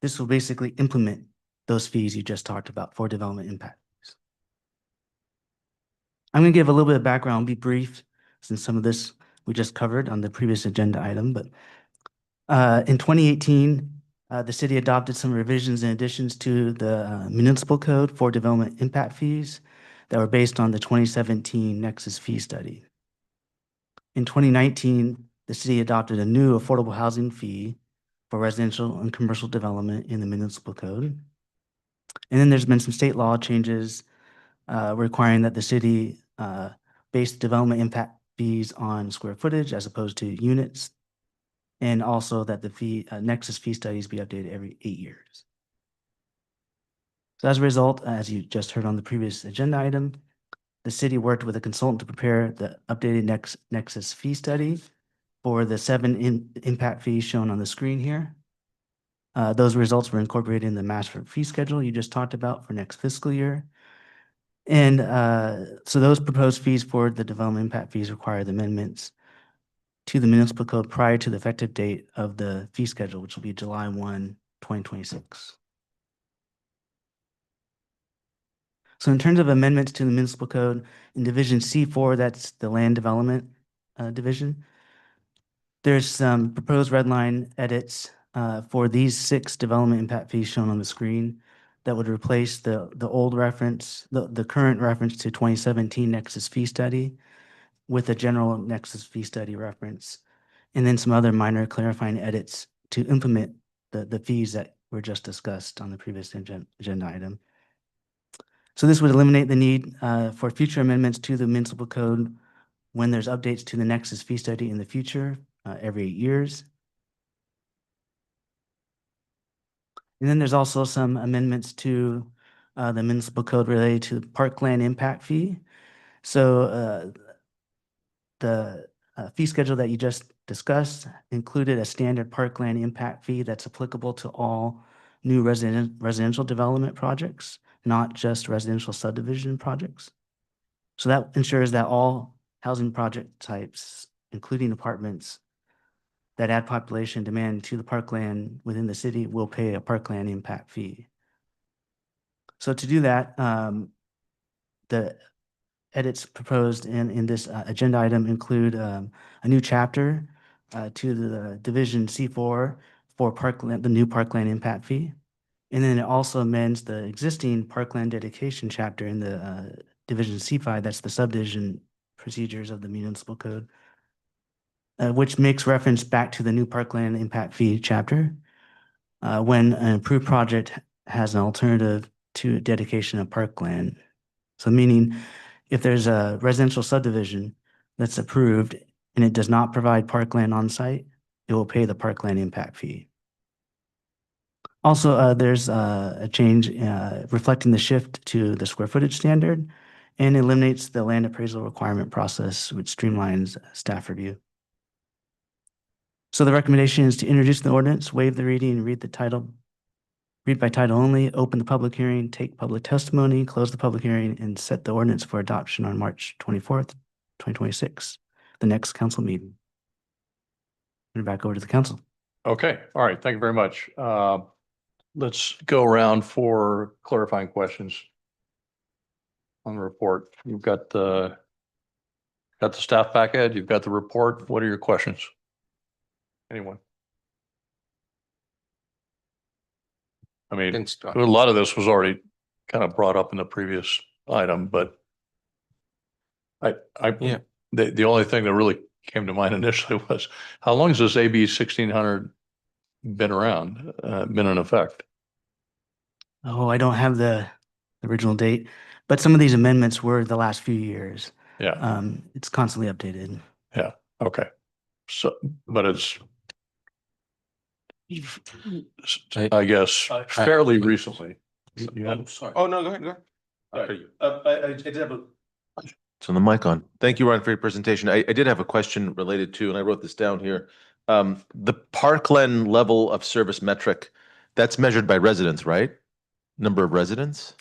This will basically implement those fees you just talked about for development impact fees. I'm going to give a little bit of background, be brief, since some of this we just covered on the previous agenda item. But in 2018, the city adopted some revisions and additions to the municipal code for development impact fees that were based on the 2017 Nexus fee study. In 2019, the city adopted a new affordable housing fee for residential and commercial development in the municipal code. And then there's been some state law changes requiring that the city base development impact fees on square footage as opposed to units, and also that the Nexus fee studies be updated every 8 years. So as a result, as you just heard on the previous agenda item, the city worked with a consultant to prepare the updated Nexus fee study for the 7 impact fees shown on the screen here. Those results were incorporated in the master fee schedule you just talked about for next fiscal year. And so those proposed fees for the development impact fees require the amendments to the municipal code prior to the effective date of the fee schedule, which will be July 1, 2026. So in terms of amendments to the municipal code, in Division C4, that's the land development division, there's some proposed red line edits for these 6 development impact fees shown on the screen that would replace the old reference, the current reference to 2017 Nexus fee study with a general Nexus fee study reference, and then some other minor clarifying edits to implement the fees that were just discussed on the previous agenda item. So this would eliminate the need for future amendments to the municipal code when there's updates to the Nexus fee study in the future every 8 years. And then there's also some amendments to the municipal code related to parkland impact fee. So the fee schedule that you just discussed included a standard parkland impact fee that's applicable to all new residential development projects, not just residential subdivision projects. So that ensures that all housing project types, including apartments that add population demand to the parkland within the city, will pay a parkland impact fee. So to do that, the edits proposed in this agenda item include a new chapter to the Division C4 for parkland, the new parkland impact fee. And then it also amends the existing parkland dedication chapter in the Division C5, that's the subdivision procedures of the municipal code, which makes reference back to the new parkland impact fee chapter when an approved project has an alternative to dedication of parkland. So meaning if there's a residential subdivision that's approved and it does not provide parkland on site, it will pay the parkland impact fee. Also, there's a change reflecting the shift to the square footage standard and eliminates the land appraisal requirement process, which streamlines staff review. So the recommendation is to introduce the ordinance, waive the reading, read by title only, open the public hearing, take public testimony, close the public hearing, and set the ordinance for adoption on March 24th, 2026, the next council meeting. Turn it back over to the council. Okay, all right, thank you very much. Let's go around for clarifying questions on the report. You've got the staff packet, you've got the report. What are your questions? Anyone? I mean, a lot of this was already kind of brought up in the previous item, but the only thing that really came to mind initially was, how long has this AB 1600 been around, been in effect? Oh, I don't have the original date, but some of these amendments were the last few years. Yeah, It's constantly updated. yeah, okay. So, but it's, I guess, fairly recently. Sorry. Oh, no, go ahead, go ahead. After you. I did have a. Turn the mic on. Thank you, Ron, for your presentation. I did have a question related to, and I wrote this down here. The Parkland level of service metric, that's measured by residents, right? Number of residents?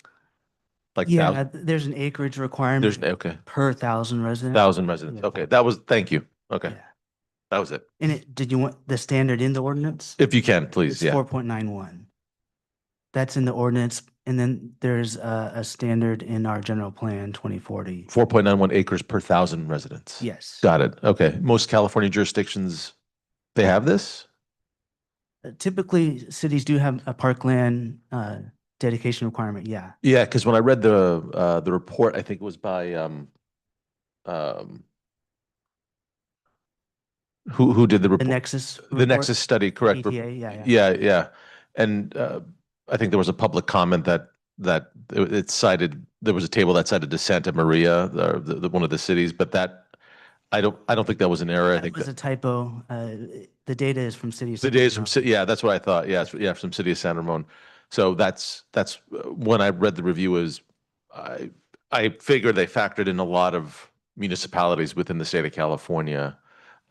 Like Yeah, there's an acreage requirement okay, per 1,000 residents. 1,000 residents. Yeah. Okay, that was, thank you. Okay, Yeah. that was it. And did you want the standard in the ordinance? If you can, please, It's yeah. 4.91. That's in the ordinance. And then there's a standard in our general plan 2040. 4.91 acres per 1,000 residents. Yes. Got it. Okay. Most California jurisdictions, they have this? Typically, cities do have a parkland dedication requirement. Yeah. Yeah, because when I read the report, I think it was by who did the The report? Nexus. The report, Nexus study, correct? ETA, yeah. Yeah. And I think there was a public comment that it cited, there was a table that cited to Santa Maria, the one of the cities, but that I don't think that was an error. I That think was that a typo. The data is from City of the San days from Ramon. yeah, that's what I thought. Yeah, yeah, from City of San Ramon. So that's when I read the review is I figured they factored in a lot of municipalities within the state of California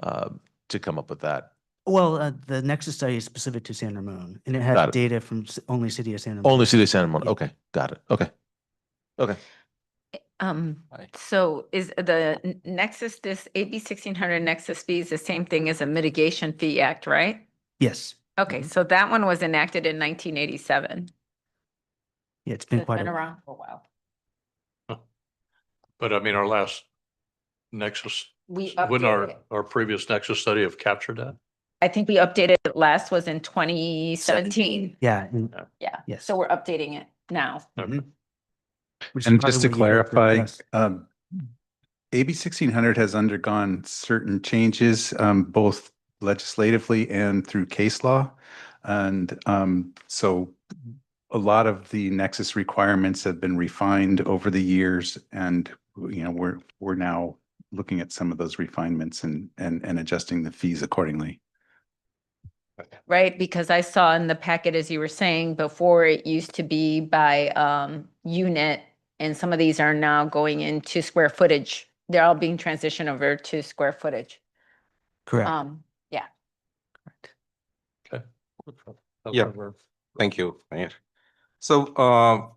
to come up with that. Well, the Nexus study is specific to San Ramon, and it Got had it. data from only City of San Ramon. Only City of San Ramon. Yeah. Okay, got it. Okay. So is the Nexus, this AB 1600 Nexus fee is the same thing as a mitigation fee act, right? Yes. Okay, so that one was enacted in 1987. Yeah, it's been It's quite been a around for a while. But I mean, our last Nexus, We wouldn't updated it. our previous Nexus study have captured that? I think we updated it last was in 2017. Yeah. Yeah. Yes. So we're updating it now. Okay. which is And just to probably what you have clarify, address. AB 1600 has undergone certain changes, both legislatively and through case law. And so a lot of the Nexus requirements have been refined over the years. And, we're now looking at some of those refinements and adjusting the fees accordingly. Right, because I saw in the packet, as you were saying before, it used to be by unit, and some of these are now going into square footage. They're all being transitioned over to square footage. Correct. Yeah. Okay. Yeah. Thank you, Mayor. So,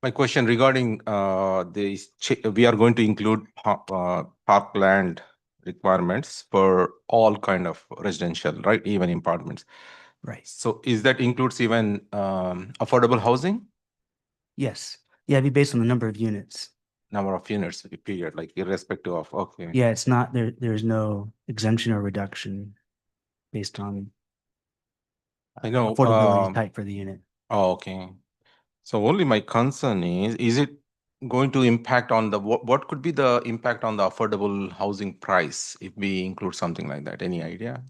my question regarding we are going to include parkland requirements for all kind of residential, right? Even apartments. Right. So is that includes even affordable housing, Yes. Yeah, it'd be based on the number of units. number of units, period, like irrespective of, okay. Yeah, it's not, there's no exemption or reduction based on I know. affordability type for the unit. Oh, okay. So only my concern is it going to impact on the, what could be the impact on the affordable housing price if we include something like that? Any idea?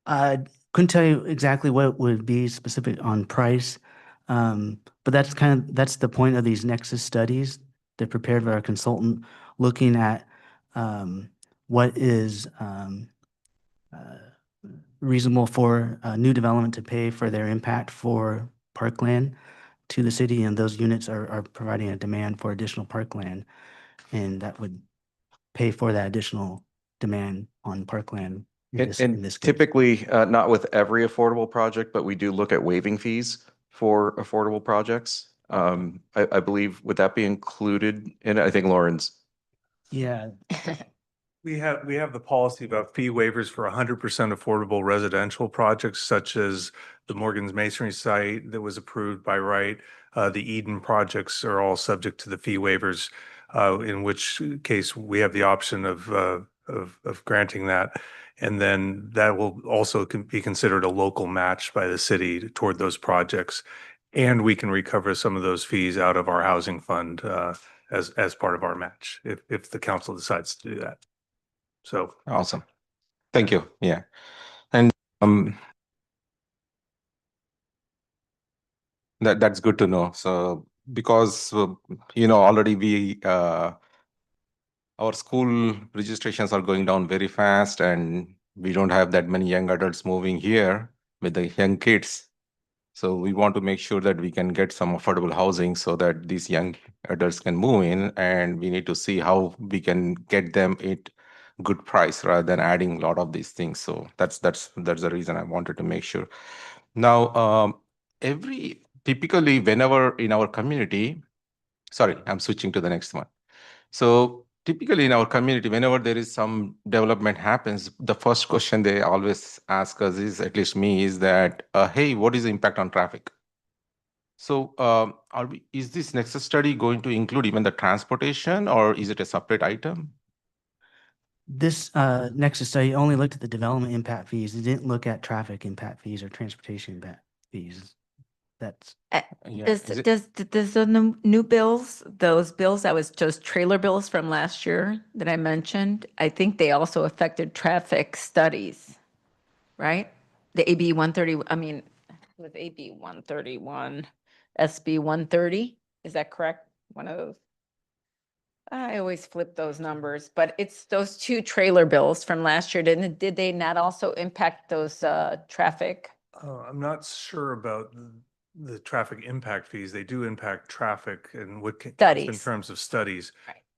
I couldn't tell you exactly what would be specific on price. But that's the point of these Nexus studies. They're prepared by our consultant looking at what is reasonable for new development to pay for their impact for parkland to the city, and those units are providing a demand for additional parkland, and that would pay for that additional demand on parkland. in this And case. typically, not with every affordable project, but we do look at waiving fees for affordable projects. I believe, would that be included in, I think Lauren's. Yeah, We have the policy about fee waivers for 100% affordable residential projects such as the Morgan's Masonry site that was approved by right. The Eden projects are all subject to the fee waivers, in which case we have the option of granting that. And then that will also be considered a local match by the city toward those projects. And we can recover some of those fees out of our housing fund as part of our match if the council decides to do that. So Awesome. Thank you. Yeah. And That's good to know. So because already our school registrations are going down very fast, and we don't have that many young adults moving here with the young kids. So we want to make sure that we can get some affordable housing so that these young adults can move in, and we need to see how we can get them at good price rather than adding a lot of these things. So that's the reason I wanted to make sure. Now, typically whenever in our community, sorry, I'm switching to the next one. So typically in our community, whenever there is some development happens, the first question they always ask us is, at least me, is that, hey, what is the impact on traffic? So is this Nexus study going to include even the transportation, or is it a separate item? This Nexus study only looked at the development impact fees. It didn't look at traffic impact fees or transportation impact fees. That's Yeah, Does, is it- does the new bills, those bills that was just trailer bills from last year that I mentioned, I think they also affected traffic studies, right? The AB 130, I mean, with AB 131, SB 130, is that correct? One of those? I always flip those numbers, but it's those two trailer bills from last year. Did they not also impact those traffic? I'm not sure about the traffic impact fees. They do impact traffic and what counts in Studies. terms of studies.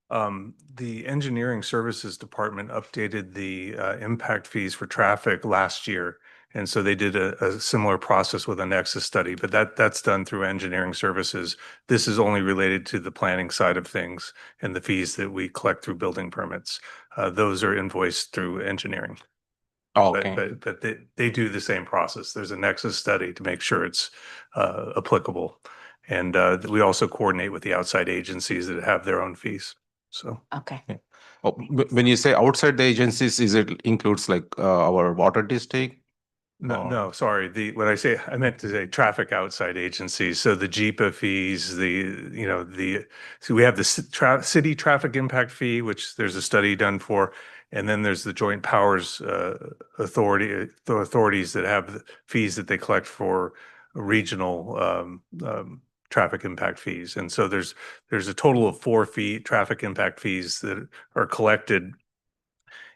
The engineering services department updated the impact fees for traffic last year. And so they did a similar process with a Nexus study, but that's done through engineering services. This is only related to the planning side of things and the fees that we collect through building permits. Those are invoiced through engineering. Okay. But they do the same process. There's a Nexus study to make sure it's applicable. And we also coordinate with the outside agencies that have their own fees. So. Okay. Oh, when you say outside the agencies, is it includes like our water district? No, sorry. When I say, I meant to say traffic outside agencies. So the JIPA fees, so we have the city traffic impact fee, which there's a study done for. And then there's the joint powers authorities that have the fees that they collect for regional traffic impact fees. And so there's a total of 4 traffic impact fees that are collected.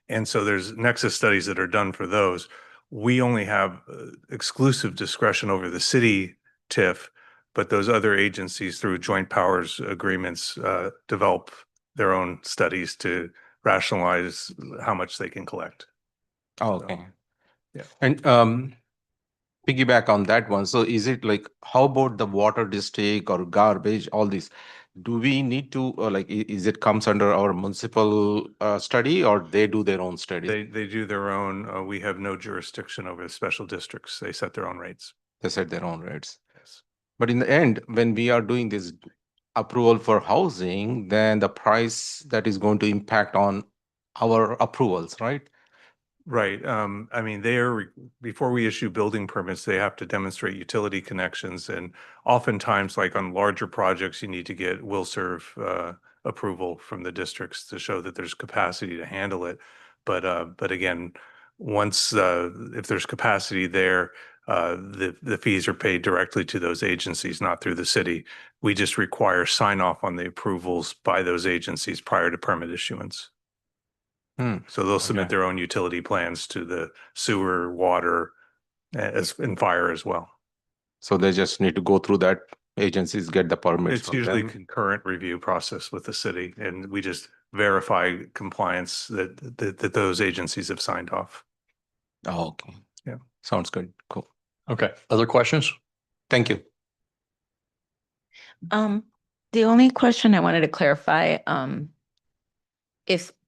And so there's Nexus studies that are done for those. We only have exclusive discretion over the city TIF, but those other agencies through joint powers agreements develop their own studies to rationalize how much they can collect. Oh, okay. Yeah. And piggyback on that one. So is it like, how about the water district or garbage, all these? Do we need to, is it comes under our municipal study, or they do their own study? They do their own. We have no jurisdiction over the special districts. They set their own rates. They set their own rates. Yes. But in the end, when we are doing this approval for housing, then the price that is going to impact on our approvals, right? Right. I mean, before we issue building permits, they have to demonstrate utility connections. And oftentimes, like on larger projects, you need to get will serve approval from the districts to show that there's capacity to handle it. But again, once if there's capacity there, the fees are paid directly to those agencies, not through the city. We just require sign off on the approvals by those agencies prior to permit issuance. So they'll submit their own utility plans to the sewer, water, and fire as well. So they just need to go through that, agencies get the permits It's from usually them. concurrent review process with the city, and we just verify compliance that those agencies have signed off. Oh, okay. Yeah. Sounds good. Cool. Okay. Other questions? Thank you. The only question I wanted to clarify,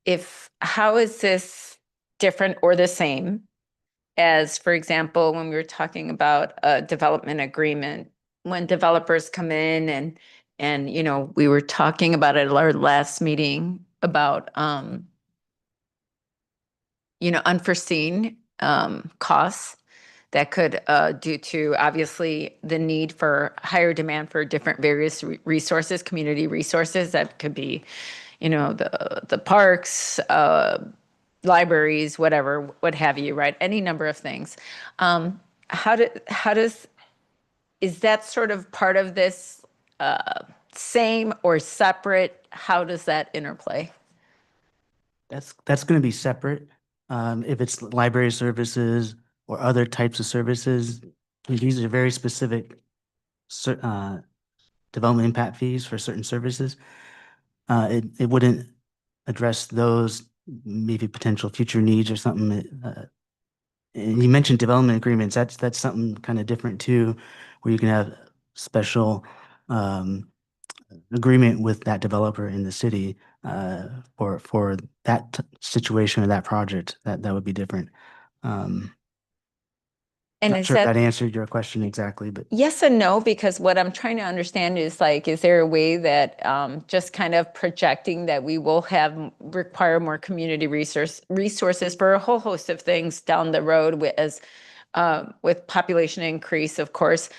if how is this different or the same as, for example, when we were talking about a development agreement, when developers come in and we were talking about it at our last meeting about unforeseen costs that could due to obviously the need for higher demand for different various resources, community resources that could be the parks, libraries, whatever, what have you, right? Any number of things. How does, is that sort of part of this same or separate? How does that interplay? That's going to be separate. If it's library services or other types of services, these are very specific development impact fees for certain services. It wouldn't address those maybe potential future needs or something. And you mentioned development agreements. That's something kind of different too, where you can have special agreement with that developer in the city for that situation or that project. That would be different. And Not is sure if that that answered your question exactly, but yes and no? Because what I'm trying to understand is like, is there a way that just kind of projecting that we will require more community resources for a whole host of things down the road with population increase, of course.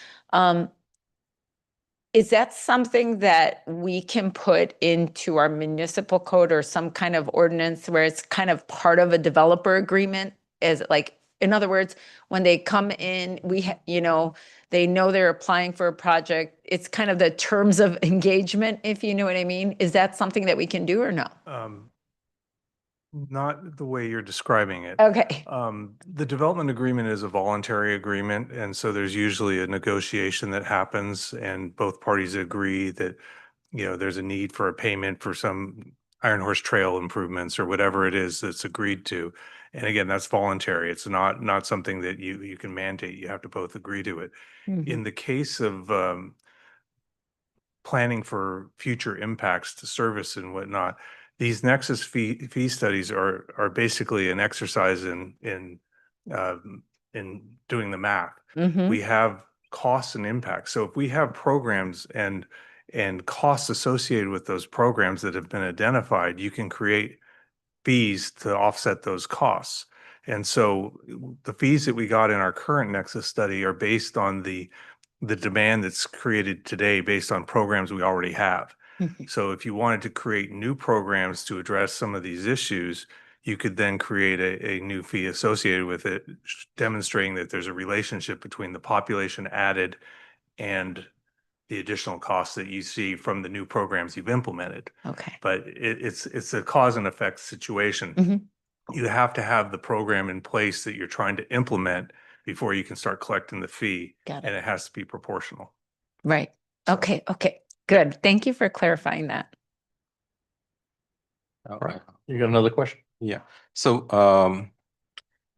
Is that something that we can put into our municipal code or some kind of ordinance where it's kind of part of a developer agreement? Is it like, in other words, when they come in, they know they're applying for a project. It's kind of the terms of engagement, if you know what I mean. Is that something that we can do or no? Not the way you're describing it. Okay. The development agreement is a voluntary agreement, and so there's usually a negotiation that happens, and both parties agree that, there's a need for a payment for some Iron Horse Trail improvements or whatever it is that's agreed to. And again, that's voluntary. It's not something that you can mandate. You have to both agree to it. In the case of planning for future impacts to service and whatnot, these nexus fee studies are basically an exercise in doing the math. We have costs and impacts. So if we have programs and costs associated with those programs that have been identified, you can create fees to offset those costs. And so the fees that we got in our current Nexus study are based on the demand that's created today based on programs we already have. So if you wanted to create new programs to address some of these issues, you could then create a new fee associated with it, demonstrating that there's a relationship between the population added and the additional costs that you see from the new programs you've implemented. Okay. But it's a cause and effect situation. You have to have the program in place that you're trying to implement before you can start collecting the fee. Got it. And it has to be proportional. Right. Okay. Good. Thank you for clarifying that. All right. You got another question? Yeah. So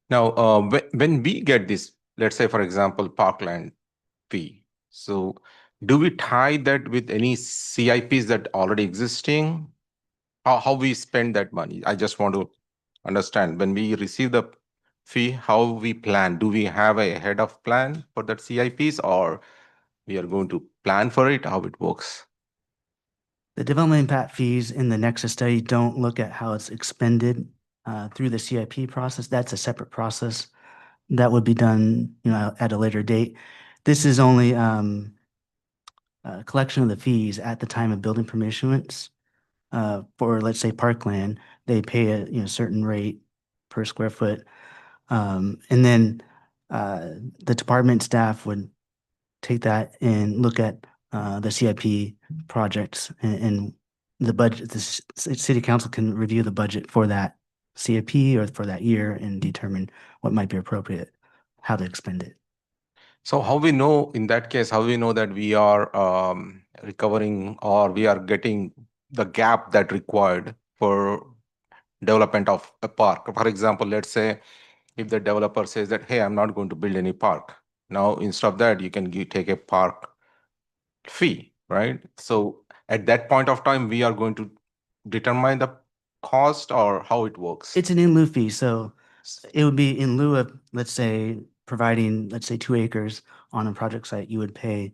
now when we get this, let's say, for example, Parkland fee, so do we tie that with any CIPs that already existing? How we spend that money? I just want to understand when we receive the fee, how we plan. Do we have a head of plan for that CIPs, or we are going to plan for it? How it works? the development impact fees in the Nexus study don't look at how it's expended through the CIP process. That's a separate process that would be done, at a later date. This is only collection of the fees at the time of building permit issuance. For, let's say, Parkland, they pay a certain rate per square foot. And then the department staff would take that and look at the CIP projects and the budget. The city council can review the budget for that CIP or for that year and determine what might be appropriate, how to expend it. So how we know, in that case, how we know that we are recovering or we are getting the gap that required for development of a park? For example, let's say if the developer says that, hey, I'm not going to build any park. Now, instead of that, you can take a park fee, right? So at that point of time, we are going to determine the cost or how it works. It's an in lieu fee, so it would be in lieu of, let's say, providing, 2 acres on a project site. You would pay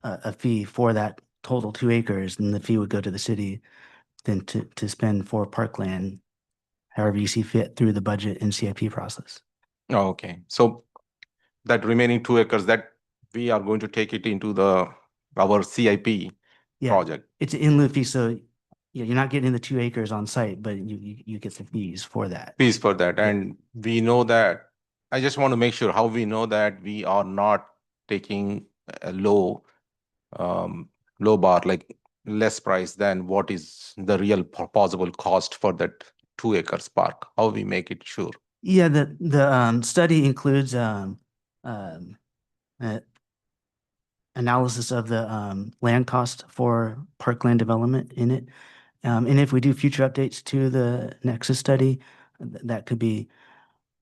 a fee for that total 2 acres, and the fee would go to the city then to spend for parkland, however you see fit through the budget and CIP process. Oh, okay. So that remaining 2 acres, that we are going to take it into our CIP project. It's an in lieu fee, so you're not getting the 2 acres on site, but you get the fees for that. Fees for that. And we know that, I just want to make sure how we know that we are not taking a low bar, like less price than what is the real possible cost for that 2 acres park? How we make it sure? Yeah, the study includes analysis of the land cost for parkland development in it. And if we do future updates to the Nexus study, that could be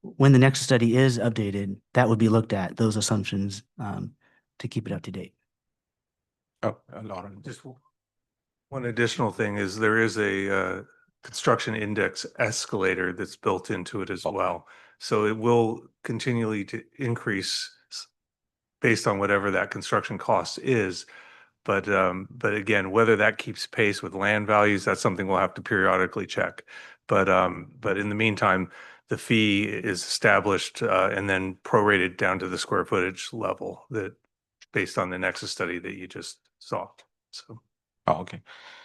when the Nexus study is updated, that would be looked at, those assumptions, to keep it up to date. Oh, Lauren. Just one additional thing is there is a construction index escalator that's built into it as well. So it will continually to increase based on whatever that construction cost is. But again, whether that keeps pace with land values, that's something we'll have to periodically check. But in the meantime, the fee is established and then prorated down to the square footage level that based on the Nexus study that you just saw. So. Oh, okay.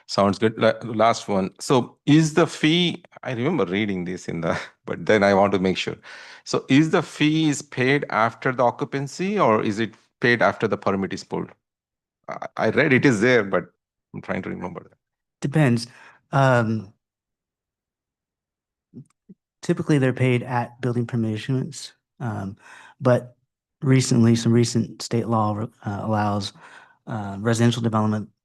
Sounds good. Last one. So is the fee, I remember reading this but then I want to make sure. So is the fee is paid after the occupancy or is it paid after the permit is pulled? I read it is there, but I'm trying to remember that. Depends. Typically they're paid at building permit issuance. But recently, some recent state law allows residential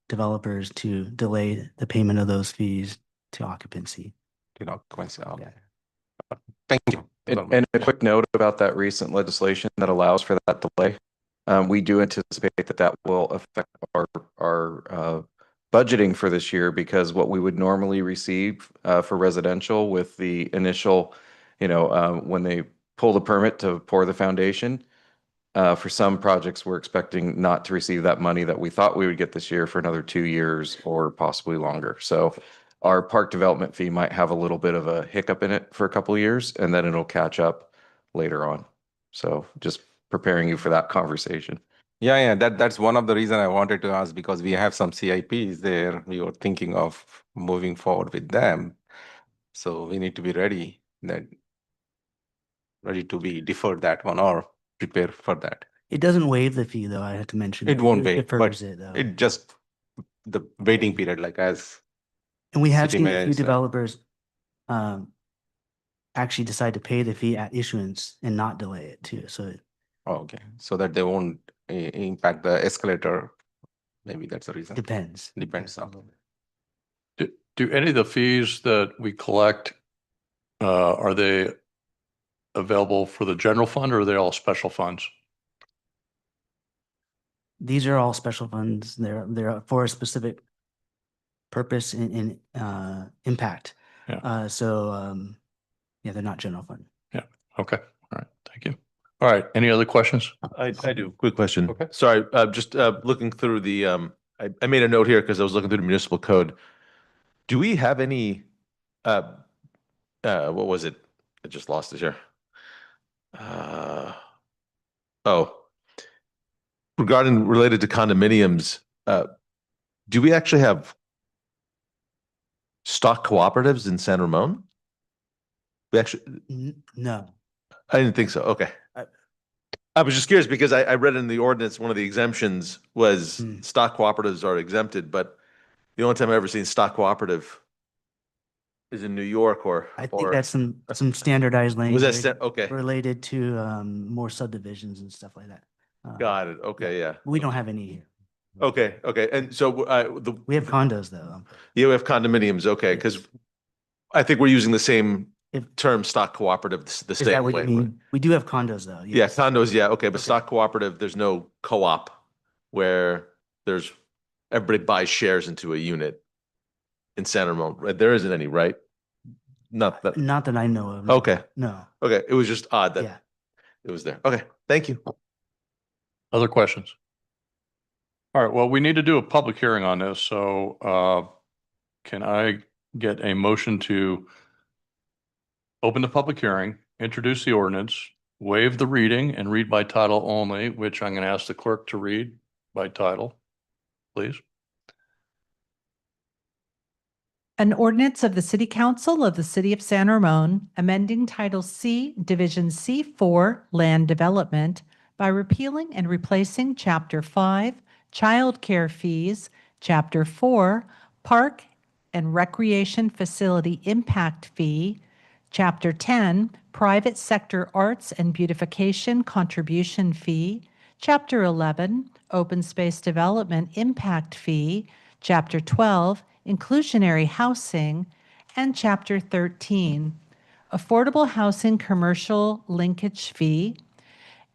developers to delay the payment of those fees to occupancy. Okay. Thank you. And a quick note about that recent legislation that allows for that delay. We do anticipate that will affect our budgeting for this year because what we would normally receive for residential with the initial, when they pull the permit to pour the foundation, for some projects, we're expecting not to receive that money that we thought we would get this year for another 2 years or possibly longer. So our park development fee might have a little bit of a hiccup in it for a couple of years, and then it'll catch up later on. So just preparing you for that conversation. Yeah, that's one of the reasons I wanted to ask because we have some CIPs there. We were thinking of moving forward with them. So we need to be ready to be deferred that one or prepare for that. It doesn't waive the fee though, I have to mention. It won't waive, defers but it though. it just the waiting period, like as. And we have city seen a mayor few said. developers actually decide to pay the fee at issuance and not delay it too. So Oh, okay, so that they won't impact the escalator. Maybe that's the reason. depends. Depends on. Do any of the fees that we collect, are they available for the general fund or are they all special funds? These are all special funds. They're for a specific purpose in impact. Yeah. Yeah, they're not general fund. Yeah. Okay. All right. Thank you. All right. Any other questions? I do. Quick question. Okay. Sorry, just looking through the, I made a note here because I was looking through the municipal code. Do we have any, what was it? I just lost it here. Related to condominiums, do we actually have stock cooperatives in San Ramon? We actually, No. I didn't think so. Okay. I was just curious because I read in the ordinance, one of the exemptions was stock cooperatives are exempted, but the only time I've ever seen stock cooperative is in New York I think that's some standardized Was language that okay? related to more subdivisions and stuff like that. Got it. Okay, yeah. We don't have any here. Okay, okay. And so We have condos though. yeah, we have condominiums. Okay, because I think we're using the same term stock cooperative the Is state that what you way. mean? We do have condos though. Yeah, yes. condos, yeah, okay, but stock cooperative, there's no co-op where there's everybody buys shares into a unit in San Ramon. Right? There isn't any, right? Not that. Not that I know of. Okay. No. Okay, it was just odd that Yeah. it was there. Okay, thank you. Other questions? All right. Well, we need to do a public hearing on this. So can I get a motion to open the public hearing, introduce the ordinance, waive the reading and read by title only, which I'm going to ask the clerk to read by title, please. An ordinance of the City Council of the City of San Ramon, amending Title C, Division C4, Land Development, by repealing and replacing Chapter 5, Child Care Fees, Chapter 4, Park and Recreation Facility Impact Fee, Chapter 10, Private Sector Arts and Beautification Contribution Fee, Chapter 11, Open Space Development Impact Fee, Chapter 12, Inclusionary Housing, and Chapter 13, Affordable Housing Commercial Linkage Fee,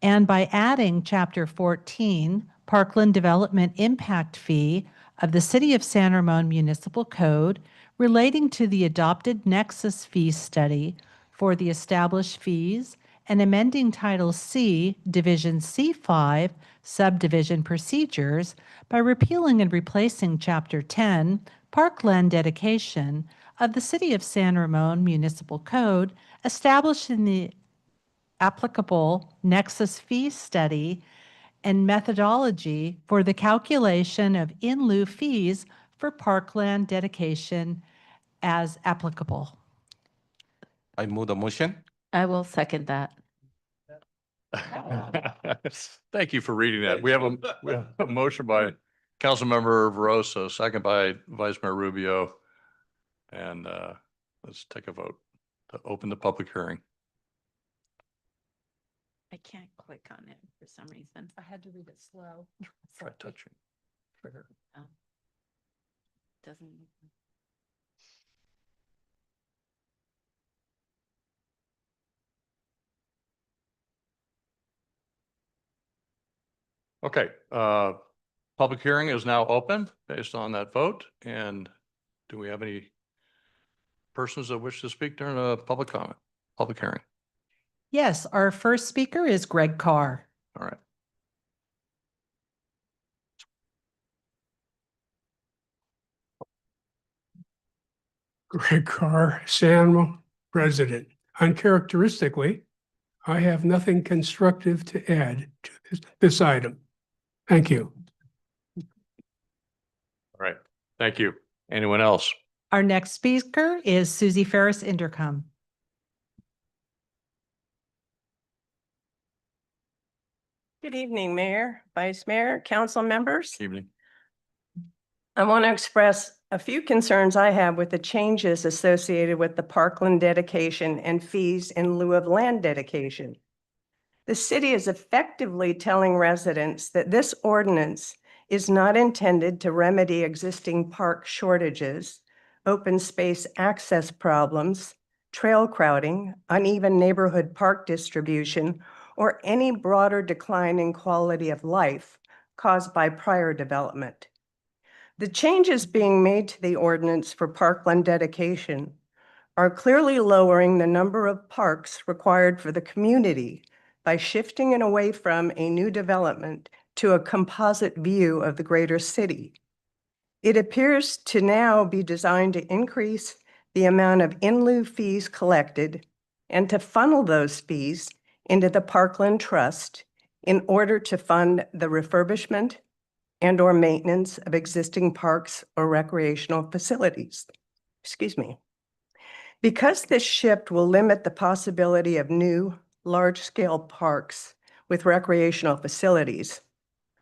and by adding Chapter 14, Parkland Development Impact Fee of the City of San Ramon Municipal Code relating to the adopted Nexus Fee Study for the established fees and amending Title C, Division C5, Subdivision Procedures by repealing and replacing Chapter 10, Parkland Dedication of the City of San Ramon Municipal Code, establishing the applicable Nexus Fee Study and methodology for the calculation of in lieu fees for parkland dedication as applicable. I move the motion. I will second that. Thank you for reading that. We have a motion by Councilmember Verosa, second by Vice Mayor Rubio. And let's take a vote to open the public hearing. I can't click on it for some reason. I had to read it slow. Try touching. Trigger. Doesn't. Okay, public hearing is now open based on that vote. And do we have any persons that wish to speak during a public hearing? Yes, our first speaker is Greg Carr. All right. Greg Carr, San Ramon resident. Uncharacteristically, I have nothing constructive to add to this item. Thank you. All right. Thank you. Anyone else? Our next speaker is Susie Ferris Indercom. Good evening, Mayor, Vice Mayor, council members. Evening. I want to express a few concerns I have with the changes associated with the Parkland dedication and fees in lieu of land dedication. The city is effectively telling residents that this ordinance is not intended to remedy existing park shortages, open space access problems, trail crowding, uneven neighborhood park distribution, or any broader decline in quality of life caused by prior development. The changes being made to the ordinance for parkland dedication are clearly lowering the number of parks required for the community by shifting it away from a new development to a composite view of the greater city. It appears to now be designed to increase the amount of in lieu fees collected and to funnel those fees into the Parkland Trust in order to fund the refurbishment and/or maintenance of existing parks or recreational facilities. Excuse me. Because this shift will limit the possibility of new, large-scale parks with recreational facilities,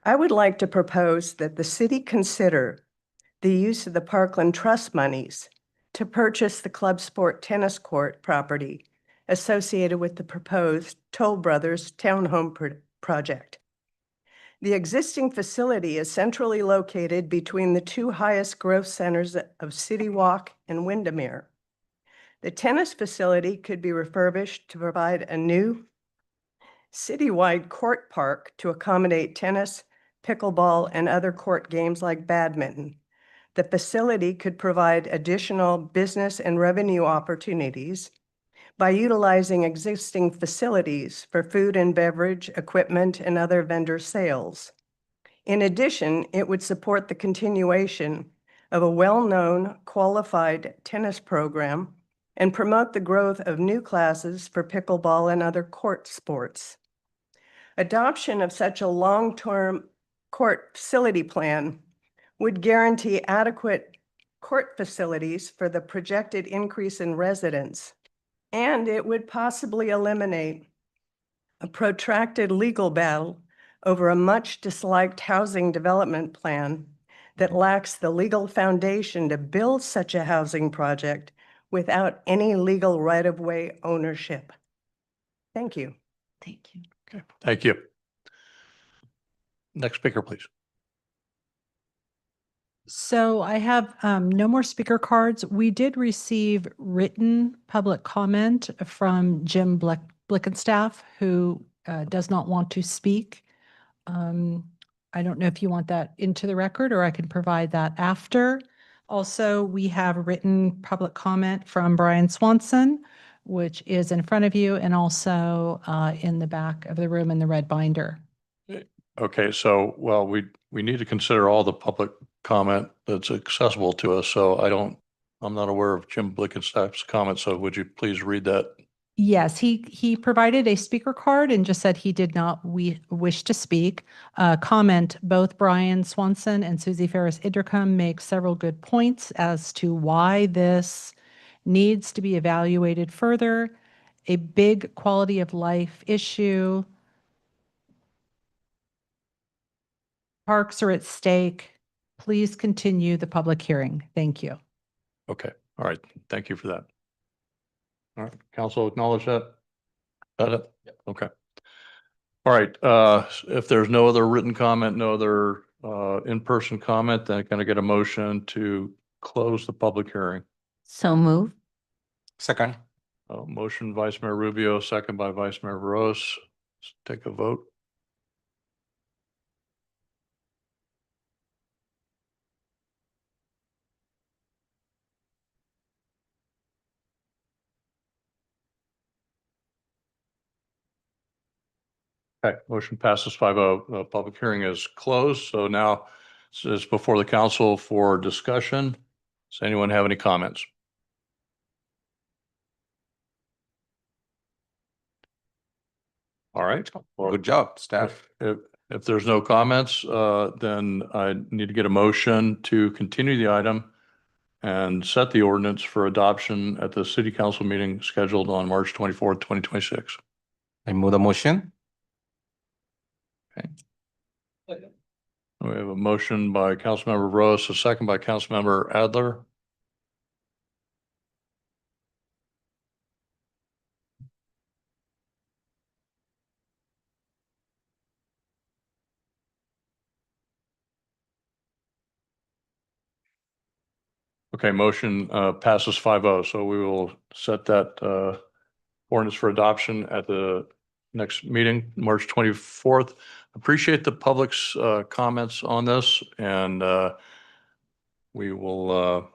I would like to propose that the city consider the use of the Parkland Trust monies to purchase the Club Sport tennis court property associated with the proposed Toll Brothers Townhome project. The existing facility is centrally located between the two highest growth centers of City Walk and Windermere. The tennis facility could be refurbished to provide a new citywide court park to accommodate tennis, pickleball, and other court games like badminton. The facility could provide additional business and revenue opportunities by utilizing existing facilities for food and beverage, equipment, and other vendor sales. In addition, it would support the continuation of a well-known, qualified tennis program and promote the growth of new classes for pickleball and other court sports. Adoption of such a long-term court facility plan would guarantee adequate court facilities for the projected increase in residents, and it would possibly eliminate a protracted legal battle over a much disliked housing development plan that lacks the legal foundation to build such a housing project without any legal right-of-way ownership. Thank you. Thank you. Okay, thank you. Next speaker, please. So I have no more speaker cards. We did receive written public comment from Jim Blickenstaff, who does not want to speak. I don't know if you want that into the record, or I can provide that after. Also, we have written public comment from Brian Swanson, which is in front of you, and also in the back of the room in the red binder. Okay, so, well, we need to consider all the public comment that's accessible to us. So I'm not aware of Jim Blickenstaff's comment. So would you please read that? Yes, he provided a speaker card and just said he did not wish to speak. Comment, both Brian Swanson and Susie Ferris Idricum make several good points as to why this needs to be evaluated further. A big quality of life issue. Parks are at stake. Please continue the public hearing. Thank you. Okay, all right. Thank you for that. All right, council acknowledge that? Got it? Okay. All right, if there's no other written comment, no other in-person comment, then can I get a motion to close the public hearing? So move. Second. Motion Vice Mayor Rubio, second by Vice Mayor Rose. Let's take a vote. Okay, motion passes 5-0. Public hearing is closed. So now it's before the council for discussion. Does anyone have any comments? All right. Well, Good job, staff. if there's no comments, then I need to get a motion to continue the item and set the ordinance for adoption at the city council meeting scheduled on March 24th, 2026. I move the motion. We have a motion by Councilmember Rose, a second by Councilmember Adler. Okay, motion passes 5-0. So we will set that ordinance for adoption at the next meeting, March 24th. Appreciate the public's comments on this, and we will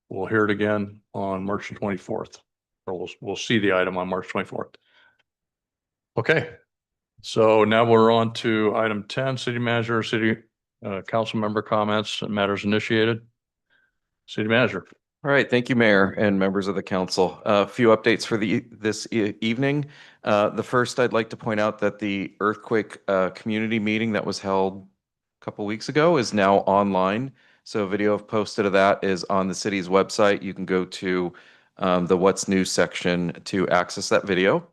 we'll hear it again on March 24th, or we'll see the item on March 24th. Okay, so now we're on to item 10, city manager, city council member comments and matters initiated. City manager. All right, thank you, Mayor and members of the council. A few updates for this evening. The first, I'd like to point out that the earthquake community meeting that was held a couple weeks ago is now online. So a video posted of that is on the city's website. You can go to the What's New section to access that video.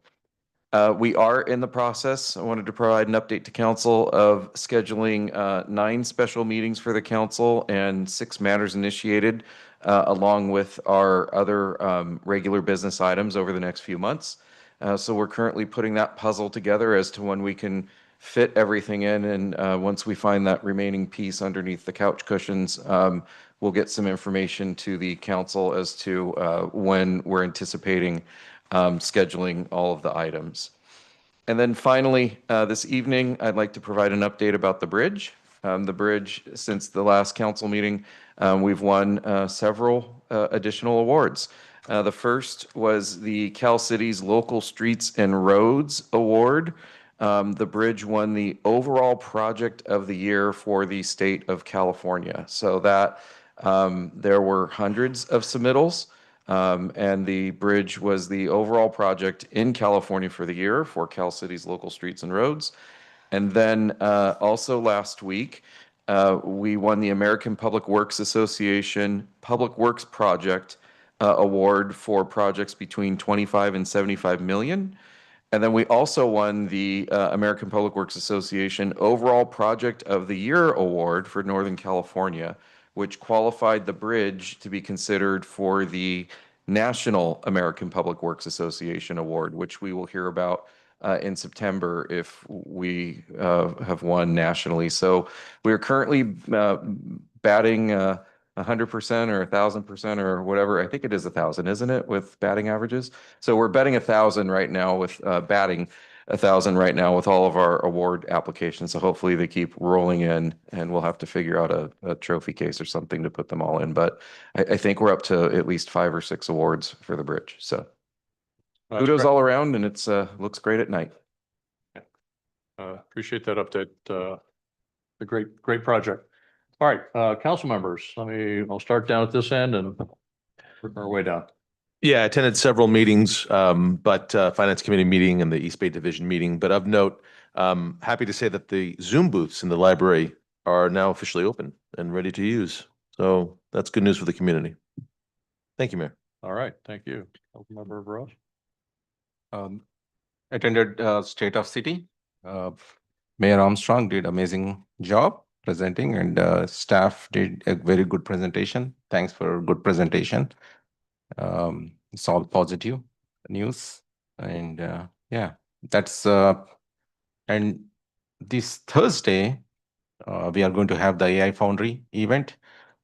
We are in the process. I wanted to provide an update to council of scheduling 9 special meetings for the council and 6 matters initiated, along with our other regular business items over the next few months. So we're currently putting that puzzle together as to when we can fit everything in. And once we find that remaining piece underneath the couch cushions, we'll get some information to the council as to when we're anticipating scheduling all of the items. And then finally, this evening, I'd like to provide an update about the bridge. The bridge, since the last council meeting, we've won several additional awards. The first was the Cal Cities Local Streets and Roads Award. The bridge won the overall project of the year for the state of California. So that there were hundreds of submittals. And the bridge was the overall project in California for the year for Cal Cities Local Streets and Roads. And then also last week, we won the American Public Works Association Public Works Project Award for projects between 25 and 75 million. And then we also won the American Public Works Association Overall Project of the Year Award for Northern California, which qualified the bridge to be considered for the National American Public Works Association Award, which we will hear about in September if we have won nationally. So we're currently batting 100% or 1,000% or whatever. I think it is 1,000, isn't it, with batting averages? So we're betting 1,000 right now with batting 1,000 right now with all of our award applications. So hopefully they keep rolling in, and we'll have to figure out a trophy case or something to put them all in. But I think we're up to at least 5 or 6 awards for the bridge. So kudos all around, and it's looks great at night. Appreciate that update. A great project. All right, council members, I'll start down at this end and work our way down. Yeah, I attended several meetings, but Finance Committee meeting and the East Bay Division meeting. But of note, happy to say that the Zoom booths in the library are now officially open and ready to use. So that's good news for the community. Thank you, Mayor. All right, thank you. Councilmember Ross. Attended State of City. Mayor Armstrong did amazing job presenting, and staff did a very good presentation. Thanks for a good presentation. It's all positive news, and yeah, that's and this Thursday we are going to have the AI Foundry event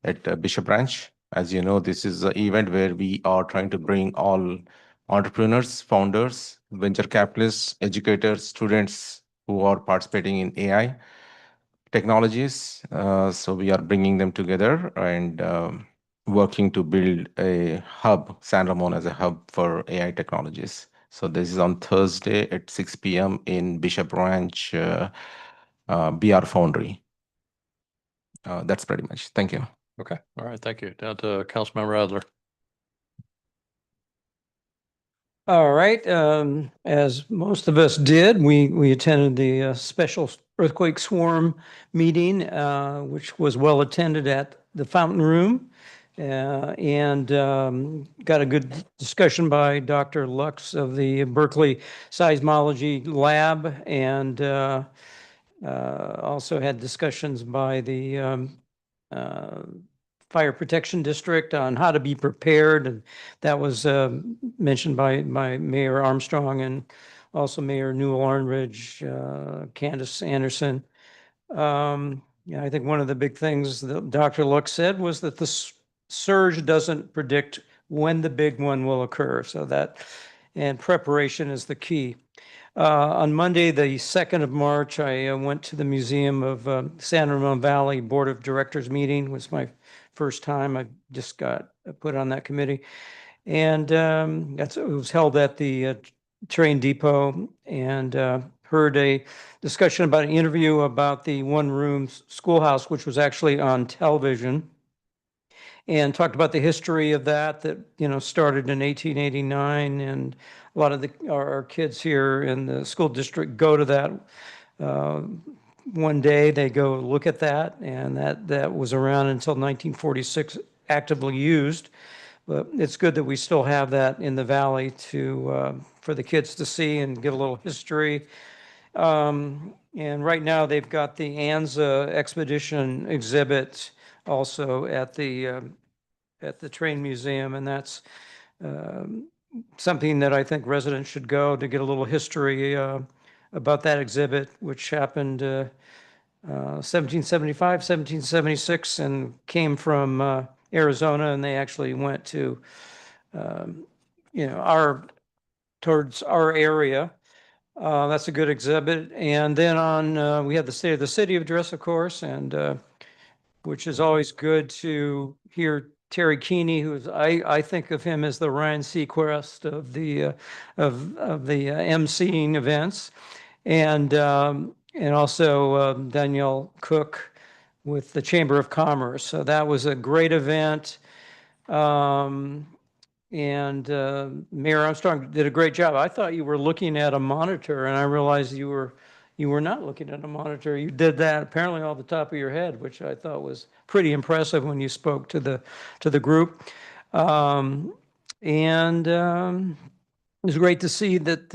at Bishop Branch. As you know, this is an event where we are trying to bring all entrepreneurs, founders, venture capitalists, educators, students who are participating in AI technologies. So we are bringing them together and working to build a hub, San Ramon as a hub for AI technologies. So this is on Thursday at 6 p.m. in Bishop Branch, BR Foundry. That's pretty much. Thank you. Okay. All right. Thank you. Down to Councilmember Adler. All right. As most of us did, we attended the special earthquake swarm meeting, which was well attended at the Fountain Room, and got a good discussion by Dr. Lux of the Berkeley Seismology Lab, and also had discussions by the Fire Protection District on how to be prepared, and that was mentioned by Mayor Armstrong and also Mayor Newell-Arnridge, Candace Anderson. Yeah, I think one of the big things that Dr. Lux said was that the surge doesn't predict when the big one will occur, so that and preparation is the key. On Monday, the 2nd of March, I went to the Museum of San Ramon Valley Board of Directors meeting. It was my first time. I just got put on that committee. And it was held at the train depot, and heard a discussion about an interview about the one-room schoolhouse, which was actually on television, and talked about the history of that started in 1889, and a lot of our kids here in the school district go to that. One day they go look at that, and that was around until 1946, actively used. But it's good that we still have that in the valley for the kids to see and give a little history. And right now they've got the Anza expedition exhibit also at the train museum, and that's something that I think residents should go to get a little history about that exhibit, which happened 1775, 1776, and came from Arizona, and they actually went to towards our area. That's a good exhibit. And then we had the State of the City address, of course, and which is always good to hear Terry Keeney, who's I think of him as the Ryan Seacrest of the emceeing events, and also Danielle Cook with the Chamber of Commerce. So that was a great event. And Mayor Armstrong did a great job. I thought you were looking at a monitor, and I realized you were not looking at a monitor. You did that apparently off the top of your head, which I thought was pretty impressive when you spoke to the group. was great to see that,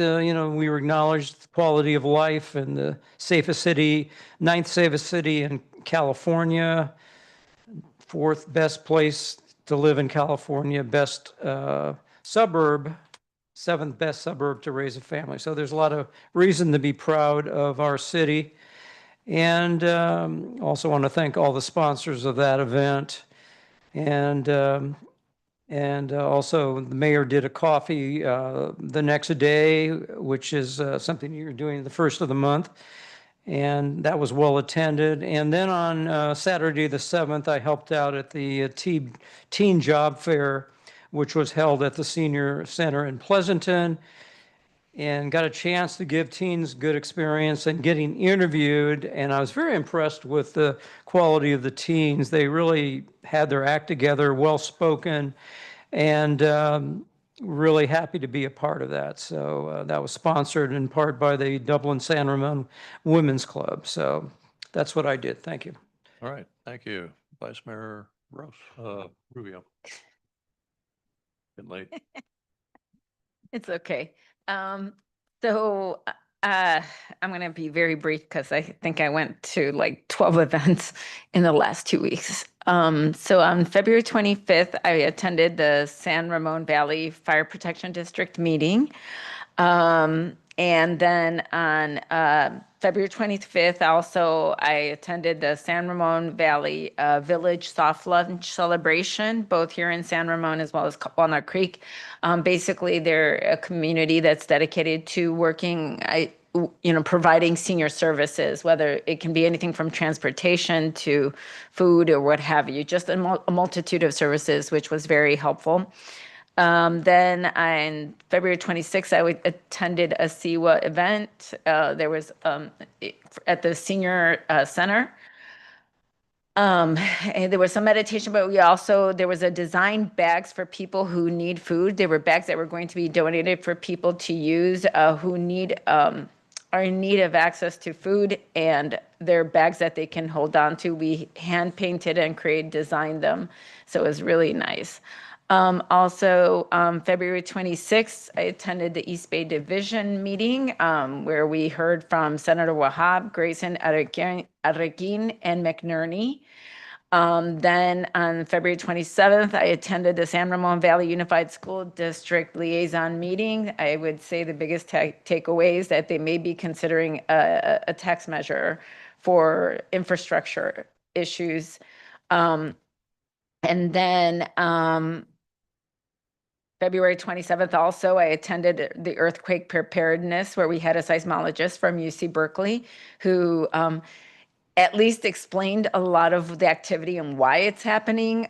we were acknowledged the quality of life and the safest city, ninth safest city in California, fourth best place to live in California, best suburb, seventh best suburb to raise a family. So there's a lot of reason to be proud of our city. And also want to thank all the sponsors of that event. And also the mayor did a coffee the next day, which is something you're doing the first of the month. And that was well attended. And then on Saturday, the 7th, I helped out at the Teen Job Fair, which was held at the Senior Center in Pleasanton, and got a chance to give teens good experience and getting interviewed. And I was very impressed with the quality of the teens. They really had their act together, well-spoken, and really happy to be a part of that. So that was sponsored in part by the Dublin San Ramon Women's Club. So that's what I did. Thank you. All right, thank you. Vice Mayor Rubio. Getting late. It's okay. I'm going to be very brief because I think I went to like 12 events in the last 2 weeks. So on February 25th, I attended the San Ramon Valley Fire Protection District meeting. And then on February 25th, also, I attended the San Ramon Valley Village Soft Lunch Celebration, both here in San Ramon as well as Walnut Creek. Basically, they're a community that's dedicated to working, providing senior services, whether it can be anything from transportation to food or what have you, just a multitude of services, which was very helpful. Then on February 26th, I attended a SIWA event. There was at the senior center. And there was some meditation, but there was a design bags for people who need food. There were bags that were going to be donated for people to use who are in need of access to food, and they're bags that they can hold on to. We hand painted and designed them. So it was really nice. Also, February 26th, I attended the East Bay Division meeting where we heard from Senator Wahab, Grayson, Arreguin, and McNerney. Then on February 27th, I attended the San Ramon Valley Unified School District Liaison meeting. I would say the biggest takeaway is that they may be considering a tax measure for infrastructure issues. And then February 27th, also, I attended the earthquake preparedness where we had a seismologist from UC Berkeley who at least explained a lot of the activity and why it's happening.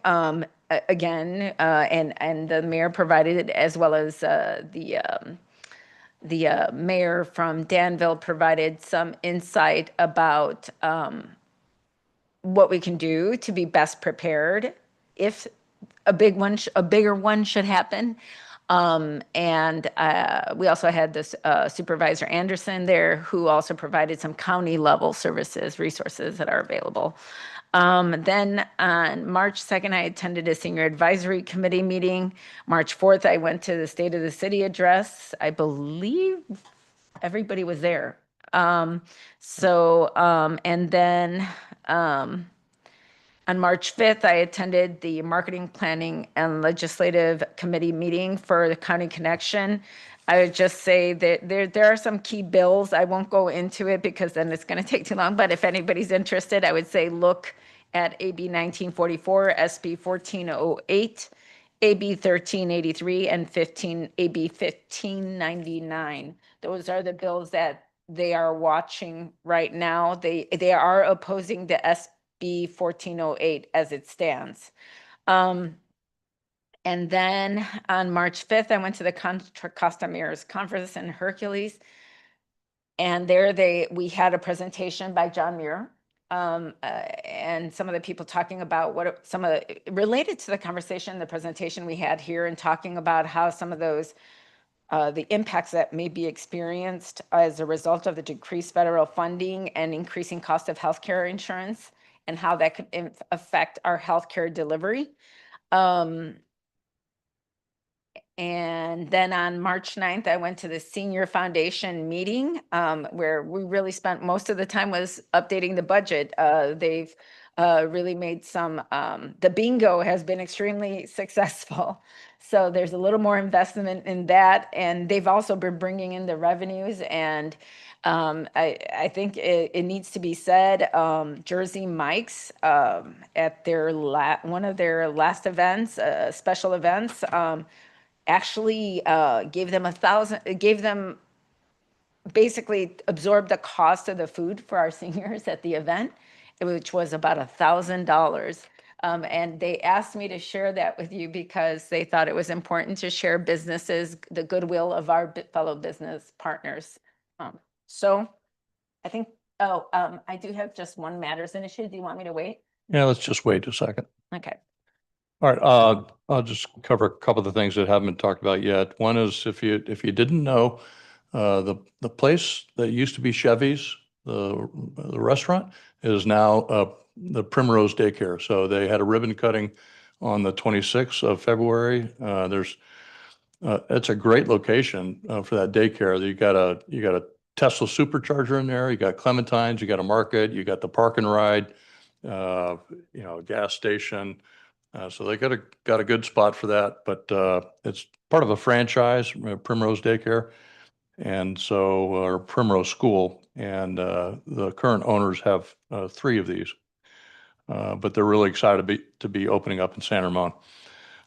Again, and the mayor provided it, as well as the mayor from Danville provided some insight about what we can do to be best prepared if a bigger one should happen. And we also had this Supervisor Anderson there, who also provided some county level resources that are available. Then on March 2nd, I attended a senior advisory committee meeting. March 4th, I went to the State of the City address. I believe everybody was there. And then on March 5th, I attended the Marketing, Planning, and Legislative Committee meeting for the County Connection. I would just say that there are some key bills. I won't go into it because then it's going to take too long. But if anybody's interested, I would say look at AB 1944, SB 1408, AB 1383, and AB 1599. Those are the bills that they are watching right now. They are opposing the SB 1408 as it stands. And then on March 5th, I went to the Contra Costa Mayors Conference in Hercules. And there we had a presentation by John Muir and some of the people talking about related to the conversation, the presentation we had here, and talking about how some of those the impacts that may be experienced as a result of the decreased federal funding and increasing cost of healthcare insurance, and how that could affect our healthcare delivery. And then on March 9th, I went to the Senior Foundation meeting where we really spent most of the time was updating the budget. They've really made some, the bingo has been extremely successful. So there's a little more investment in that. And they've also been bringing in the revenues. And I think it needs to be said, Jersey Mike's at their one of their last events, special events, actually gave them basically absorbed the cost of the food for our seniors at the event, which was about $1,000. And they asked me to share that with you because they thought it was important to share businesses, the goodwill of our fellow business partners. So I think, I do have just one matters initiative. Do you want me to wait? Yeah, let's just wait a second. Okay. All right, I'll just cover a couple of the things that haven't been talked about yet. One is if you didn't know, the place that used to be Chevy's, the restaurant, is now the Primrose Daycare. So they had a ribbon cutting on the 26th of February. It's a great location for that daycare. You got a Tesla supercharger in there. You got Clementine's. You got a market. You got the park and ride. Gas station. So they got a good spot for that, but it's part of a franchise, Primrose Daycare, and so or Primrose School, and the current owners have 3 of these, but they're really excited to be opening up in San Ramon.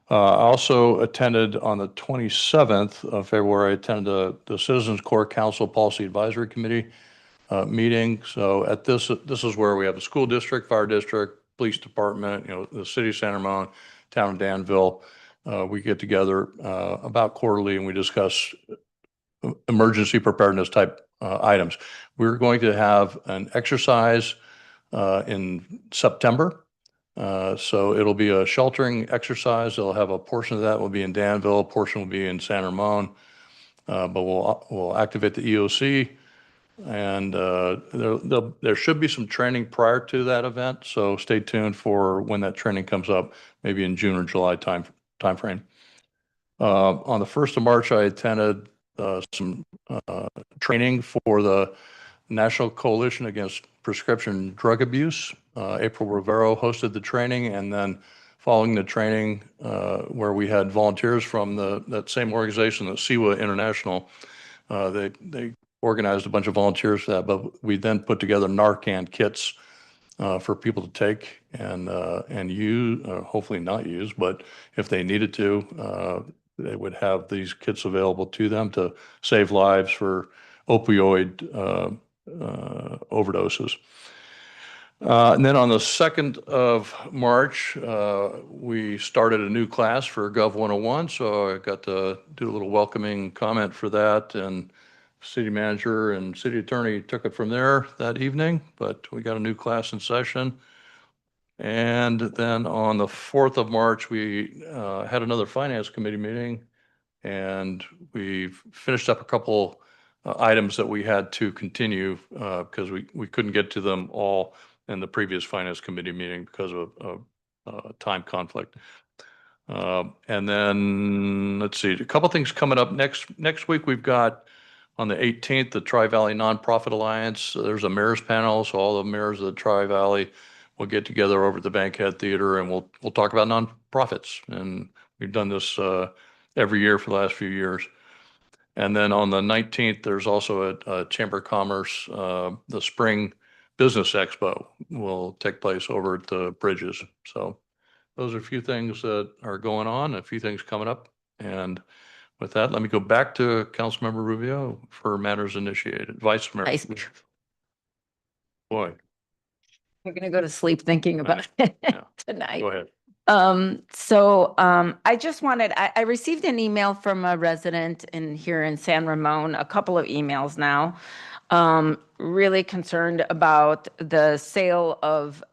I also attended on the 27th of February. I attended the Citizens Court Council Policy Advisory Committee meeting. So at this is where we have the school district, fire district, police department, the city of San Ramon, town of Danville. We get together about quarterly and we discuss emergency preparedness type items. We're going to have an exercise in September. So it'll be a sheltering exercise. They'll have a portion of that will be in Danville, a portion will be in San Ramon. But we'll activate the EOC. And there should be some training prior to that event, so stay tuned for when that training comes up, maybe in June or July timeframe. On the 1st of March, I attended some training for the National Coalition Against Prescription Drug Abuse. April Rivero hosted the training, and then following the training, where we had volunteers from that same organization, the CEWA International, they organized a bunch of volunteers for that, but we then put together Narcan kits for people to take and use, hopefully not use, but if they needed to, they would have these kits available to them to save lives for opioid overdoses. And then on the 2nd of March, we started a new class for Gov 101, so I got to do a little welcoming comment for that, and city manager and city attorney took it from there that evening, but we got a new class in session. And then on the 4th of March, we had another finance committee meeting, and we finished up a couple items that we had to continue because we couldn't get to them all in the previous finance committee meeting because of time conflict. And then let's see, a couple things coming up next week. We've got on the 18th, the Tri-Valley Nonprofit Alliance. There's a mayor's panel, so all the mayors of the Tri-Valley will get together over at the Bankhead Theater, and we'll talk about nonprofits. And we've done this every year for the last few years. And then on the 19th, there's also a Chamber of Commerce, the Spring Business Expo will take place over at the Bridges. So those are a few things that are going on, a few things coming up. And with that, let me go back to Councilmember Rubio for matters initiated. Vice Mayor. Boy. We're going to go to sleep thinking about it tonight. Go ahead. I just wanted, I received an email from a resident here in San Ramon, a couple of emails now, really concerned about the sale of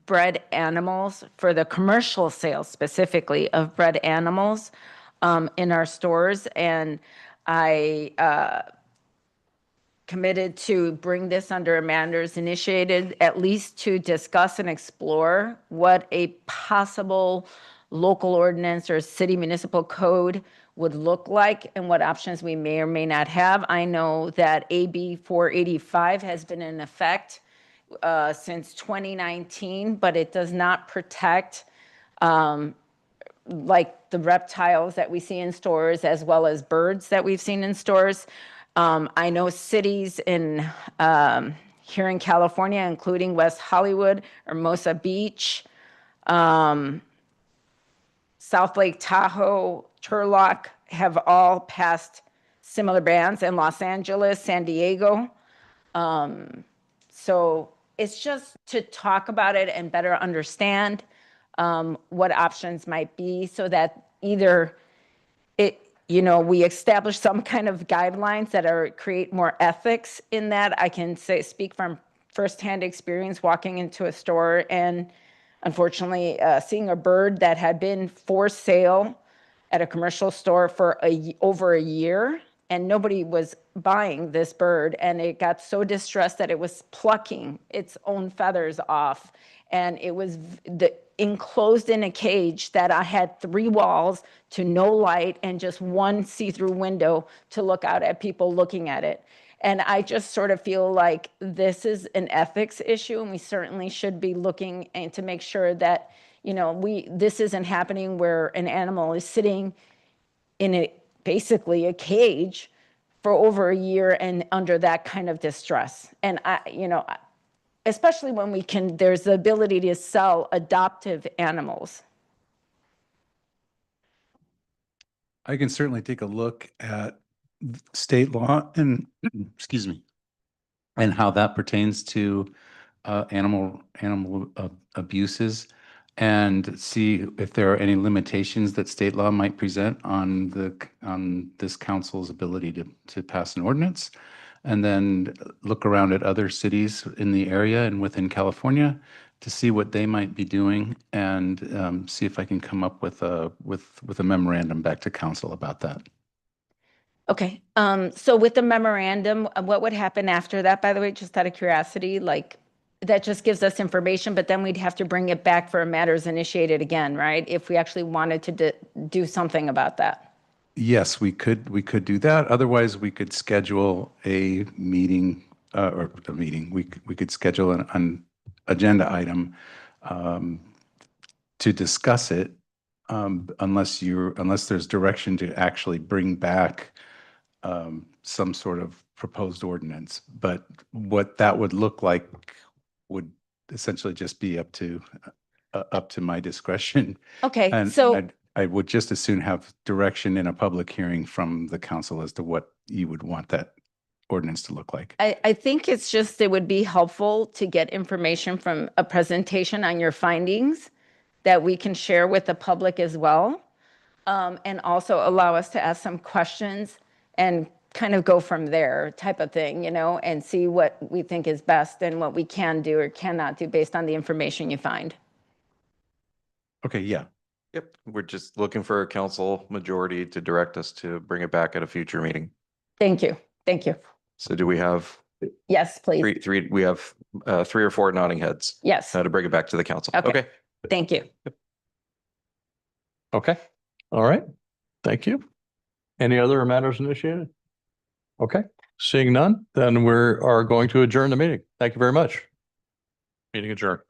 bred animals, for the commercial sale specifically of bred animals in our stores. And I committed to bring this under matters initiated, at least to discuss and explore what a possible local ordinance or city municipal code would look like and what options we may or may not have. I know that AB 485 has been in effect since 2019, but it does not protect like the reptiles that we see in stores as well as birds that we've seen in stores. I know cities in here in California, including West Hollywood, Hermosa Beach, South Lake Tahoe, Turlock have all passed similar bans, in Los Angeles, San Diego. So it's just to talk about it and better understand what options might be so that either we establish some kind of guidelines that create more ethics in that. I can speak from firsthand experience walking into a store and unfortunately seeing a bird that had been for sale at a commercial store for over a year, and nobody was buying this bird, and it got so distressed that it was plucking its own feathers off, and it was enclosed in a cage that I had 3 walls to no light and just one see-through window to look out at people looking at it. And I just sort of feel like this is an ethics issue, and we certainly should be looking and to make sure that, this isn't happening where an animal is sitting in basically a cage for over a year and under that kind of distress. And especially when there's the ability to sell adoptive animals. I can certainly take a look at state law and, excuse me, and how that pertains to animal abuses, and see if there are any limitations that state law might present on this council's ability to pass an ordinance, and then look around at other cities in the area and within California to see what they might be doing, and see if I can come up with a memorandum back to council about that. Okay, so with the memorandum, what would happen after that, by the way, just out of curiosity? Like, that just gives us information, but then we'd have to bring it back for matters initiated again, right? If we actually wanted to do something about that. Yes, we could do that. Otherwise, we could schedule a meeting, we could schedule an agenda item to discuss it, unless there's direction to actually bring back some sort of proposed ordinance. But what that would look like would essentially just be up to my discretion. Okay, And so I would just as soon have direction in a public hearing from the council as to what you would want that ordinance to look like. I think it would be helpful to get information from a presentation on your findings that we can share with the public as well. And also allow us to ask some questions and kind of go from there type of thing, and see what we think is best and what we can do or cannot do based on the information you find. Okay, yeah. Yep, we're just looking for a council majority to direct us to bring it back at a future meeting. Thank you. Thank you. So do we have Yes, please. we have 3 or 4 nodding heads Yes. to bring it back to the council. Okay. Okay. Thank you. Okay, all right, thank you. Any other matters initiated? Okay, seeing none, then we are going to adjourn the meeting. Thank you very much. Meeting adjourned.